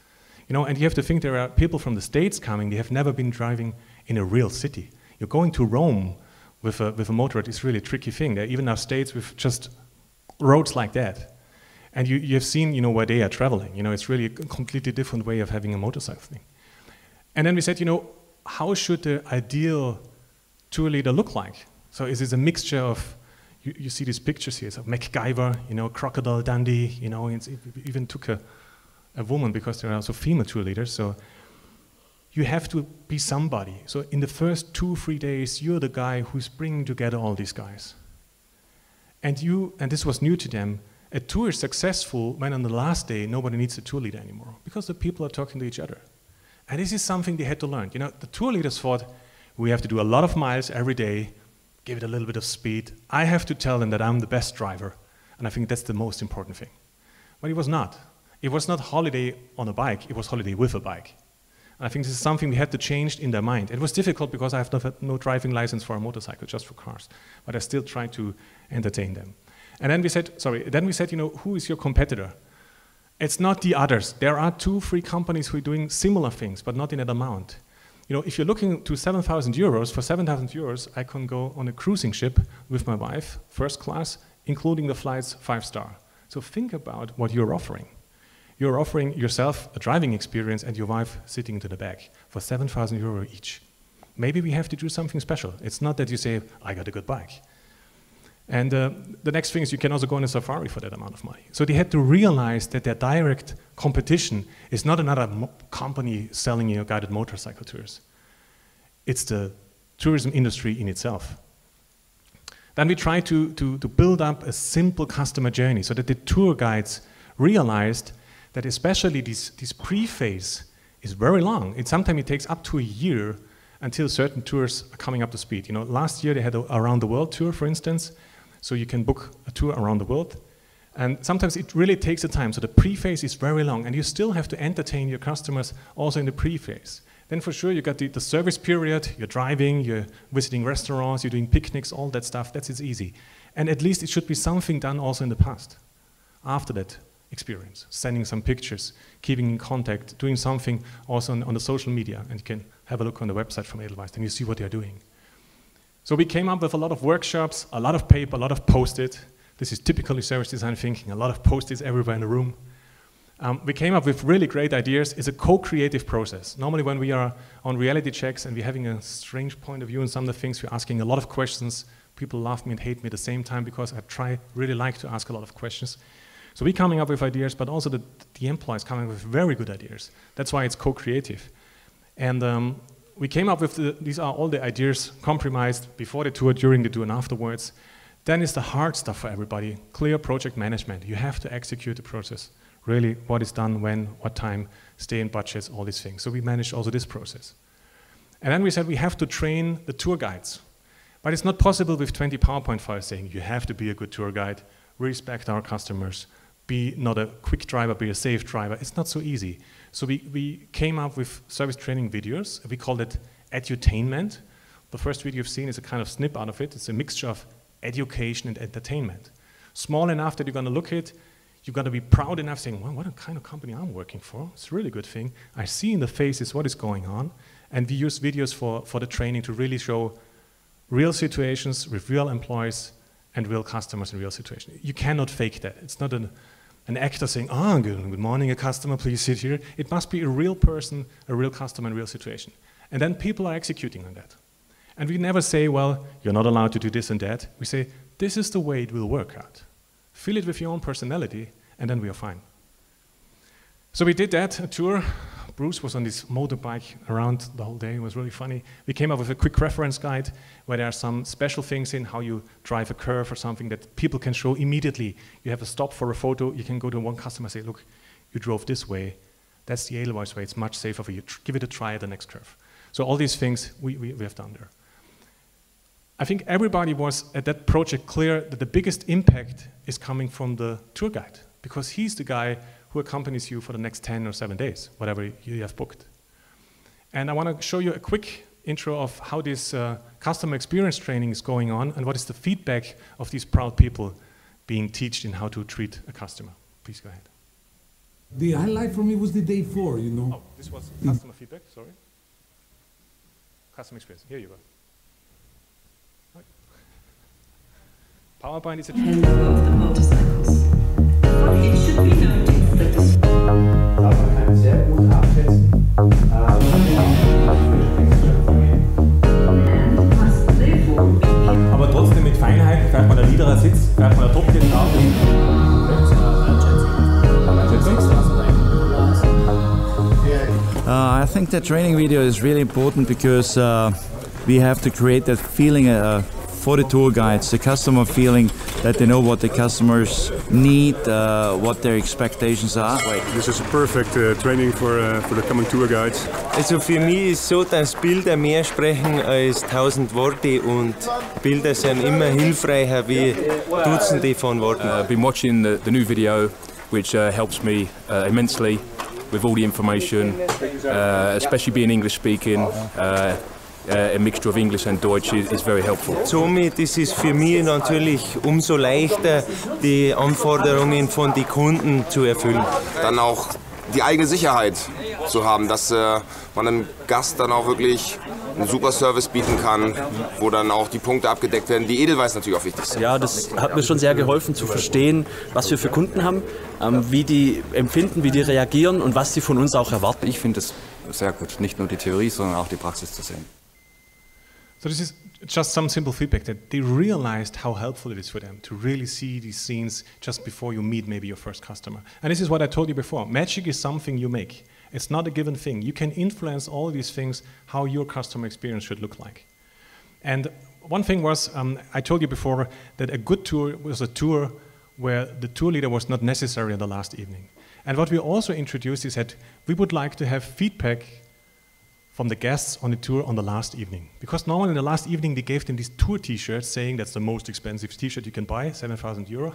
You know, and you have to think there are people from the States coming, they have never been driving in a real city. You're going to Rome with a motorrad is really a tricky thing. There are even now states with just roads like that. And you have seen, you know, where they are traveling. You know, it's really a completely different way of having a motorcycle thing. And then we said, you know, how should the ideal tour leader look like? So is it a mixture of, you see these pictures here, so MacGyver, you know, Crocodile Dundee, you know, it even took a woman because there are also female tour leaders. So you have to be somebody. So in the first 2-3 days, you're the guy who's bringing together all these guys. And this was new to them, a tour is successful when on the last day nobody needs a tour leader anymore because the people are talking to each other. And this is something they had to learn. You know, the tour leaders thought, we have to do a lot of miles every day, give it a little bit of speed. I have to tell them that I'm the best driver. And I think that's the most important thing. But it was not. It was not holiday on a bike, it was holiday with a bike. And I think this is something we had to change in their mind. It was difficult because I have no driving license for a motorcycle, just for cars. But I still tried to entertain them. And then we said, you know, who is your competitor? It's not the others. There are 2-3 companies who are doing similar things, but not in that amount. You know, if you're looking to 7,000 euros, for 7,000 euros, I can go on a cruising ship with my wife, first class, including the flights 5-star. So think about what you're offering. You're offering yourself a driving experience and your wife sitting to the back for 7,000 euro each. Maybe we have to do something special. It's not that you say, I got a good bike. And the next thing is you can also go on a safari for that amount of money. So they had to realize that their direct competition is not another company selling you guided motorcycle tours. it's the tourism industry in itself. Then we try to build up a simple customer journey so that the tour guides realized that especially this pre-phase is very long. Sometimes it takes up to a year until certain tours are coming up to speed. You know, last year they had a around the world tour, for instance, so you can book a tour around the world. And sometimes it really takes a time. So the pre-phase is very long, and you still have to entertain your customers also in the pre-phase. Then for sure you got the service period, you're driving, you're visiting restaurants, you're doing picnics, all that stuff, that's easy. And at least it should be something done also in the past, after that experience, sending some pictures, keeping in contact, doing something also on the social media, and you can have a look on the website from Edelweiss and you see what they're doing. So we came up with a lot of workshops, a lot of paper, a lot of post-it. This is typically service design thinking, a lot of post-its everywhere in the room. We came up with really great ideas. It's a co-creative process. Normally when we are on reality checks and we're having a strange point of view on some of the things, we're asking a lot of questions. People love me and hate me at the same time because I really like to ask a lot of questions. So we're coming up with ideas, but also the employees coming up with very good ideas. That's why it's co-creative. And we came up with, these are all the ideas compromised before the tour, during the tour, and afterwards. Then is the hard stuff for everybody, clear project management. You have to execute the process. Really, what is done, when, what time, stay in budgets, all these things. So we managed also this process. And then we said we have to train the tour guides. But it's not possible with 20 PowerPoint files saying you have to be a good tour guide, respect our customers, be not a quick driver, be a safe driver. It's not so easy. So we came up with service training videos. We called it edutainment. The first video you've seen is a kind of snip out of it. It's a mixture of education and entertainment. Small enough that you're going to look at, you've got to be proud enough saying, well, what a kind of company I'm working for. It's a really good thing. I see in the faces what is going on. And we use videos for the training to really show real situations with real employees and real customers in real situations. You cannot fake that. It's not an actor saying, oh, good morning, a customer, please sit here. It must be a real person, a real customer in a real situation. And then people are executing on that. And we never say, well, you're not allowed to do this and that. We say, this is the way it will work out. Fill it with your own personality, and then we are fine. So we did that, a tour. Bruce was on this motorbike around the whole day. It was really funny. We came up with a quick reference guide where there are some special things in how you drive a curve or something that people can show immediately. You have a stop for a photo. You can go to one customer and say, look, you drove this way. That's the Edelweiss way. It's much safer for you. Give it a try at the next curve. So all these things we have done there. I think everybody was at that project clear that the biggest impact is coming from the tour guide, because he's the guy who accompanies you for the next 10 or 7 days, whatever you have booked. And I want to show you a quick intro of how this customer experience training is going on and what is the feedback of these proud people being taught in how to treat a customer. Please go ahead. The highlight for me was the day 4, you know. Oh, this was customer feedback, sorry. Customer experience, here you go. PowerPoint is a trend of the motorcycles. It should be noted that aber trotzdem mit Feinheiten, vielleicht mal der niedere Sitz, vielleicht mal der Top-Sitz drauf. I think the training video is really important because we have to create that feeling for the tour guides, the customer feeling that they know what the customers need, what their expectations are. This is a perfect training for the coming tour guides. Also für mich ist so, dass Bilder mehr sprechen als 1000 Worte und Bilder sind immer hilfreicher wie Dutzende von Worten. I've been watching the new video, which helps me immensely with all the information, especially being English speaking. A mixture of English and Deutsch is very helpful. Somit ist es für mich natürlich umso leichter, die Anforderungen von den Kunden zu erfüllen. Dann auch die eigene Sicherheit zu haben, dass man einem Gast dann auch wirklich einen super Service bieten kann, wo dann auch die Punkte abgedeckt werden, die Edelweiss natürlich auch wichtig sind. Ja, das hat mir schon sehr geholfen zu verstehen, was wir für Kunden haben, wie die empfinden, wie die reagieren und was sie von uns auch erwarten. Ich finde es sehr gut, nicht nur die Theorie, sondern auch die Praxis zu sehen. So this is just some simple feedback that they realized how helpful it is for them to really see these scenes just before you meet maybe your first customer. And this is what I told you before. Magic is something you make. It's not a given thing. You can influence all these things, how your customer experience should look like. And one thing was, I told you before that a good tour was a tour where the tour leader was not necessary on the last evening. And what we also introduced is that we would like to have feedback from the guests on the tour on the last evening. Because normally in the last evening they gave them these tour t-shirts saying that's the most expensive t-shirt you can buy, 7,000 euro.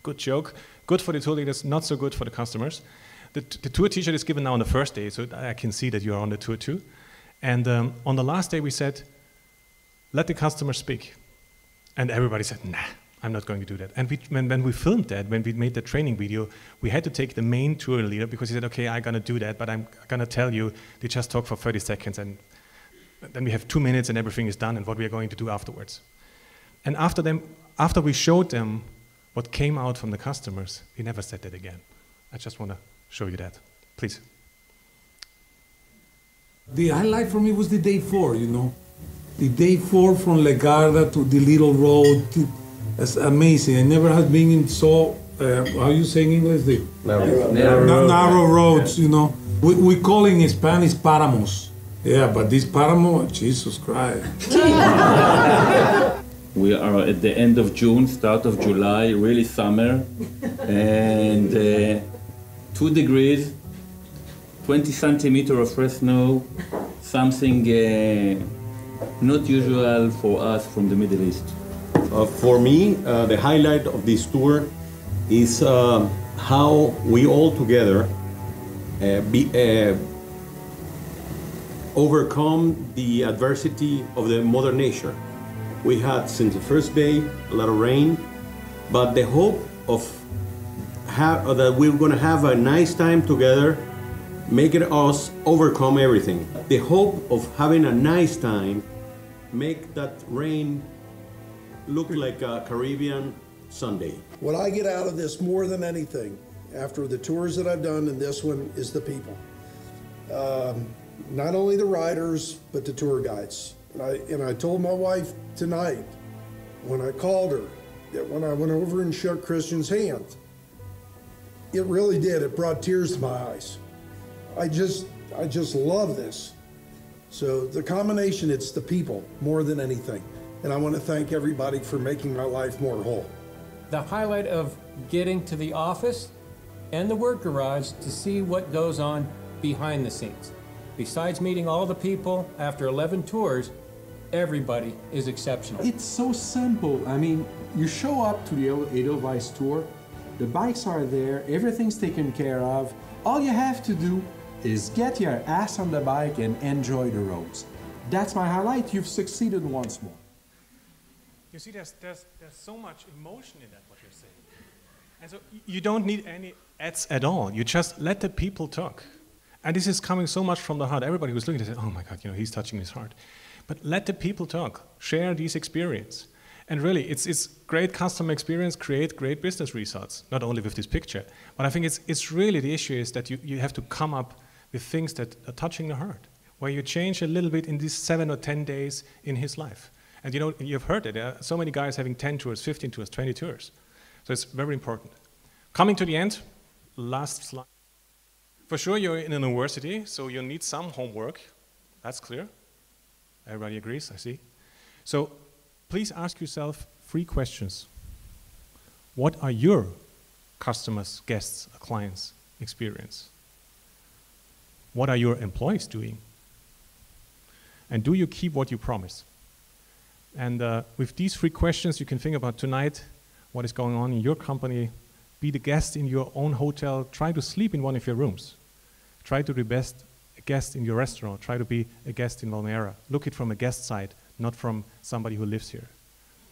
Good joke. Good for the tour leaders, not so good for the customers. The tour t-shirt is given now on the first day, so I can see that you are on the tour too. And on the last day we said, let the customer speak. And everybody said, nah, I'm not going to do that. And when we filmed that, when we made the training video, we had to take the main tour leader because he said, okay, I'm going to do that, but I'm going to tell you, they just talk for 30 seconds and then we have 2 minutes and everything is done and what we are going to do afterwards. And after we showed them what came out from the customers, they never said that again. I just want to show you that. Please. The highlight for me was the day 4, you know. The day 4 from Legarda to the little road. That's amazing. I never had been in so, how you say in English? Narrow roads, you know. We call in Spanish páramos. Yeah, but this páramo, Jesus Christ. We are at the end of June, start of July, really summer, and 2 degrees, 20 centimeters of fresh snow, something not usual for us from the Middle East. For me, the highlight of this tour is how we all together overcome the adversity of the Mother Nature. We had, since the first day, a lot of rain, but the hope of that we're going to have a nice time together, making us overcome everything. The hope of having a nice time make that rain look like a Caribbean Sunday. What I get out of this more than anything, after the tours that I've done and this one, is the people. Not only the riders, but the tour guides. And I told my wife tonight, when I called her, that when I went over and shook Christian's hand, it really did. It brought tears to my eyes. I just love this. So the combination, it's the people more than anything. And I want to thank everybody for making my life more whole. The highlight of getting to the office and the work garage to see what goes on behind the scenes. Besides meeting all the people after 11 tours, everybody is exceptional. It's so simple. I mean, you show up to the Edelweiss tour, the bikes are there, everything's taken care of. All you have to do is get your ass on the bike and enjoy the roads. That's my highlight. You've succeeded once more. You see, there's so much emotion in that, what you're saying. And so you don't need any ads at all. You just let the people talk. And this is coming so much from the heart. Everybody who's looking at it, oh my God, you know, he's touching his heart. But let the people talk, share these experience. And really, it's great customer experience, create great business results, not only with this picture. But I think it's really the issue is that you have to come up with things that are touching the heart, where you change a little bit in these 7 or 10 days in his life. And you know, you've heard it, there are so many guys having 10 tours, 15 tours, 20 tours. So it's very important. Coming to the end, last slide. For sure, you're in a university, so you need some homework. That's clear. Everybody agrees, I see. So please ask yourself 3 questions. What are your customers, guests, clients' experience? What are your employees doing? And do you keep what you promise? And with these 3 questions, you can think about tonight, what is going on in your company. Be the guest in your own hotel. Try to sleep in one of your rooms. Try to be best a guest in your restaurant. Try to be a guest in Valmiera. Look it from a guest side, not from somebody who lives here.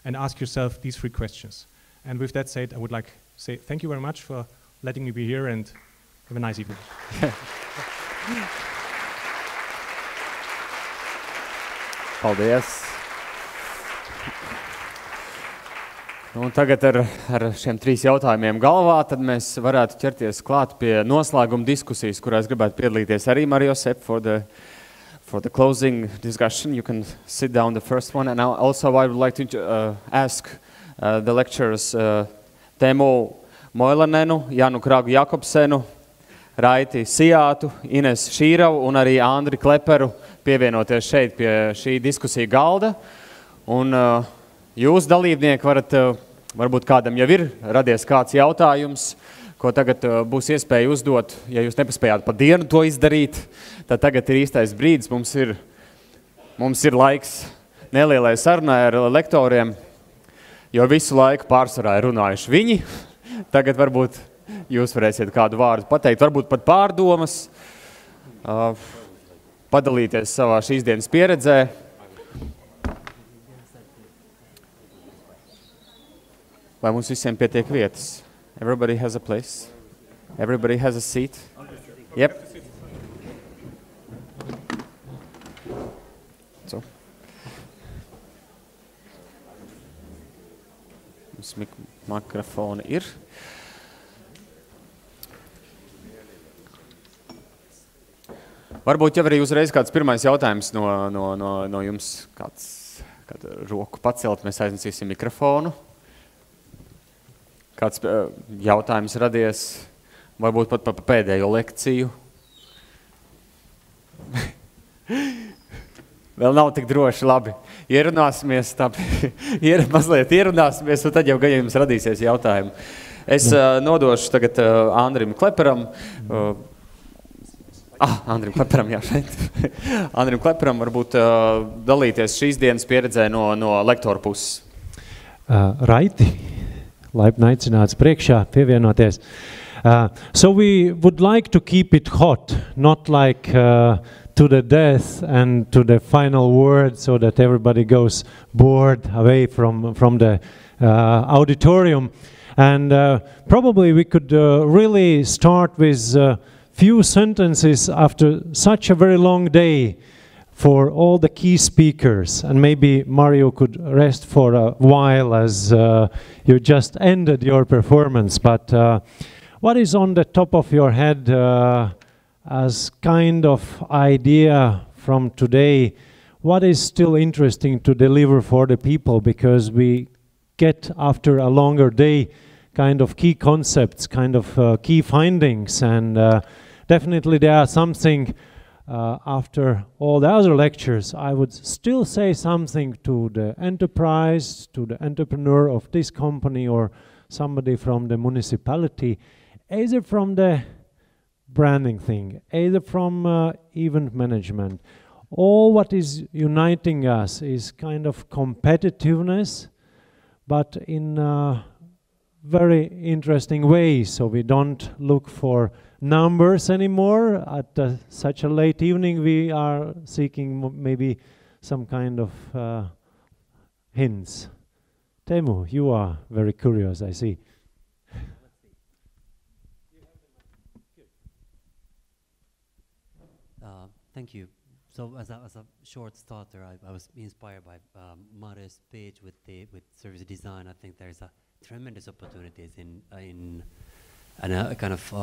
And ask yourself these 3 questions. And with that said, I would like to say thank you very much for letting me be here and have a nice evening. Paldies! Un tagad ar šiem 3 jautājumiem galvā, tad mēs varētu ķerties klāt pie noslēguma diskusijas, kurās gribētu piedalīties arī Mario Sepp for for the closing discussion. You can sit down, the first one. And also I would like to ask the lecturers Teemu Moilanenu, Janu Kragu Jakobsenu, Raiti Sijātu, Ines Šīravu un arī Andri Kleperu pievienoties šeit pie šī diskusija galda. Un jūs, dalībnieki, varat, varbūt kādam jau ir radies kāds jautājums, ko tagad būs iespēja uzdot. Ja jūs nepaspējāt pa dienu to izdarīt, tad tagad ir īstais brīdis. Mums ir laiks nelielai sarunai ar lektoriem, jo visu laiku pārsvarā ir runājuši viņi. Tagad varbūt jūs varēsiet kādu vārdu pateikt, varbūt pat pārdomas, padalīties savā šīs dienas pieredzē. Vai mums visiem pietiek vietas? Everybody has a place? Everybody has a seat? Yep. So. Mums mikrofoni ir. Varbūt jau arī uzreiz kāds pirmais jautājums no jums, kādu roku pacelt, mēs aiznesīsim mikrofonu. Kāds jautājums radies, varbūt pat par pēdējo lekciju. Vēl nav tik droši, labi. Ierunāsimies, mazliet ierunāsimies, un tad jau gan jums radīsies jautājumi. Es nodošu tagad Andrim Kleperam. Andrim Kleperam, jā, šeit. Andrim Kleperam varbūt dalīties šīs dienas pieredzē no lektora puses. Raiti. Laipni aicināts priekšā pievienoties. So we would like to keep it hot, not like to the death and to the final word, so that everybody goes bored away from the auditorium. And probably we could really start with few sentences after such a very long day for all the key speakers, and maybe Mario could rest for a while as you just ended your performance. But what is on the top of your head as kind of idea from today? What is still interesting to deliver for the people? Because we get, after a longer day, kind of key concepts, kind of key findings, and definitely there are something after all the other lectures, I would still say something to the enterprise, to the entrepreneur of this company or somebody from the municipality, either from the branding thing, either from event management. All what is uniting us is kind of competitiveness, but in a very interesting way. So we don't look for numbers anymore. At such a late evening, we are seeking maybe some kind of hints. Teemu, you are very curious, I see. Thank you. So as a short starter, I was inspired by Mario's speech with service design. I think there's a tremendous opportunities in a kind of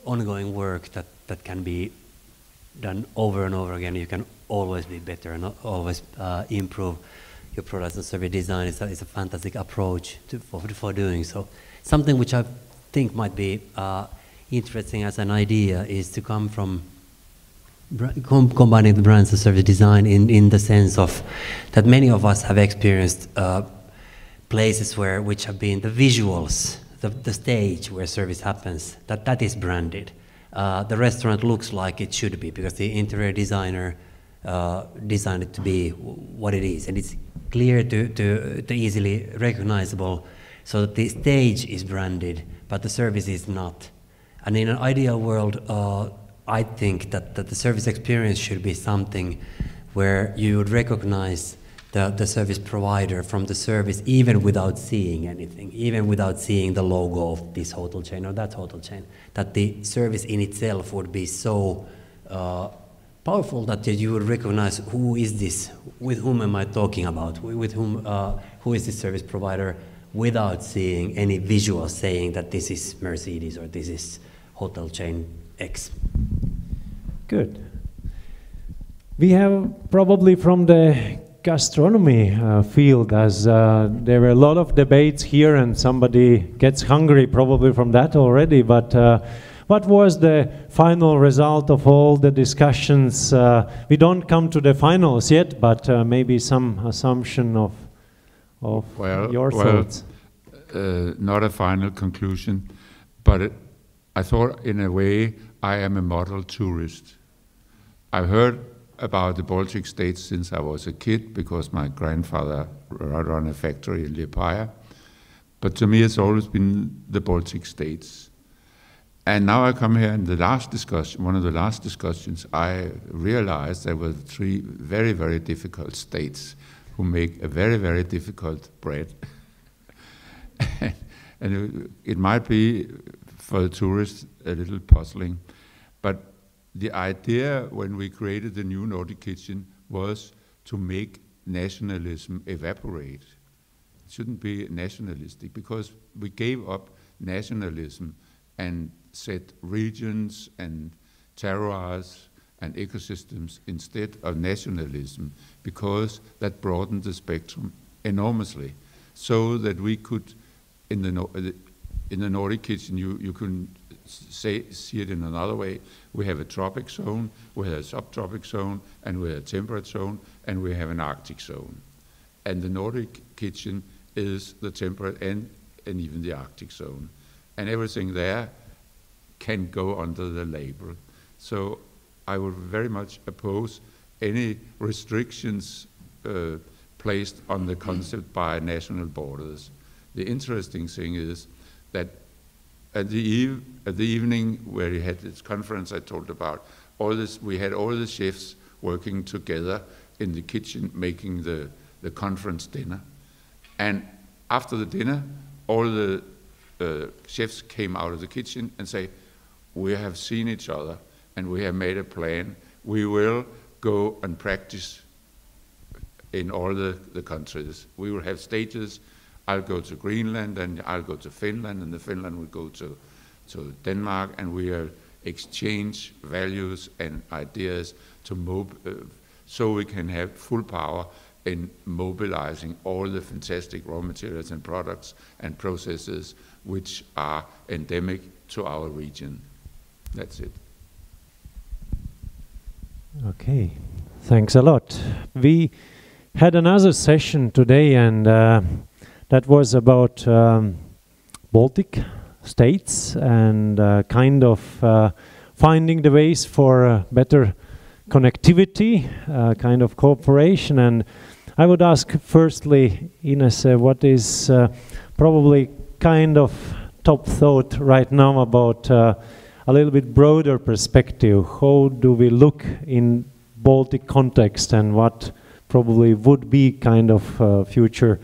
ongoing work that can be done over and over again. You can always be better and always improve your products, and service design is a fantastic approach for doing so. Something which I think might be interesting as an idea is to come from combining the brands and service design in the sense of that many of us have experienced places which have been the visuals, the stage where service happens, that is branded. The restaurant looks like it should be because the interior designer designed it to be what it is, and it's clear to easily recognizable, so that the stage is branded, but the service is not. And in an ideal world, I think that the service experience should be something where you would recognize the service provider from the service even without seeing anything, even without seeing the logo of this hotel chain or that hotel chain, that the service in itself would be so powerful that you would recognize who is this, with whom am I talking about, with whom, who is this service provider, without seeing any visual saying that this is Mercedes or this is hotel chain X. Good. We have probably from the gastronomy field, as there were a lot of debates here and somebody gets hungry probably from that already, but what was the final result of all the discussions? We don't come to the finals yet, but maybe some assumption of your thoughts. Not a final conclusion, but I thought in a way I am a model tourist. I've heard about the Baltic states since I was a kid because my grandfather ran a factory in Liepāja. But to me it's always been the Baltic states. And now I come here in the last discussion, one of the last discussions, I realized there were 3 very, very difficult states who make a very, very difficult bread. And it might be for the tourists a little puzzling, but the idea when we created the new Nordic kitchen was to make nationalism evaporate. It shouldn't be nationalistic because we gave up nationalism and set regions and terroirs and ecosystems instead of nationalism because that broadened the spectrum enormously so that we could, in the Nordic kitchen, you can see it in another way. We have a tropic zone, we have a subtropic zone, and we have a temperate zone, and we have an Arctic zone. And the Nordic kitchen is the temperate and even the Arctic zone. And everything there can go under the label. So I would very much oppose any restrictions placed on the concept by national borders. The interesting thing is that at the evening where we had this conference I told about, we had all the chefs working together in the kitchen making the conference dinner. And after the dinner, all the chefs came out of the kitchen and say, we have seen each other and we have made a plan. We will go and practice in all the countries. We will have stages. I'll go to Greenland and I'll go to Finland, and the Finland will go to Denmark, and we will exchange values and ideas so we can have full power in mobilizing all the fantastic raw materials and products and processes which are endemic to our region. That's it. Okay, thanks a lot. We had another session today, and that was about Baltic states and kind of finding the ways for better connectivity, kind of cooperation. And I would ask firstly, Ines, what is probably kind of top thought right now about a little bit broader perspective? How do we look in Baltic context, and what probably would be kind of future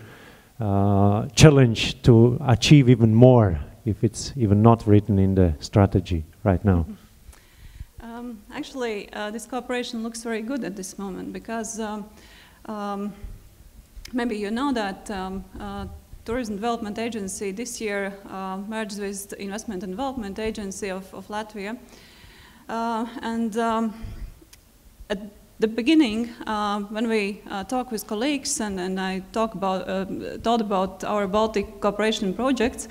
challenge to achieve even more if it's even not written in the strategy right now? Actually, this cooperation looks very good at this moment because maybe you know that Tourism Development Agency this year merged with the Investment and Development Agency of Latvia. And at the beginning, when we talk with colleagues and I thought about our Baltic cooperation projects,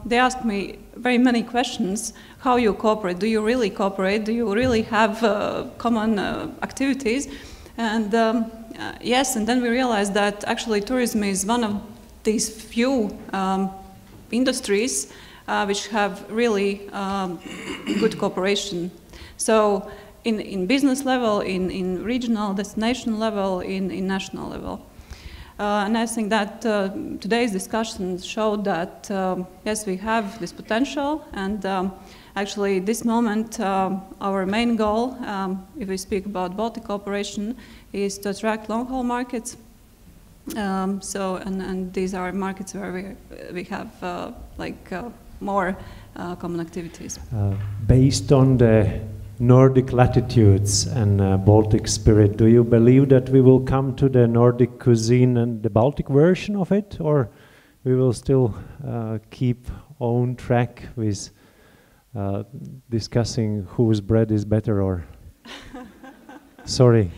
they asked me very many questions. How you cooperate? Do you really cooperate? Do you really have common activities? And yes, and then we realized that actually tourism is one of these few industries which have really good cooperation. So in business level, in regional, destination level, in national level. And I think that today's discussion showed that yes, we have this potential, and actually this moment our main goal, if we speak about Baltic cooperation, is to attract long-haul markets. And these are markets where we have more common activities. Based on the Nordic latitudes and Baltic spirit, do you believe that we will come to the Nordic cuisine and the Baltic version of it, or we will still keep on track with discussing whose bread is better? Or Sorry.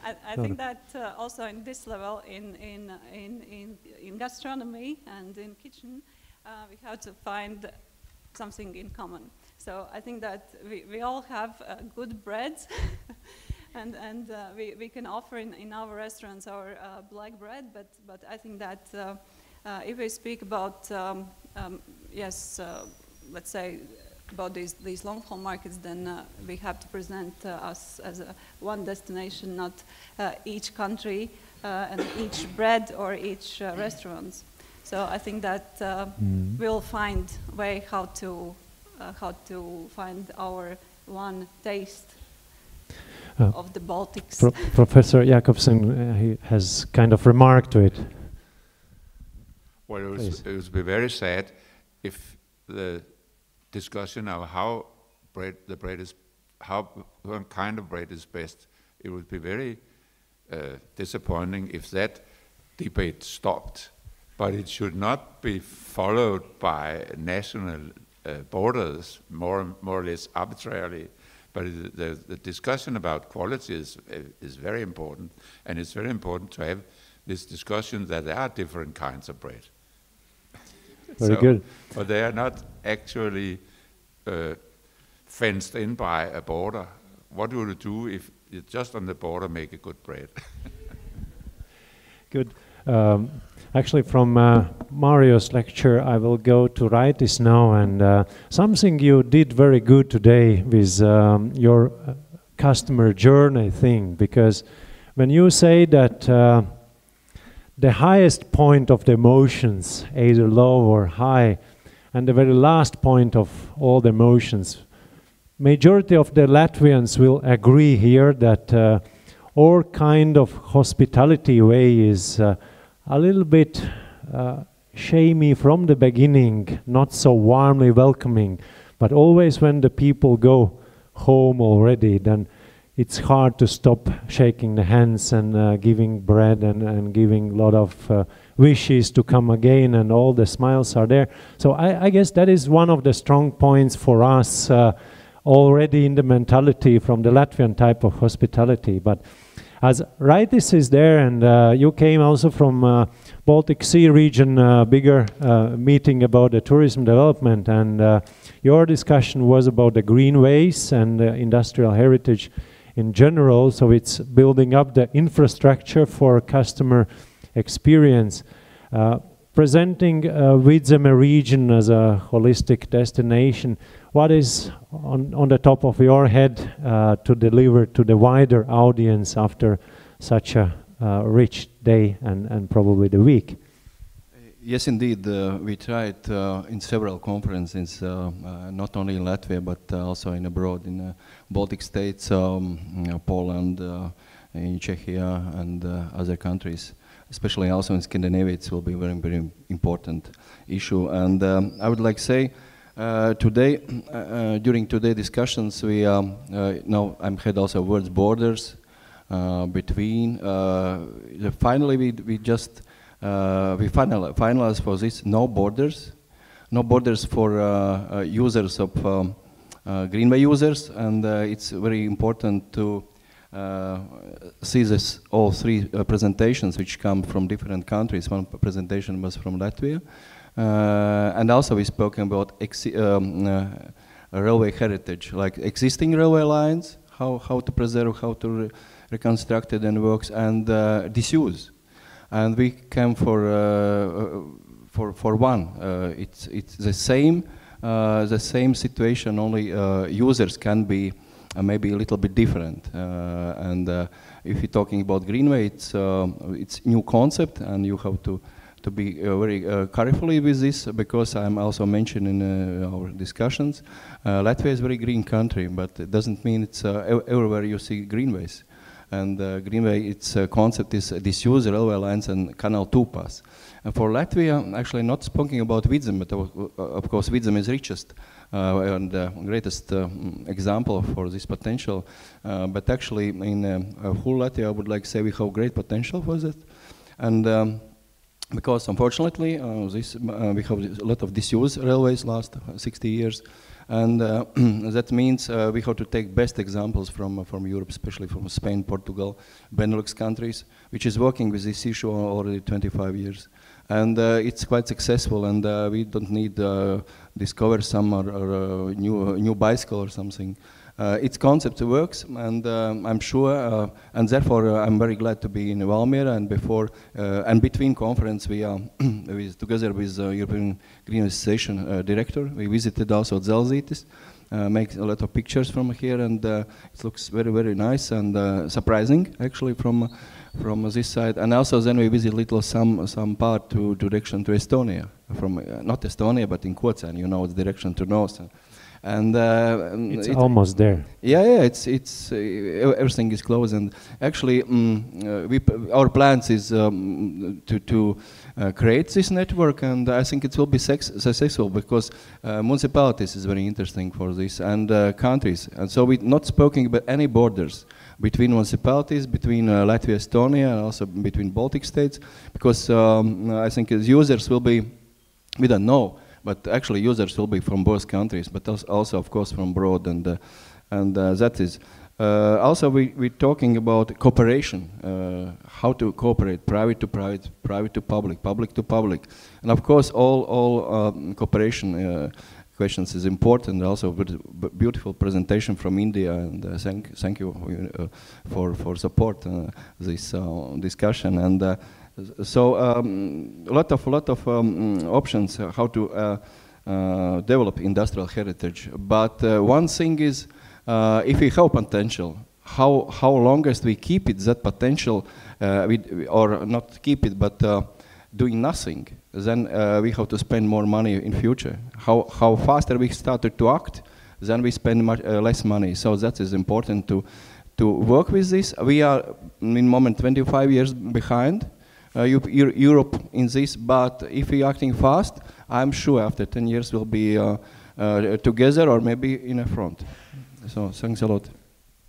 I think that also in this level, in gastronomy and in kitchen, we have to find something in common. So I think that we all have good bread, and we can offer in our restaurants our black bread. But I think that if we speak about let's say about these long-haul markets, then we have to present us as one destination, not each country and each bread or each restaurant. So I think that we'll find a way how to find our one taste of the Baltics. Professor Jakobsen he has kind of remarked to it. Well, it would be very sad if the discussion of what kind of bread is best, it would be very disappointing if that debate stopped. But it should not be followed by national borders, more or less arbitrarily. But the discussion about quality is very important, and it's very important to have this discussion that there are different kinds of bread. Very good. But they are not actually fenced in by a border. What would you do if you just on the border make a good bread? Good. Actually, from Mario's lecture, I will go to Raitis now, and something you did very good today with your customer journey thing, because when you say that the highest point of the emotions, either low or high, and the very last point of all the emotions, majority of the Latvians will agree here that our kind of hospitality way is a little bit shamey from the beginning, not so warmly welcoming, but always when the people go home already, then it's hard to stop shaking the hands and giving bread and giving a lot of wishes to come again, and all the smiles are there. So I guess that is one of the strong points for us already in the mentality from the Latvian type of hospitality. But as Raitis is there, and you came also from Baltic Sea region, bigger meeting about the tourism development, and your discussion was about the greenways and industrial heritage in general. So it's building up the infrastructure for customer experience. Presenting Vidzeme region as a holistic destination, what is on the top of your head to deliver to the wider audience after such a rich day and probably the week? Yes, indeed. We tried in several conferences, not only in Latvia, but also abroad in Baltic states, Poland, in Czechia, and other countries. Especially also in Scandinavia, it will be a very, very important issue. And I would like to say, today, during today's discussions, we now I'm head also words borders between. Finally, we just finalized for this no borders for users of Greenway users, and it's very important to see this all three presentations which come from different countries. One presentation was from Latvia, and also we spoke about railway heritage, like existing railway lines, how to preserve, how to reconstruct it and works, and disuse. And we came for one. It's the same situation. Only users can be maybe a little bit different. And if you're talking about Greenway, it's new concept, and you have to be very carefully with this, because I'm also mentioned in our discussions, Latvia is a very green country, but it doesn't mean it's everywhere you see greenways. And Greenway, its concept is disuse railway lines and canal tūpas. And for Latvia, actually not speaking about Vidzeme, but of course Vidzeme is richest and greatest example for this potential. But actually in whole Latvia, I would like to say we have great potential for that. And because unfortunately, we have a lot of disused railways last 60 years. And that means we have to take best examples from Europe, especially from Spain, Portugal, Benelux countries, which is working with this issue already 25 years. And it's quite successful, and we don't need discover some or new bicycle or something. Its concept works, and I'm sure, and therefore I'm very glad to be in Valmiera. And before and between conference, we are together with European Green Association director. We visited also Zelzītis, make a lot of pictures from here, and it looks very, very nice and surprising actually from this side. And also then we visit little some part to direction to Estonia, from not Estonia but in Kocēni, you know, the direction to north. And it's almost there. Yeah, it's everything is close, and actually our plans is to create this network, and I think it will be successful because municipalities is very interesting for this, and countries, and so we're not speaking about any borders between municipalities, between Latvia, Estonia, and also between Baltic states, because I think users will be, we don't know, but actually users will be from both countries, but also of course from abroad, and that is. Also we're talking about cooperation, how to cooperate, private to private, private to public, public to public. And of course all cooperation questions is important. Also beautiful presentation from India, and thank you for support this discussion. And so a lot of options how to develop industrial heritage. But one thing is, if we have potential, how longest we keep it, that potential, or not keep it, but doing nothing, then we have to spend more money in future. How faster we started to act, then we spend much less money. So that is important to work with this. We are in moment 25 years behind Europe in this, but if we are acting fast, I'm sure after 10 years we'll be together or maybe in a front. So thanks a lot.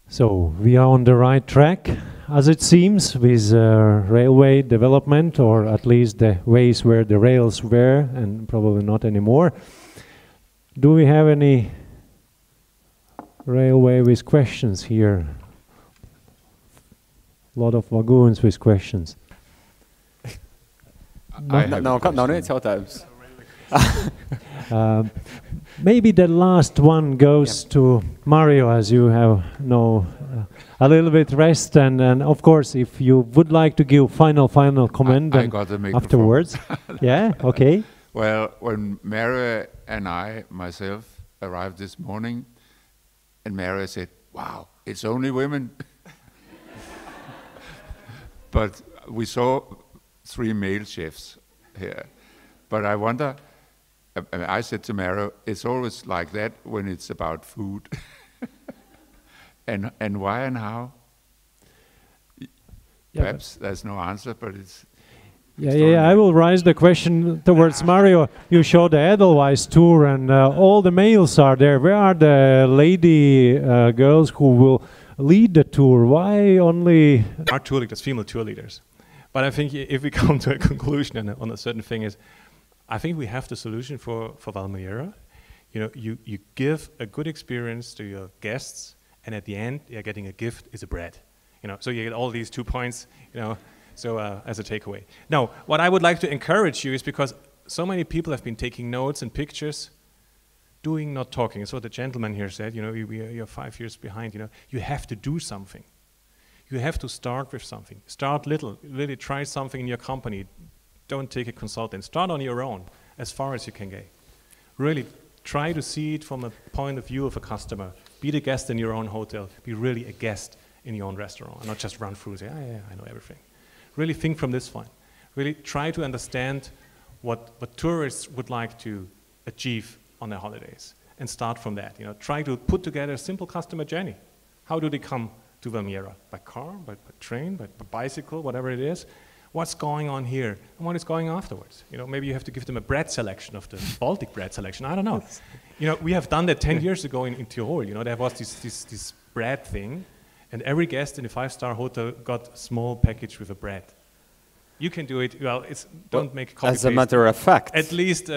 So we are on the right track, as it seems, with railway development, or at least the ways where the rails were, and probably not anymore. Do we have any railway with questions here? A lot of wagoons with questions. Maybe the last one goes to Mario, as you have a little bit rest, and of course if you would like to give final comment I got the afterwards. Yeah, okay. Well, when Mario and I myself arrived this morning, and Mario said, "Wow, it's only women." But we saw 3 male chefs here. But I wonder, I said to Mario, it's always like that when it's about food. and why and how? Perhaps there's no answer, but it's... Yeah, I will raise the question towards Mario. You showed the Edelweiss tour, and all the males are there. Where are the lady girls who will lead the tour? Why only... Our tour leaders, female tour leaders. But I think if we come to a conclusion on a certain thing is, I think we have the solution for Valmiera. You know, you give a good experience to your guests, and at the end, you're getting a gift is a bread. You know, so you get all these 2 points, you know, so as a takeaway. Now, what I would like to encourage you is, because so many people have been taking notes and pictures, doing, not talking. So the gentleman here said, you know, you're 5 years behind, you know, you have to do something. You have to start with something. Start little, really try something in your company. Don't take a consultant. Start on your own, as far as you can get. Really try to see it from a point of view of a customer. Be the guest in your own hotel. Be really a guest in your own restaurant, and not just run through and say, yeah, I know everything. Really think from this point. Really try to understand what tourists would like to achieve on their holidays, and start from that. You know, try to put together a simple customer journey. How do they come to Valmiera? By car, by train, by bicycle, whatever it is. What's going on here, and what is going afterwards? You know, maybe you have to give them a bread selection of the Baltic bread selection. I don't know. You know, we have done that 10 years ago in Tyrol. You know, there was this bread thing, and every guest in a 5-star hotel got a small package with a bread. you can do it. Well, don't make copy As a matter of fact. At least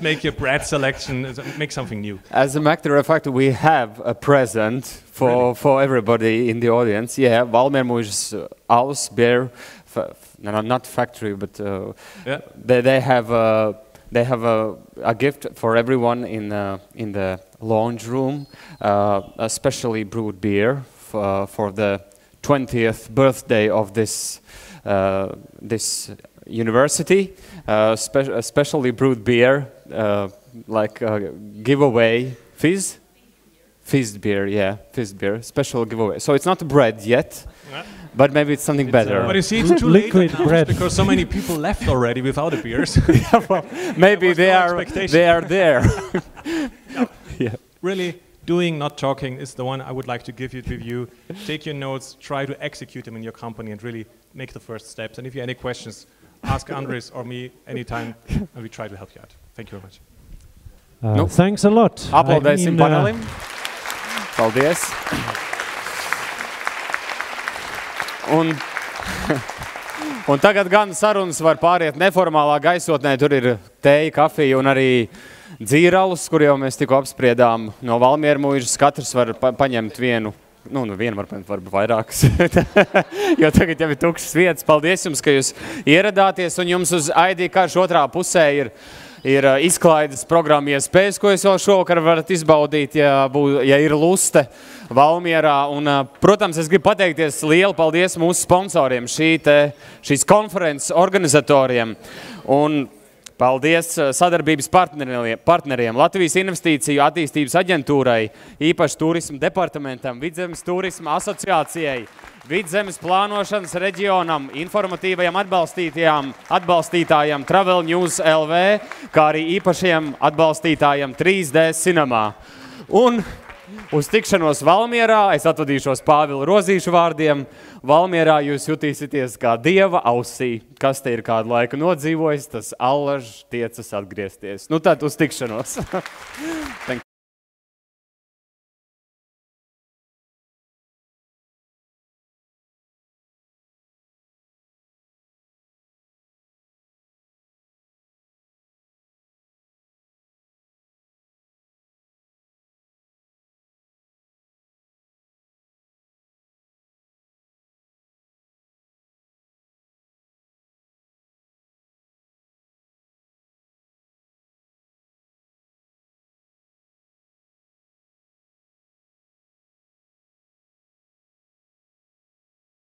make your bread selection, make something new. As a matter of fact, we have a present for everybody in the audience. Yeah, Valmiermuižas house, beer, no, not factory, but they have a gift for everyone in the lounge room, a specially brewed beer for the 20th birthday of this university, specially brewed beer, like giveaway, fizz beer, special giveaway. So it's not bread yet, but maybe it's something better. But you see, it's too late bread because so many people left already without the beers. Maybe they are there. Really, doing, not talking is the one I would like to give you. Take your notes, try to execute them in your company, and really make the first steps. And if you have any questions, ask Andres or me anytime, and we try to help you out. Thank you very much. Thanks a lot. Aplaudēsim panelim. Paldies. Un tagad gan sarunas var pāriet neformālā gaisotnē. Tur ir tēja, kafija un arī dzīralus, kur jau mēs tikko apspriedām no Valmiermuižas. Katrs var paņemt vienu, vienu varbūt vairākas, jo tagad jau ir tukšas vietas. Paldies jums, ka jūs ieradāties, un jums uz ID karš otrā pusē ir izklaides programma iespējas, ko jūs vēl šovakar varat izbaudīt, ja ir luste Valmierā. Un, protams, es gribu pateikties lielu paldies mūsu sponsoriem, šīs konferences organizatoriem. Un paldies sadarbības partneriem Latvijas investīciju attīstības aģentūrai, īpaši tūrisma departamentam, Vidzemes tūrisma asociācijai, Vidzemes plānošanas reģionam, informatīvajam atbalstītājam Travel News LV, kā arī īpašiem atbalstītājam 3D Cinemā. Un uz tikšanos Valmierā es atvadīšos Pāvilu Rozīšu vārdiem. Valmierā jūs jutīsieties kā dieva ausī, kas te ir kādu laiku nodzīvojis, tas allaž tiecas atgriezties. Nu tad uz tikšanos.